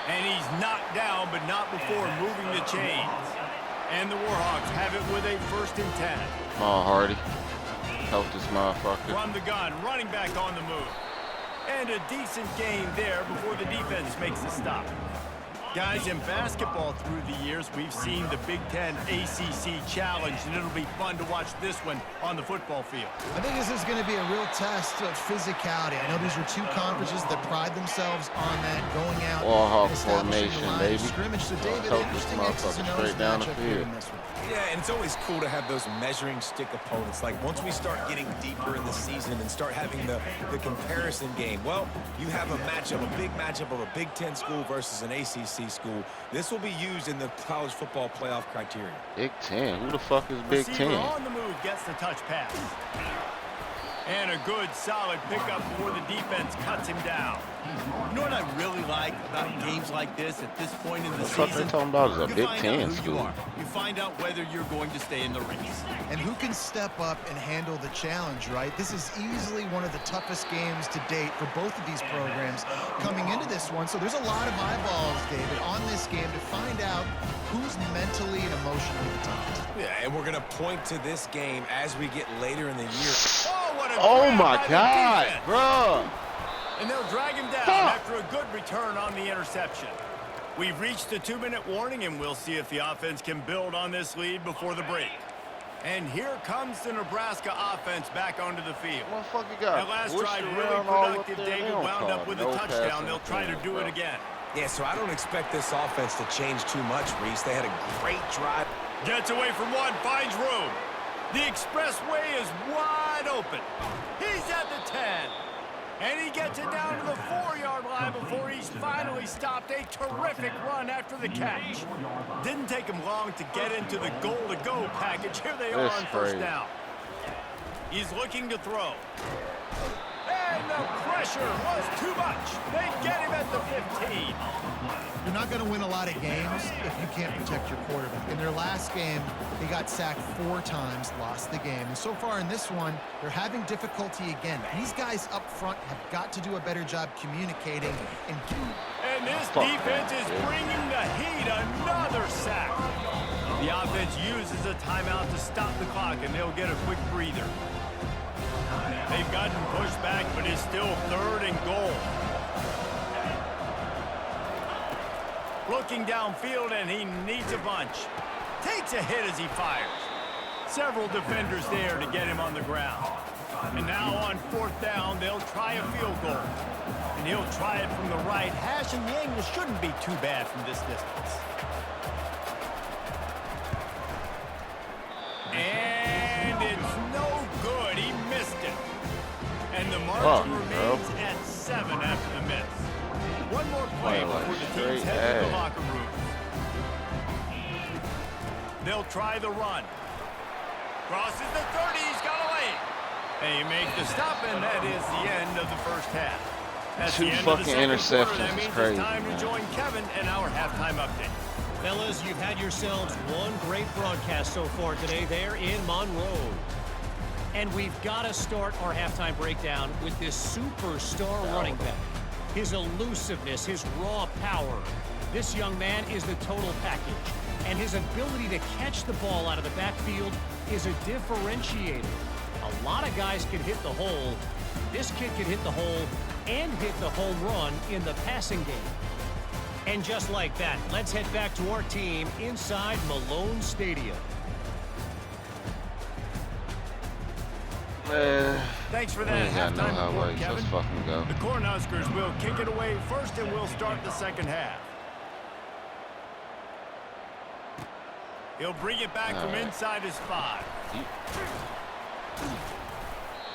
Speaker 2: And he's knocked down, but not before moving the chains. And the Warhawks have it with a 1st and 10.
Speaker 6: Come on, Hardy. Help this motherfucker.
Speaker 2: From the gun, running back on the move. And a decent gain there before the defense makes the stop. Guys, in basketball through the years, we've seen the Big Ten ACC Challenge, and it'll be fun to watch this one on the football field.
Speaker 3: I think this is going to be a real test of physicality. I know these are two conferences that pride themselves on that, going out
Speaker 6: Warhawk
Speaker 3: and establishing
Speaker 6: formation,
Speaker 3: the line
Speaker 6: baby.
Speaker 3: of scrimmage. So, David,
Speaker 6: Help this
Speaker 3: interesting X's and
Speaker 6: motherfucker
Speaker 3: O's
Speaker 6: straight down the
Speaker 3: matchup here
Speaker 6: field.
Speaker 3: in this one.
Speaker 4: Yeah, and it's always cool to have those measuring stick opponents. Like, once we start getting deeper in the season and start having the comparison game, well, you have a matchup, a big matchup of a Big Ten school versus an ACC school. This will be used in the college football playoff criteria.
Speaker 6: Big Ten? Who the fuck is Big
Speaker 2: Receiver
Speaker 6: Ten?
Speaker 2: on the move gets the touch pass. And a good, solid pickup before the defense cuts him down. You know what I really like about games like this at this point in the season?
Speaker 6: What the fuck they talking about is a
Speaker 2: You
Speaker 6: Big
Speaker 2: find
Speaker 6: Ten
Speaker 2: out who
Speaker 6: school.
Speaker 2: you are. You find out whether you're going to stay in the race.
Speaker 3: And who can step up and handle the challenge, right? This is easily one of the toughest games to date for both of these programs coming into this one. So there's a lot of eyeballs, David, on this game to find out who's mentally and emotionally the toughest.
Speaker 4: Yeah, and we're going to point to this game as we get later in the year.
Speaker 2: Oh, what a
Speaker 6: Oh
Speaker 2: grab
Speaker 6: my
Speaker 2: by the
Speaker 6: God,
Speaker 2: defense.
Speaker 6: bro.
Speaker 2: And they'll drag him down
Speaker 6: Huh.
Speaker 2: after a good return on the interception. We've reached the 2-minute warning, and we'll see if the offense can build on this lead before the break. And here comes the Nebraska offense back onto the field.
Speaker 6: Motherfucker
Speaker 2: That
Speaker 6: got
Speaker 2: last
Speaker 6: pushed
Speaker 2: drive really
Speaker 6: around all up
Speaker 2: productive.
Speaker 6: there. They
Speaker 2: David
Speaker 6: don't
Speaker 2: wound
Speaker 6: call
Speaker 2: up with
Speaker 6: no
Speaker 2: a touchdown.
Speaker 6: passing
Speaker 2: They'll try to
Speaker 6: interference,
Speaker 2: do
Speaker 6: bro.
Speaker 2: it again.
Speaker 4: Yeah, so I don't expect this offense to change too much, Reese. They had a great drive.
Speaker 2: Gets away from one, finds room. The expressway is wide open. He's at the 10. And he gets it down to the 4-yard line before he's finally stopped. A terrific run after the catch. Didn't take him long to get into the goal-to-go package. Here they are
Speaker 6: That's
Speaker 2: on first
Speaker 6: crazy.
Speaker 2: down. He's looking to throw. And the pressure was too much. They get him at the 15.
Speaker 3: You're not going to win a lot of games if you can't protect your quarterback. In their last game, they got sacked 4 times, lost the game. And so far in this one, they're having difficulty again. These guys up front have got to do a better job communicating and
Speaker 2: And this defense is bringing the heat. Another sack. The offense uses a timeout to stop the clock, and they'll get a quick breather. They've gotten pushed back, but it's still 3rd and goal. Looking downfield, and he needs a bunch. Takes a hit as he fires. Several defenders there to get him on the ground. And now on 4th down, they'll try a field goal. And he'll try it from the right hash, and the angle shouldn't be too bad from this distance. And it's no good. He missed it. And the margin remains at 7 after the miss. One more play before the teams head to the locker room. They'll try the run. Crosses the 30. He's got away. They make the stop, and that is the end of the first half. That's
Speaker 6: Two
Speaker 2: the end of the
Speaker 6: fucking
Speaker 2: second
Speaker 6: interceptions
Speaker 2: quarter. That
Speaker 6: is
Speaker 2: means
Speaker 6: crazy,
Speaker 2: it's time
Speaker 6: man.
Speaker 2: to join Kevin and our halftime update.
Speaker 5: Fellas, you've had yourselves one great broadcast so far today there in Monroe. And we've got to start our halftime breakdown with this superstar running back. His elusiveness, his raw power. This young man is the total package. And his ability to catch the ball out of the backfield is a differentiator. A lot of guys can hit the hole. This kid can hit the hole and hit the home run in the passing game. And just like that, let's head back to our team inside Malone Stadium.
Speaker 6: Man,
Speaker 2: Thanks for
Speaker 6: we
Speaker 2: that
Speaker 6: ain't got no
Speaker 2: halftime report,
Speaker 6: highways. Let's
Speaker 2: Kevin.
Speaker 6: fucking go.
Speaker 2: The Cornhuskers will kick it away first, and we'll start the second half. He'll bring it back from inside his 5.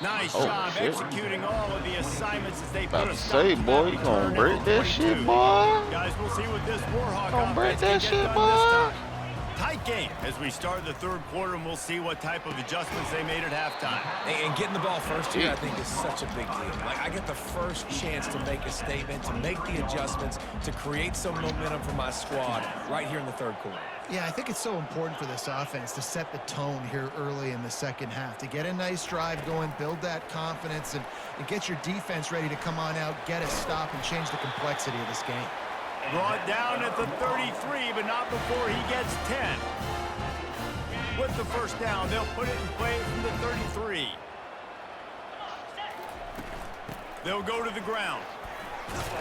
Speaker 2: Nice
Speaker 6: Oh,
Speaker 2: job
Speaker 6: shit.
Speaker 2: executing all of the assignments as they
Speaker 6: About
Speaker 2: put a
Speaker 6: to
Speaker 2: stop
Speaker 6: say,
Speaker 2: to
Speaker 6: boy,
Speaker 2: that
Speaker 6: you gonna
Speaker 2: return
Speaker 6: break
Speaker 2: at
Speaker 6: that
Speaker 2: 22.
Speaker 6: shit, boy.
Speaker 2: Guys, we'll see what this Warhawk
Speaker 6: Gonna break
Speaker 2: offense
Speaker 6: that
Speaker 2: can get
Speaker 6: shit,
Speaker 2: done this
Speaker 6: boy.
Speaker 2: time. Tight game as we start the third quarter, and we'll see what type of adjustments they made at halftime.
Speaker 4: And getting the ball first here, I think, is such a big deal. Like, I get the first chance to make a statement, to make the adjustments, to create some momentum for my squad right here in the third quarter.
Speaker 3: Yeah, I think it's so important for this offense to set the tone here early in the second half, to get a nice drive going, build that confidence, and get your defense ready to come on out, get a stop, and change the complexity of this game.
Speaker 2: Brought down at the 33, but not before he gets 10. With the first down, they'll put it in play from the 33. They'll go to the ground.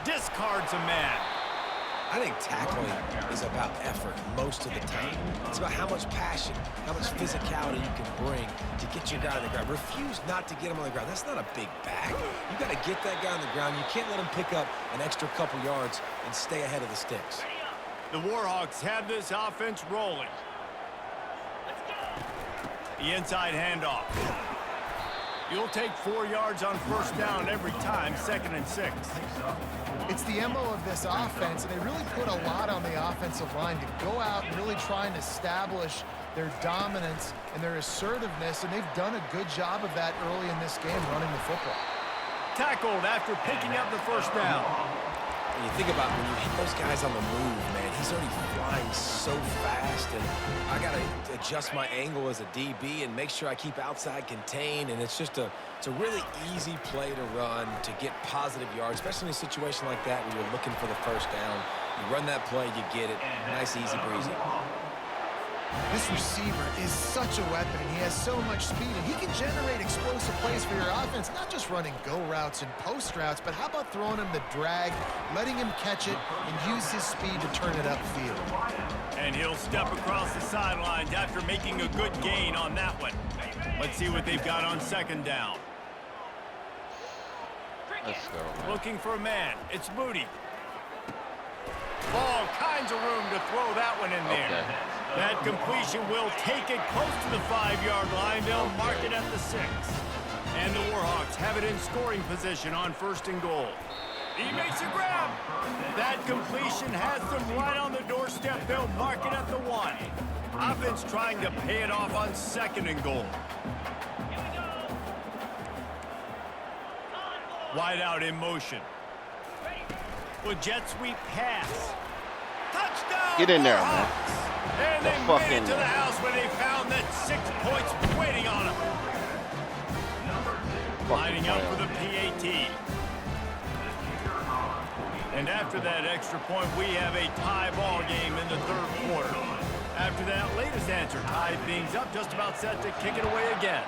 Speaker 2: Discards a man.
Speaker 4: I think tackling is about effort most of the time. It's about how much passion, how much physicality you can bring to get your guy on the ground. Refuse not to get him on the ground. That's not a big bag. You got to get that guy on the ground. You can't let him pick up an extra couple yards and stay ahead of the sticks.
Speaker 2: The Warhawks have this offense rolling. The inside handoff. You'll take 4 yards on first down every time, 2nd and 6.
Speaker 3: It's the MO of this offense, and they really put a lot on the offensive line to go out and really try and establish their dominance and their assertiveness, and they've done a good job of that early in this game running the football.
Speaker 2: Tackled after picking up the first down.
Speaker 4: And you think about when you hit those guys on the move, man, he's already flying so fast, and I got to adjust my angle as a DB and make sure I keep outside contained, and it's a really easy play to run to get positive yards, especially in a situation like that where you're looking for the first down. You run that play, you get it. Nice, easy, breezy.
Speaker 3: This receiver is such a weapon, and he has so much speed, and he can generate explosive plays for your offense, not just running go routes and post routes, but how about throwing him the drag, letting him catch it, and use his speed to turn it upfield.
Speaker 2: And he'll step across the sidelines after making a good gain on that one. Let's see what they've got on 2nd down.
Speaker 6: Let's go, man.
Speaker 2: Looking for a man. It's Moody. All kinds of room to throw that one in there.
Speaker 6: Okay.
Speaker 2: That completion will take it close to the 5-yard line. They'll mark it at the 6. And the Warhawks have it in scoring position on 1st and goal. He makes a grab. That completion has them right on the doorstep. They'll mark it at the 1. Offense trying to pay it off on 2nd and goal. Wide out in motion. With jet sweep pass. Touchdown!
Speaker 6: Get in there, man.
Speaker 2: Warhawks. And they made it to the house when they found that 6 points waiting on them. Lining up for the PAT. And after that extra point, we have a tie ball game in the 3rd quarter. After that latest answer, tied things up, just about set to kick it away again.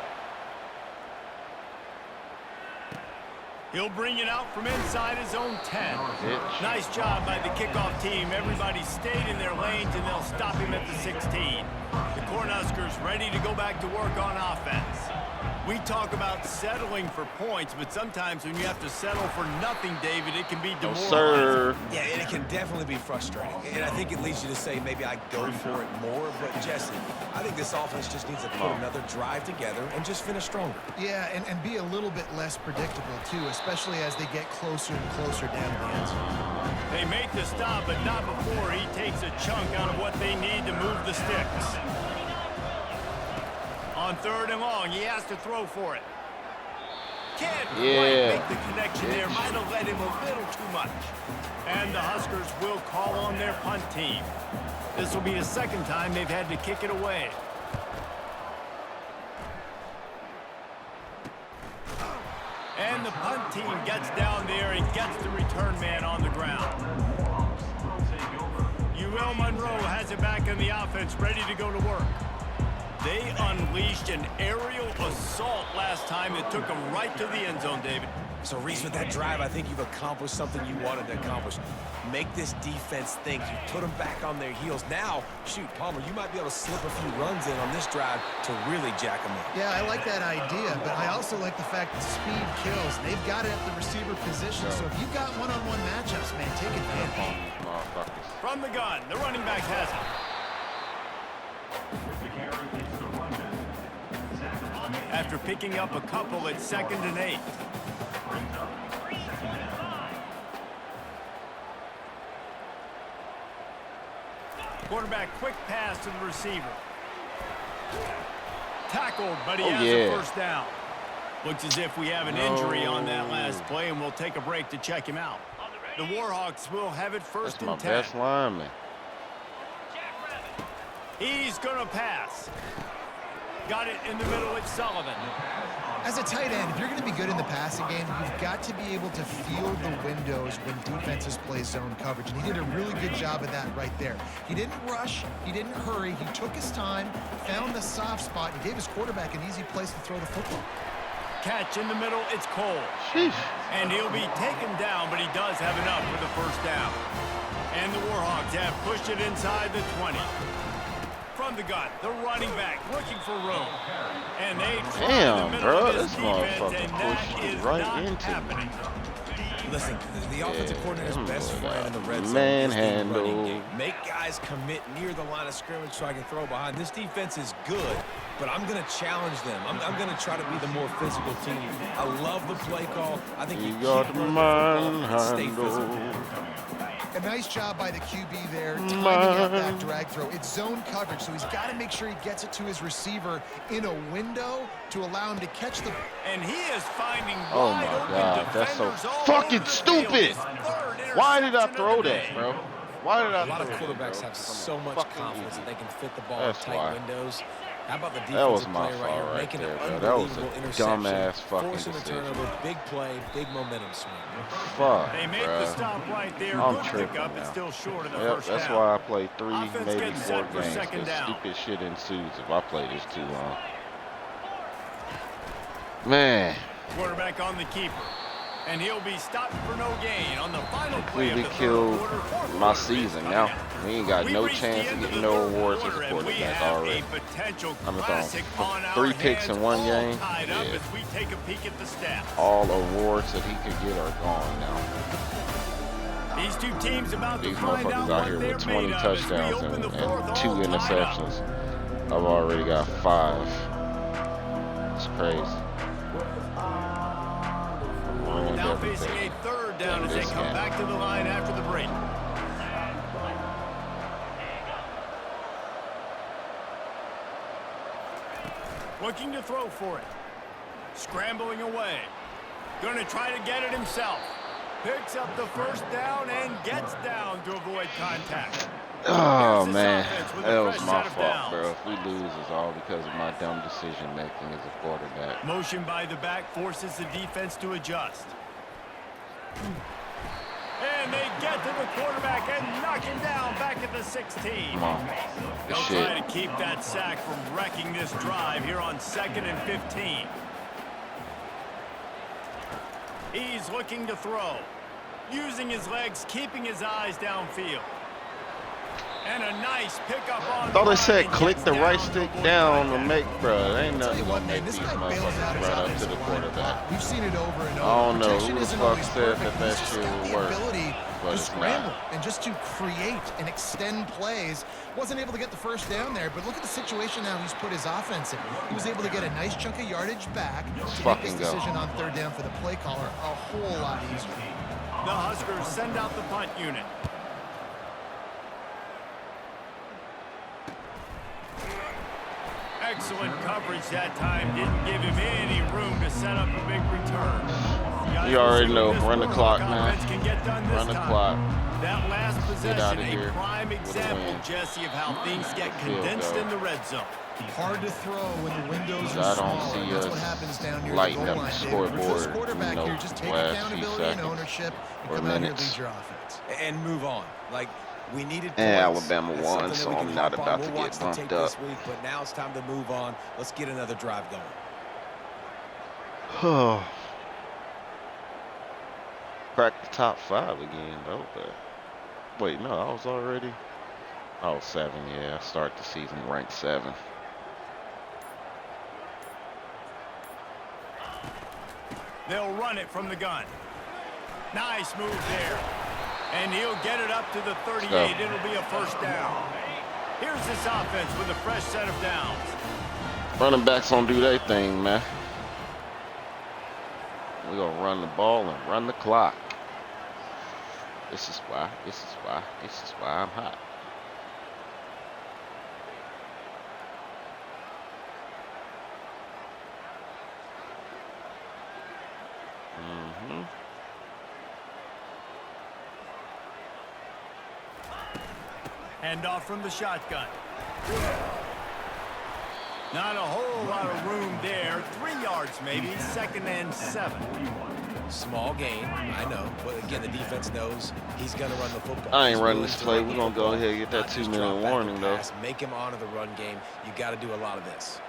Speaker 2: He'll bring it out from inside his own 10. Nice job by the kickoff team. Everybody stayed in their lanes, and they'll stop him at the 16. The Cornhuskers ready to go back to work on offense. We talk about settling for points, but sometimes when you have to settle for nothing, David, it can be demoralizing.
Speaker 6: Sir.
Speaker 4: Yeah, and it can definitely be frustrating. And I think it leads you to say maybe I go for it more. But, Jesse, I think this offense just needs to put another drive together and just finish stronger.
Speaker 3: Yeah, and be a little bit less predictable, too, especially as they get closer and closer down to the end zone.
Speaker 2: They make the stop, but not before he takes a chunk out of what they need to move the sticks. On 3rd and long, he has to throw for it. Can't quite make the connection there. Might have led him a little too much. And the Huskers will call on their punt team. This will be the 2nd time they've had to kick it away. And the punt team gets down there and gets the return man on the ground. UL Monroe has it back in the offense, ready to go to work. They unleashed an aerial assault last time that took them right to the end zone, David.
Speaker 4: So, Reese, with that drive, I think you've accomplished something you wanted to accomplish. Make this defense think. You put them back on their heels. Now, shoot, Palmer, you might be able to slip a few runs in on this drive to really jack them up.
Speaker 3: Yeah, I like that idea, but I also like the fact that speed kills. They've got it at the receiver position, so if you've got one-on-one matchups, man, take advantage.
Speaker 2: From the gun, the running back has it. after picking up a couple at 2nd and 8. Quarterback quick pass to the receiver. Tackled, but he has a first down. Looks as if we have an injury on that last play, and we'll take a break to check him out. The Warhawks will have it first and 10.
Speaker 6: That's my best lineman.
Speaker 2: He's going to pass. Got it in the middle. It's Sullivan.
Speaker 3: As a tight end, if you're going to be good in the passing game, you've got to be able to feel the windows when defenses play zone coverage. And he did a really good job of that right there. He didn't rush. He didn't hurry. He took his time, found the soft spot, and gave his quarterback an easy place to throw the football.
Speaker 2: Catch in the middle. It's Cole.
Speaker 6: Sheesh.
Speaker 2: And he'll be taken down, but he does have enough for the first down. And the Warhawks have pushed it inside the 20. From the gun, the running back looking for room. And they try in the middle of this defense, and that is not happening.
Speaker 4: Listen, the offensive coordinator's best friend in the red zone
Speaker 6: Manhandle.
Speaker 4: is the running game. Make guys commit near the line of scrimmage so I can throw behind. This defense is good, but I'm going to challenge them. I'm going to try to be the more physical team. I love the play call. I think you
Speaker 6: got
Speaker 4: keep running the football and stay
Speaker 6: manhandle.
Speaker 4: physical.
Speaker 3: A nice job by the QB there, timing out that drag throw. It's zone coverage, so he's got to make sure he gets it to his receiver in a window to allow him to catch the...
Speaker 2: And he is finding
Speaker 6: Oh
Speaker 2: wide
Speaker 6: my
Speaker 2: open
Speaker 6: God, that's so
Speaker 2: defenders all
Speaker 6: fucking
Speaker 2: over the field.
Speaker 6: stupid.
Speaker 2: His third
Speaker 6: Why did I
Speaker 2: interception
Speaker 6: throw
Speaker 2: of the
Speaker 6: that,
Speaker 2: day.
Speaker 6: bro? Why did I
Speaker 4: A lot
Speaker 6: throw
Speaker 4: of
Speaker 6: that,
Speaker 4: quarterbacks
Speaker 6: bro?
Speaker 4: have so much
Speaker 6: Fucking
Speaker 4: confidence that
Speaker 6: idiot.
Speaker 4: they can fit the ball
Speaker 6: That's
Speaker 4: in tight
Speaker 6: why.
Speaker 4: windows. How about the
Speaker 6: That was
Speaker 4: defensive
Speaker 6: my
Speaker 4: play right
Speaker 6: fault
Speaker 4: here,
Speaker 6: right
Speaker 4: making
Speaker 6: there,
Speaker 4: an
Speaker 6: bro. That was a
Speaker 4: unbelievable interception,
Speaker 6: dumbass fucking
Speaker 4: forcing a
Speaker 6: decision.
Speaker 4: turnover, big play, big momentum swing.
Speaker 6: Fuck,
Speaker 2: They make the
Speaker 6: bro.
Speaker 2: stop right there.
Speaker 6: I'm
Speaker 2: Good
Speaker 6: tripping
Speaker 2: pickup. It's
Speaker 6: now.
Speaker 2: still short of the
Speaker 6: Yep,
Speaker 2: first
Speaker 6: that's
Speaker 2: down.
Speaker 6: why I play 3,
Speaker 2: Offense
Speaker 6: maybe
Speaker 2: gets
Speaker 6: 4
Speaker 2: set for
Speaker 6: games.
Speaker 2: second
Speaker 6: 'Cause
Speaker 2: down.
Speaker 6: stupid shit ensues if I play this too long. Man,
Speaker 2: Quarterback on the keeper. And he'll be stopped for no gain on the final play of
Speaker 6: completely
Speaker 2: the third
Speaker 6: killed
Speaker 2: quarter. Fourth
Speaker 6: my
Speaker 2: quarter
Speaker 6: season
Speaker 2: is
Speaker 6: now.
Speaker 2: coming up.
Speaker 6: We ain't got
Speaker 2: We've
Speaker 6: no
Speaker 2: reached the
Speaker 6: chance
Speaker 2: end
Speaker 6: of
Speaker 2: of
Speaker 6: getting
Speaker 2: the
Speaker 6: no
Speaker 2: third
Speaker 6: awards as
Speaker 2: quarter,
Speaker 6: a
Speaker 2: and we
Speaker 6: quarterback
Speaker 2: have
Speaker 6: already.
Speaker 2: a potential
Speaker 6: I'm
Speaker 2: classic on our
Speaker 6: 3 picks
Speaker 2: hands,
Speaker 6: in one
Speaker 2: all
Speaker 6: game.
Speaker 2: tied up
Speaker 6: Yeah.
Speaker 2: as we take a peek at the stats.
Speaker 6: All awards that he could get are gone now.
Speaker 2: These two teams about
Speaker 6: These
Speaker 2: to find out
Speaker 6: motherfuckers out
Speaker 2: what
Speaker 6: here
Speaker 2: they're
Speaker 6: with 20
Speaker 2: made of as we
Speaker 6: touchdowns
Speaker 2: open
Speaker 6: and,
Speaker 2: the fourth,
Speaker 6: and 2
Speaker 2: all tied up.
Speaker 6: interceptions. I've already got 5. It's crazy. Ruined
Speaker 2: Now
Speaker 6: everything.
Speaker 2: facing a third down
Speaker 6: in
Speaker 2: as they
Speaker 6: this
Speaker 2: come
Speaker 6: game.
Speaker 2: back to the line after the break. Looking to throw for it. Scrambling away. Going to try to get it himself. Picks up the first down and gets down to avoid contact.
Speaker 6: Oh
Speaker 2: Here's this
Speaker 6: man,
Speaker 2: offense with a
Speaker 6: that was
Speaker 2: fresh
Speaker 6: my
Speaker 2: set of
Speaker 6: fault,
Speaker 2: downs.
Speaker 6: bro. If we lose, it's all because of my dumb decision making as a quarterback.
Speaker 2: Motion by the back forces the defense to adjust. And they get to the quarterback and knock him down back at the 16.
Speaker 6: Come on,
Speaker 2: They'll
Speaker 6: good
Speaker 2: try
Speaker 6: shit.
Speaker 2: to keep that sack from wrecking this drive here on 2nd and 15. He's looking to throw. Using his legs, keeping his eyes downfield. And a nice pickup on
Speaker 6: Thought
Speaker 2: the
Speaker 6: they said
Speaker 2: line.
Speaker 6: click
Speaker 2: Gets
Speaker 6: the right
Speaker 2: down to
Speaker 6: stick
Speaker 2: avoid
Speaker 6: down to
Speaker 2: contact.
Speaker 6: make, bro. Ain't
Speaker 3: Tell
Speaker 6: nothing
Speaker 3: you
Speaker 6: gonna
Speaker 3: what,
Speaker 6: make
Speaker 3: man,
Speaker 6: these
Speaker 3: this guy bails out
Speaker 6: motherfuckers
Speaker 3: his
Speaker 6: right up to
Speaker 3: offensive
Speaker 6: the
Speaker 3: line.
Speaker 6: quarterback.
Speaker 3: We've seen it over and over.
Speaker 6: I don't know
Speaker 3: Protection
Speaker 6: who the
Speaker 3: isn't
Speaker 6: fuck
Speaker 3: always
Speaker 6: said
Speaker 3: perfect.
Speaker 6: that
Speaker 3: He's
Speaker 6: that
Speaker 3: just
Speaker 6: shit
Speaker 3: got
Speaker 6: would
Speaker 3: the
Speaker 6: work,
Speaker 3: ability
Speaker 6: but
Speaker 3: to
Speaker 6: it's
Speaker 3: scramble
Speaker 6: not.
Speaker 3: and just to create and extend plays. Wasn't able to get the first down there, but look at the situation now he's put his offense in. He was able to get a nice chunk of yardage back to make
Speaker 6: fucking
Speaker 3: this
Speaker 6: go.
Speaker 3: decision on third down for the play caller a whole lot easier.
Speaker 2: The Huskers send out the punt unit. Excellent coverage that time. Didn't give him any room to set up a big return. Guys,
Speaker 6: You already
Speaker 2: we'll see
Speaker 6: know.
Speaker 2: what this
Speaker 6: Run the
Speaker 2: Warhawk
Speaker 6: clock, man.
Speaker 2: offense can get done this
Speaker 6: Run the
Speaker 2: time.
Speaker 6: clock.
Speaker 2: That last
Speaker 6: outta
Speaker 2: possession,
Speaker 6: here
Speaker 2: a prime
Speaker 6: with a
Speaker 2: example,
Speaker 6: win.
Speaker 2: Jesse, of how things get
Speaker 6: Field
Speaker 2: condensed
Speaker 6: goal.
Speaker 2: in the red zone.
Speaker 3: Hard to throw when the windows
Speaker 6: I
Speaker 3: are
Speaker 6: don't
Speaker 3: small.
Speaker 6: see
Speaker 3: and that's
Speaker 6: us
Speaker 3: what happens down near the
Speaker 6: lighting
Speaker 3: goal
Speaker 6: up
Speaker 3: line.
Speaker 6: the
Speaker 3: David. But for this
Speaker 6: scoreboard,
Speaker 3: quarterback
Speaker 6: you know,
Speaker 3: here, just take
Speaker 6: last few
Speaker 3: accountability and
Speaker 6: seconds
Speaker 3: ownership and
Speaker 6: or
Speaker 3: come out here and
Speaker 6: minutes.
Speaker 3: lead your offense.
Speaker 4: And move on. Like, we needed points.
Speaker 6: And Alabama
Speaker 4: That's
Speaker 6: won,
Speaker 4: something that
Speaker 6: so
Speaker 4: we can
Speaker 6: I'm not
Speaker 4: hop on.
Speaker 6: about
Speaker 4: We'll
Speaker 6: to
Speaker 4: watch
Speaker 6: get
Speaker 4: the
Speaker 6: bumped
Speaker 4: tape
Speaker 6: up.
Speaker 4: this week, but now it's time to move on. Let's get another drive going.
Speaker 6: Cracked the top 5 again, though. But wait, no, I was already. I was 7. Yeah, I started the season ranked 7.
Speaker 2: They'll run it from the gun. Nice move there. And he'll get it up to the 38. It'll be a first down. Here's this offense with a fresh set of downs.
Speaker 6: Running backs don't do their thing, man. We're going to run the ball and run the clock. This is why I'm hot.
Speaker 2: Handoff from the shotgun. Not a whole lot of room there. 3 yards maybe. 2nd and 7.
Speaker 4: Small gain, I know. But again, the defense knows he's going to run the football.
Speaker 6: I ain't running this play. We're going to go ahead and get that 2-minute warning, though.
Speaker 4: Make him honor the run game. You got to do a lot of this.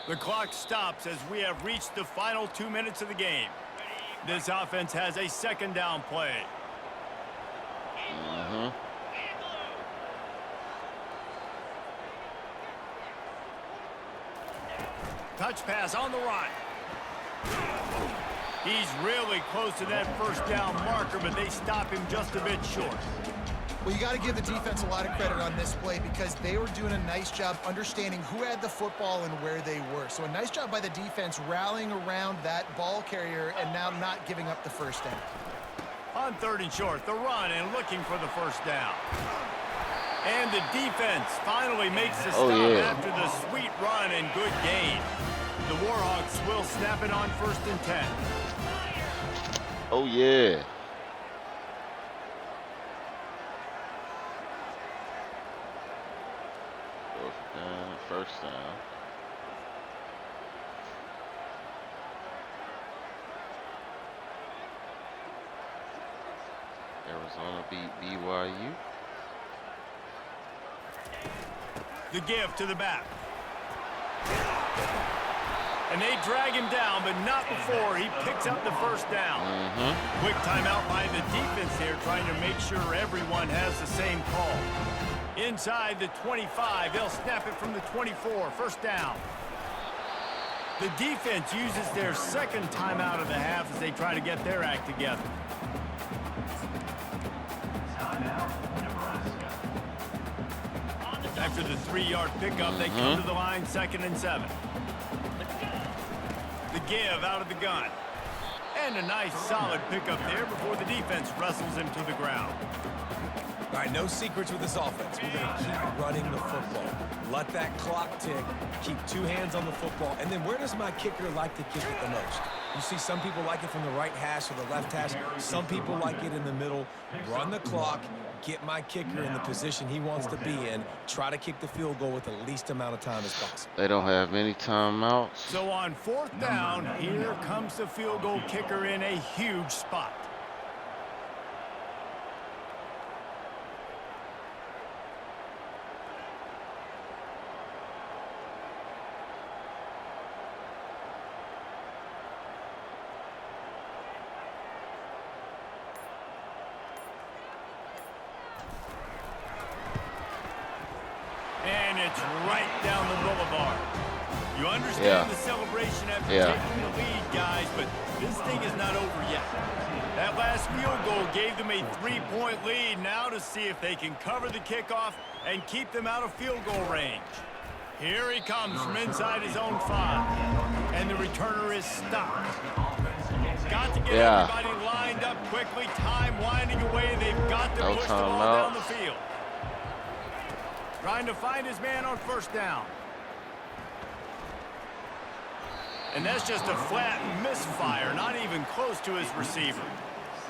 Speaker 2: The clock stops as we have reached the final 2 minutes of the game. This offense has a 2nd down play. Touch pass on the run. He's really close to that 1st down marker, but they stop him just a bit short.
Speaker 3: Well, you got to give the defense a lot of credit on this play because they were doing a nice job understanding who had the football and where they were. So a nice job by the defense rallying around that ball carrier and now not giving up the 1st down.
Speaker 2: On 3rd and short, the run and looking for the 1st down. And the defense finally makes the stop after the sweet run and good gain. The Warhawks will snap it on 1st and 10.
Speaker 6: Oh, yeah. First down. Arizona beat BYU.
Speaker 2: The give to the back. And they drag him down, but not before he picks up the 1st down. Quick timeout by the defense here, trying to make sure everyone has the same call. Inside the 25, they'll snap it from the 24, 1st down. The defense uses their 2nd timeout of the half as they try to get their act together. After the 3-yard pickup, they come to the line, 2nd and 7. The give out of the gun. And a nice solid pickup there before the defense wrestles him to the ground.
Speaker 4: All right, no secrets with this offense. We're going to keep running the football. Let that clock tick. Keep 2 hands on the football. And then where does my kicker like to kick it the most? You see some people like it from the right hash or the left hash. Some people like it in the middle. Run the clock. Get my kicker in the position he wants to be in. Try to kick the field goal with the least amount of time as possible.
Speaker 6: They don't have many timeouts.
Speaker 2: So on 4th down, here comes the field goal kicker in a huge spot. And it's right down the boulevard. You understand the celebration after taking the lead, guys, but this thing is not over yet. That last field goal gave them a 3-point lead. Now to see if they can cover the kickoff and keep them out of field goal range. Here he comes from inside his own 5. And the returner is stopped. Got to get everybody lined up quickly. Time winding away. They've got to push the ball down the field. Trying to find his man on 1st down. And that's just a flat misfire, not even close to his receiver.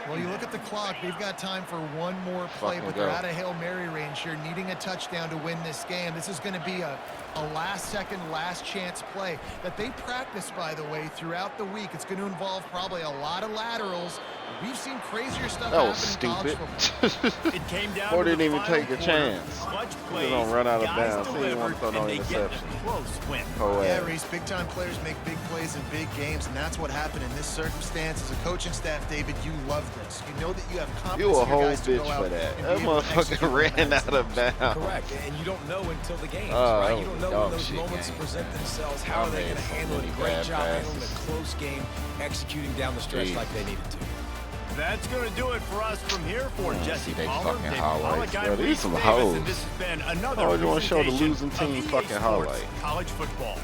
Speaker 3: Well, you look at the clock. They've got time for one more play, but they're out of Hail Mary range here, needing a touchdown to win this game. This is going to be a last-second, last-chance play that they practice, by the way, throughout the week. It's going to involve probably a lot of laterals. We've seen crazier stuff happen in college football.
Speaker 2: It came down
Speaker 6: Or
Speaker 2: to
Speaker 6: didn't even take a
Speaker 2: quarter.
Speaker 6: chance.
Speaker 2: Clutch
Speaker 6: He's
Speaker 2: plays,
Speaker 6: gonna run out of
Speaker 2: guys
Speaker 6: bounds. He didn't want to throw no
Speaker 2: and they get the
Speaker 6: interception.
Speaker 2: close win.
Speaker 3: Yeah, Reese, big-time players make big plays in big games, and that's what happened in this circumstance. As a coaching staff, David, you love offense. You know that you have
Speaker 1: You
Speaker 3: confidence
Speaker 1: a
Speaker 3: in your
Speaker 1: whole
Speaker 3: guys to
Speaker 1: bitch
Speaker 3: go
Speaker 1: for
Speaker 3: out
Speaker 1: that.
Speaker 3: and
Speaker 1: That
Speaker 3: be able to execute
Speaker 1: motherfucker
Speaker 3: when it
Speaker 1: ran
Speaker 3: matters
Speaker 1: out
Speaker 3: the
Speaker 1: of
Speaker 3: most.
Speaker 1: bounds.
Speaker 4: Correct, and you don't know until the games,
Speaker 1: That
Speaker 4: right?
Speaker 1: was
Speaker 4: You don't
Speaker 1: a
Speaker 4: know when
Speaker 1: dog
Speaker 4: those
Speaker 1: shit
Speaker 4: moments
Speaker 1: game,
Speaker 4: present
Speaker 1: man.
Speaker 4: themselves.
Speaker 1: I
Speaker 4: How are they
Speaker 1: made
Speaker 4: going to
Speaker 1: so
Speaker 4: handle it?
Speaker 1: many
Speaker 4: Great
Speaker 1: bad
Speaker 4: job handling
Speaker 1: passes.
Speaker 4: a close game, executing down the stretch
Speaker 1: Jeez.
Speaker 4: like they needed to.
Speaker 2: That's going to do it for us from here for Jesse
Speaker 6: they
Speaker 2: Palmer,
Speaker 6: fucking
Speaker 2: David
Speaker 6: highlights,
Speaker 2: Pollack,
Speaker 6: bro.
Speaker 2: I'm
Speaker 6: These
Speaker 2: Reese
Speaker 6: some
Speaker 2: Davis,
Speaker 6: hoes.
Speaker 2: and this has been another
Speaker 1: I always want to show the
Speaker 2: presentation
Speaker 1: losing team
Speaker 2: of EA
Speaker 1: fucking
Speaker 2: Sports
Speaker 1: highlight.
Speaker 2: College Football.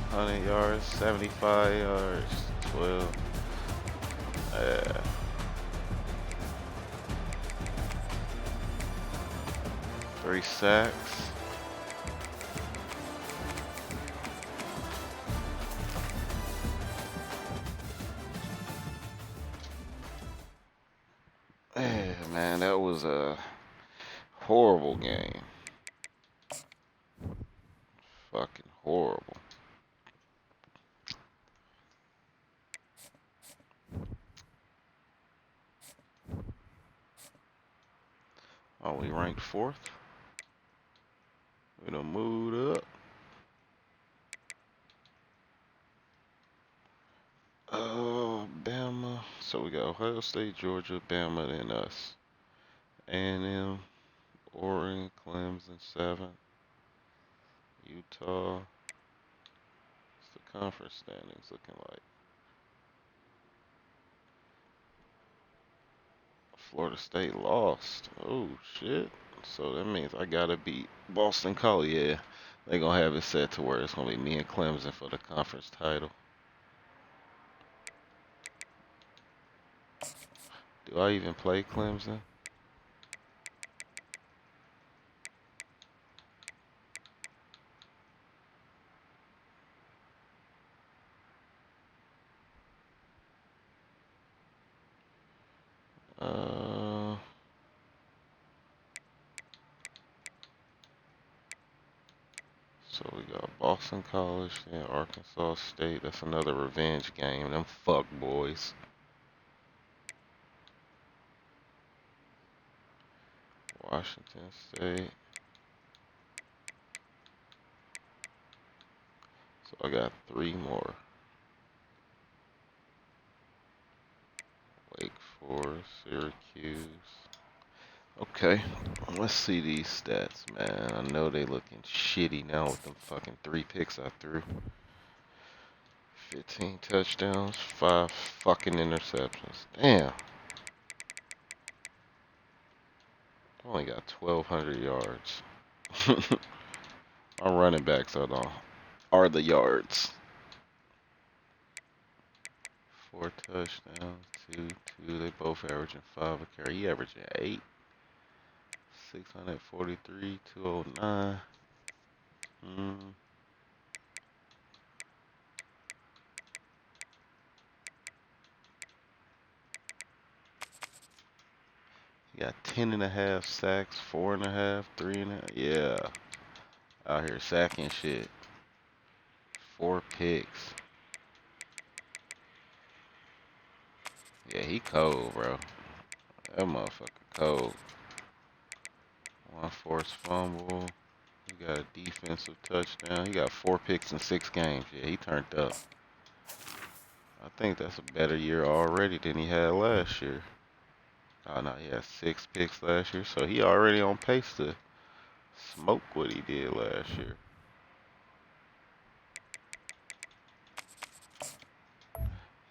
Speaker 1: 100 yards, 75 yards, 12. Yeah. Three sacks. Yeah, man, that was a horrible game. Fucking horrible. Oh, we ranked 4th. We done moved up. Bama. So we got Ohio State, Georgia, Bama, then us. A&M, Oregon, Clemson, 7th. Utah. What's the conference standings looking like? Florida State lost. Oh, shit. So that means I gotta beat Boston College. Yeah, they gonna have it set to where it's gonna be me and Clemson for the conference title. Do I even play Clemson? Uh, so we got Boston College and Arkansas State. That's another revenge game. Them fuck boys. Washington State. So I got 3 more. Wake Forest, Syracuse. Okay, let's see these stats, man. I know they looking shitty now with them fucking 3 picks I threw. 15 touchdowns, 5 fucking interceptions. Damn. Only got 1,200 yards. Our running backs are the yards. 4 touchdowns, 2. They both averaging 5 a carry. He averaging 8. 643, 209. He got 10.5 sacks, 4.5, 3.5. Yeah. Out here sacking shit. 4 picks. Yeah, he cold, bro. That motherfucker cold. 1 forced fumble. He got a defensive touchdown. He got 4 picks in 6 games. Yeah, he turned up. I think that's a better year already than he had last year. Oh no, he had 6 picks last year, so he already on pace to smoke what he did last year.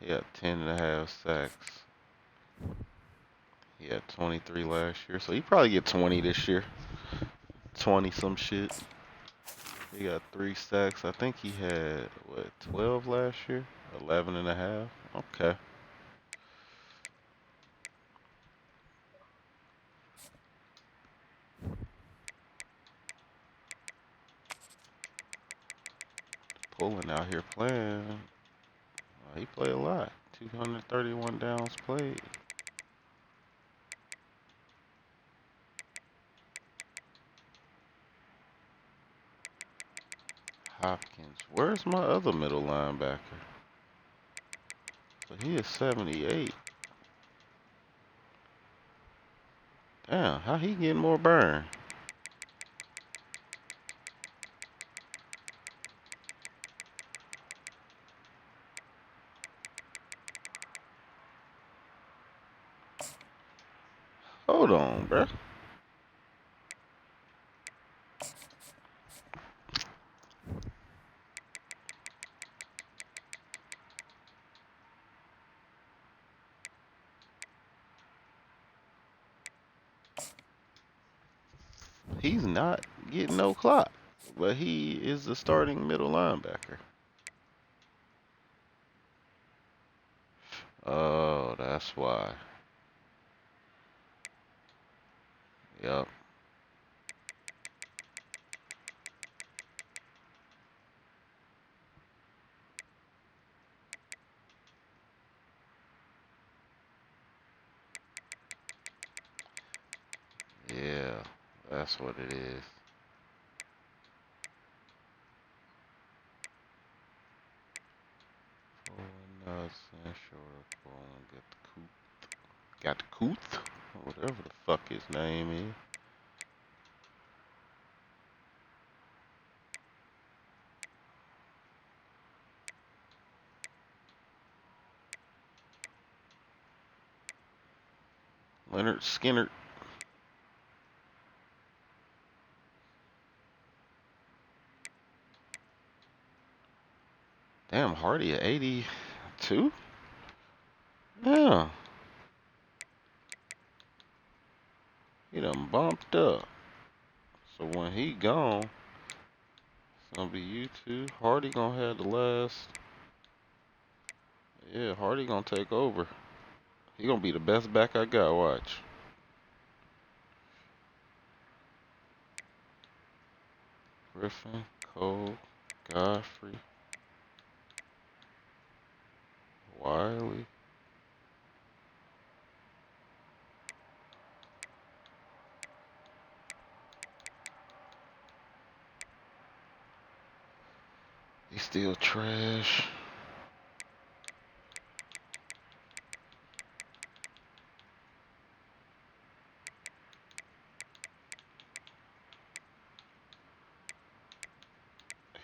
Speaker 1: He had 10.5 sacks. He had 23 last year, so he probably get 20 this year. 20 some shit. He got 3 sacks. I think he had, what, 12 last year? 11.5. Okay. Pulling out here playing. He played a lot. 231 downs played. Hopkins. Where's my other middle linebacker? So he is 78. Damn, how he getting more burn?
Speaker 6: Hold on, bruh. He's not getting no clock, but he is the starting middle linebacker. Oh, that's why. Yep. Yeah, that's what it is. Nuts and short bone. Got the Cooth, whatever the fuck his name is. Leonard Skinner. Damn, Hardy at 82? Yeah. He done bumped up. So when he gone, it's gonna be you two. Hardy gonna have the last. Yeah, Hardy gonna take over. He gonna be the best back I got. Watch. Griffin, Cole, Godfrey, Wiley. He's still trash.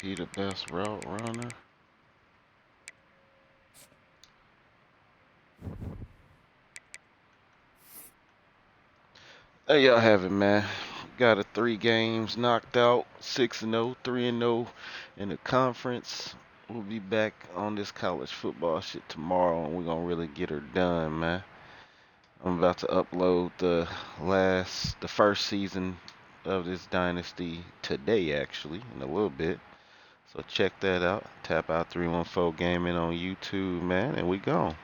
Speaker 6: He the best route runner. There y'all have it, man. Got a 3 games knocked out, 6-0, 3-0 in the conference. We'll be back on this college football shit tomorrow, and we're gonna really get her done, man. I'm about to upload the first season of this dynasty today, actually, in a little bit. So check that out. Tap out 314 Gaming on YouTube, man, and we gone.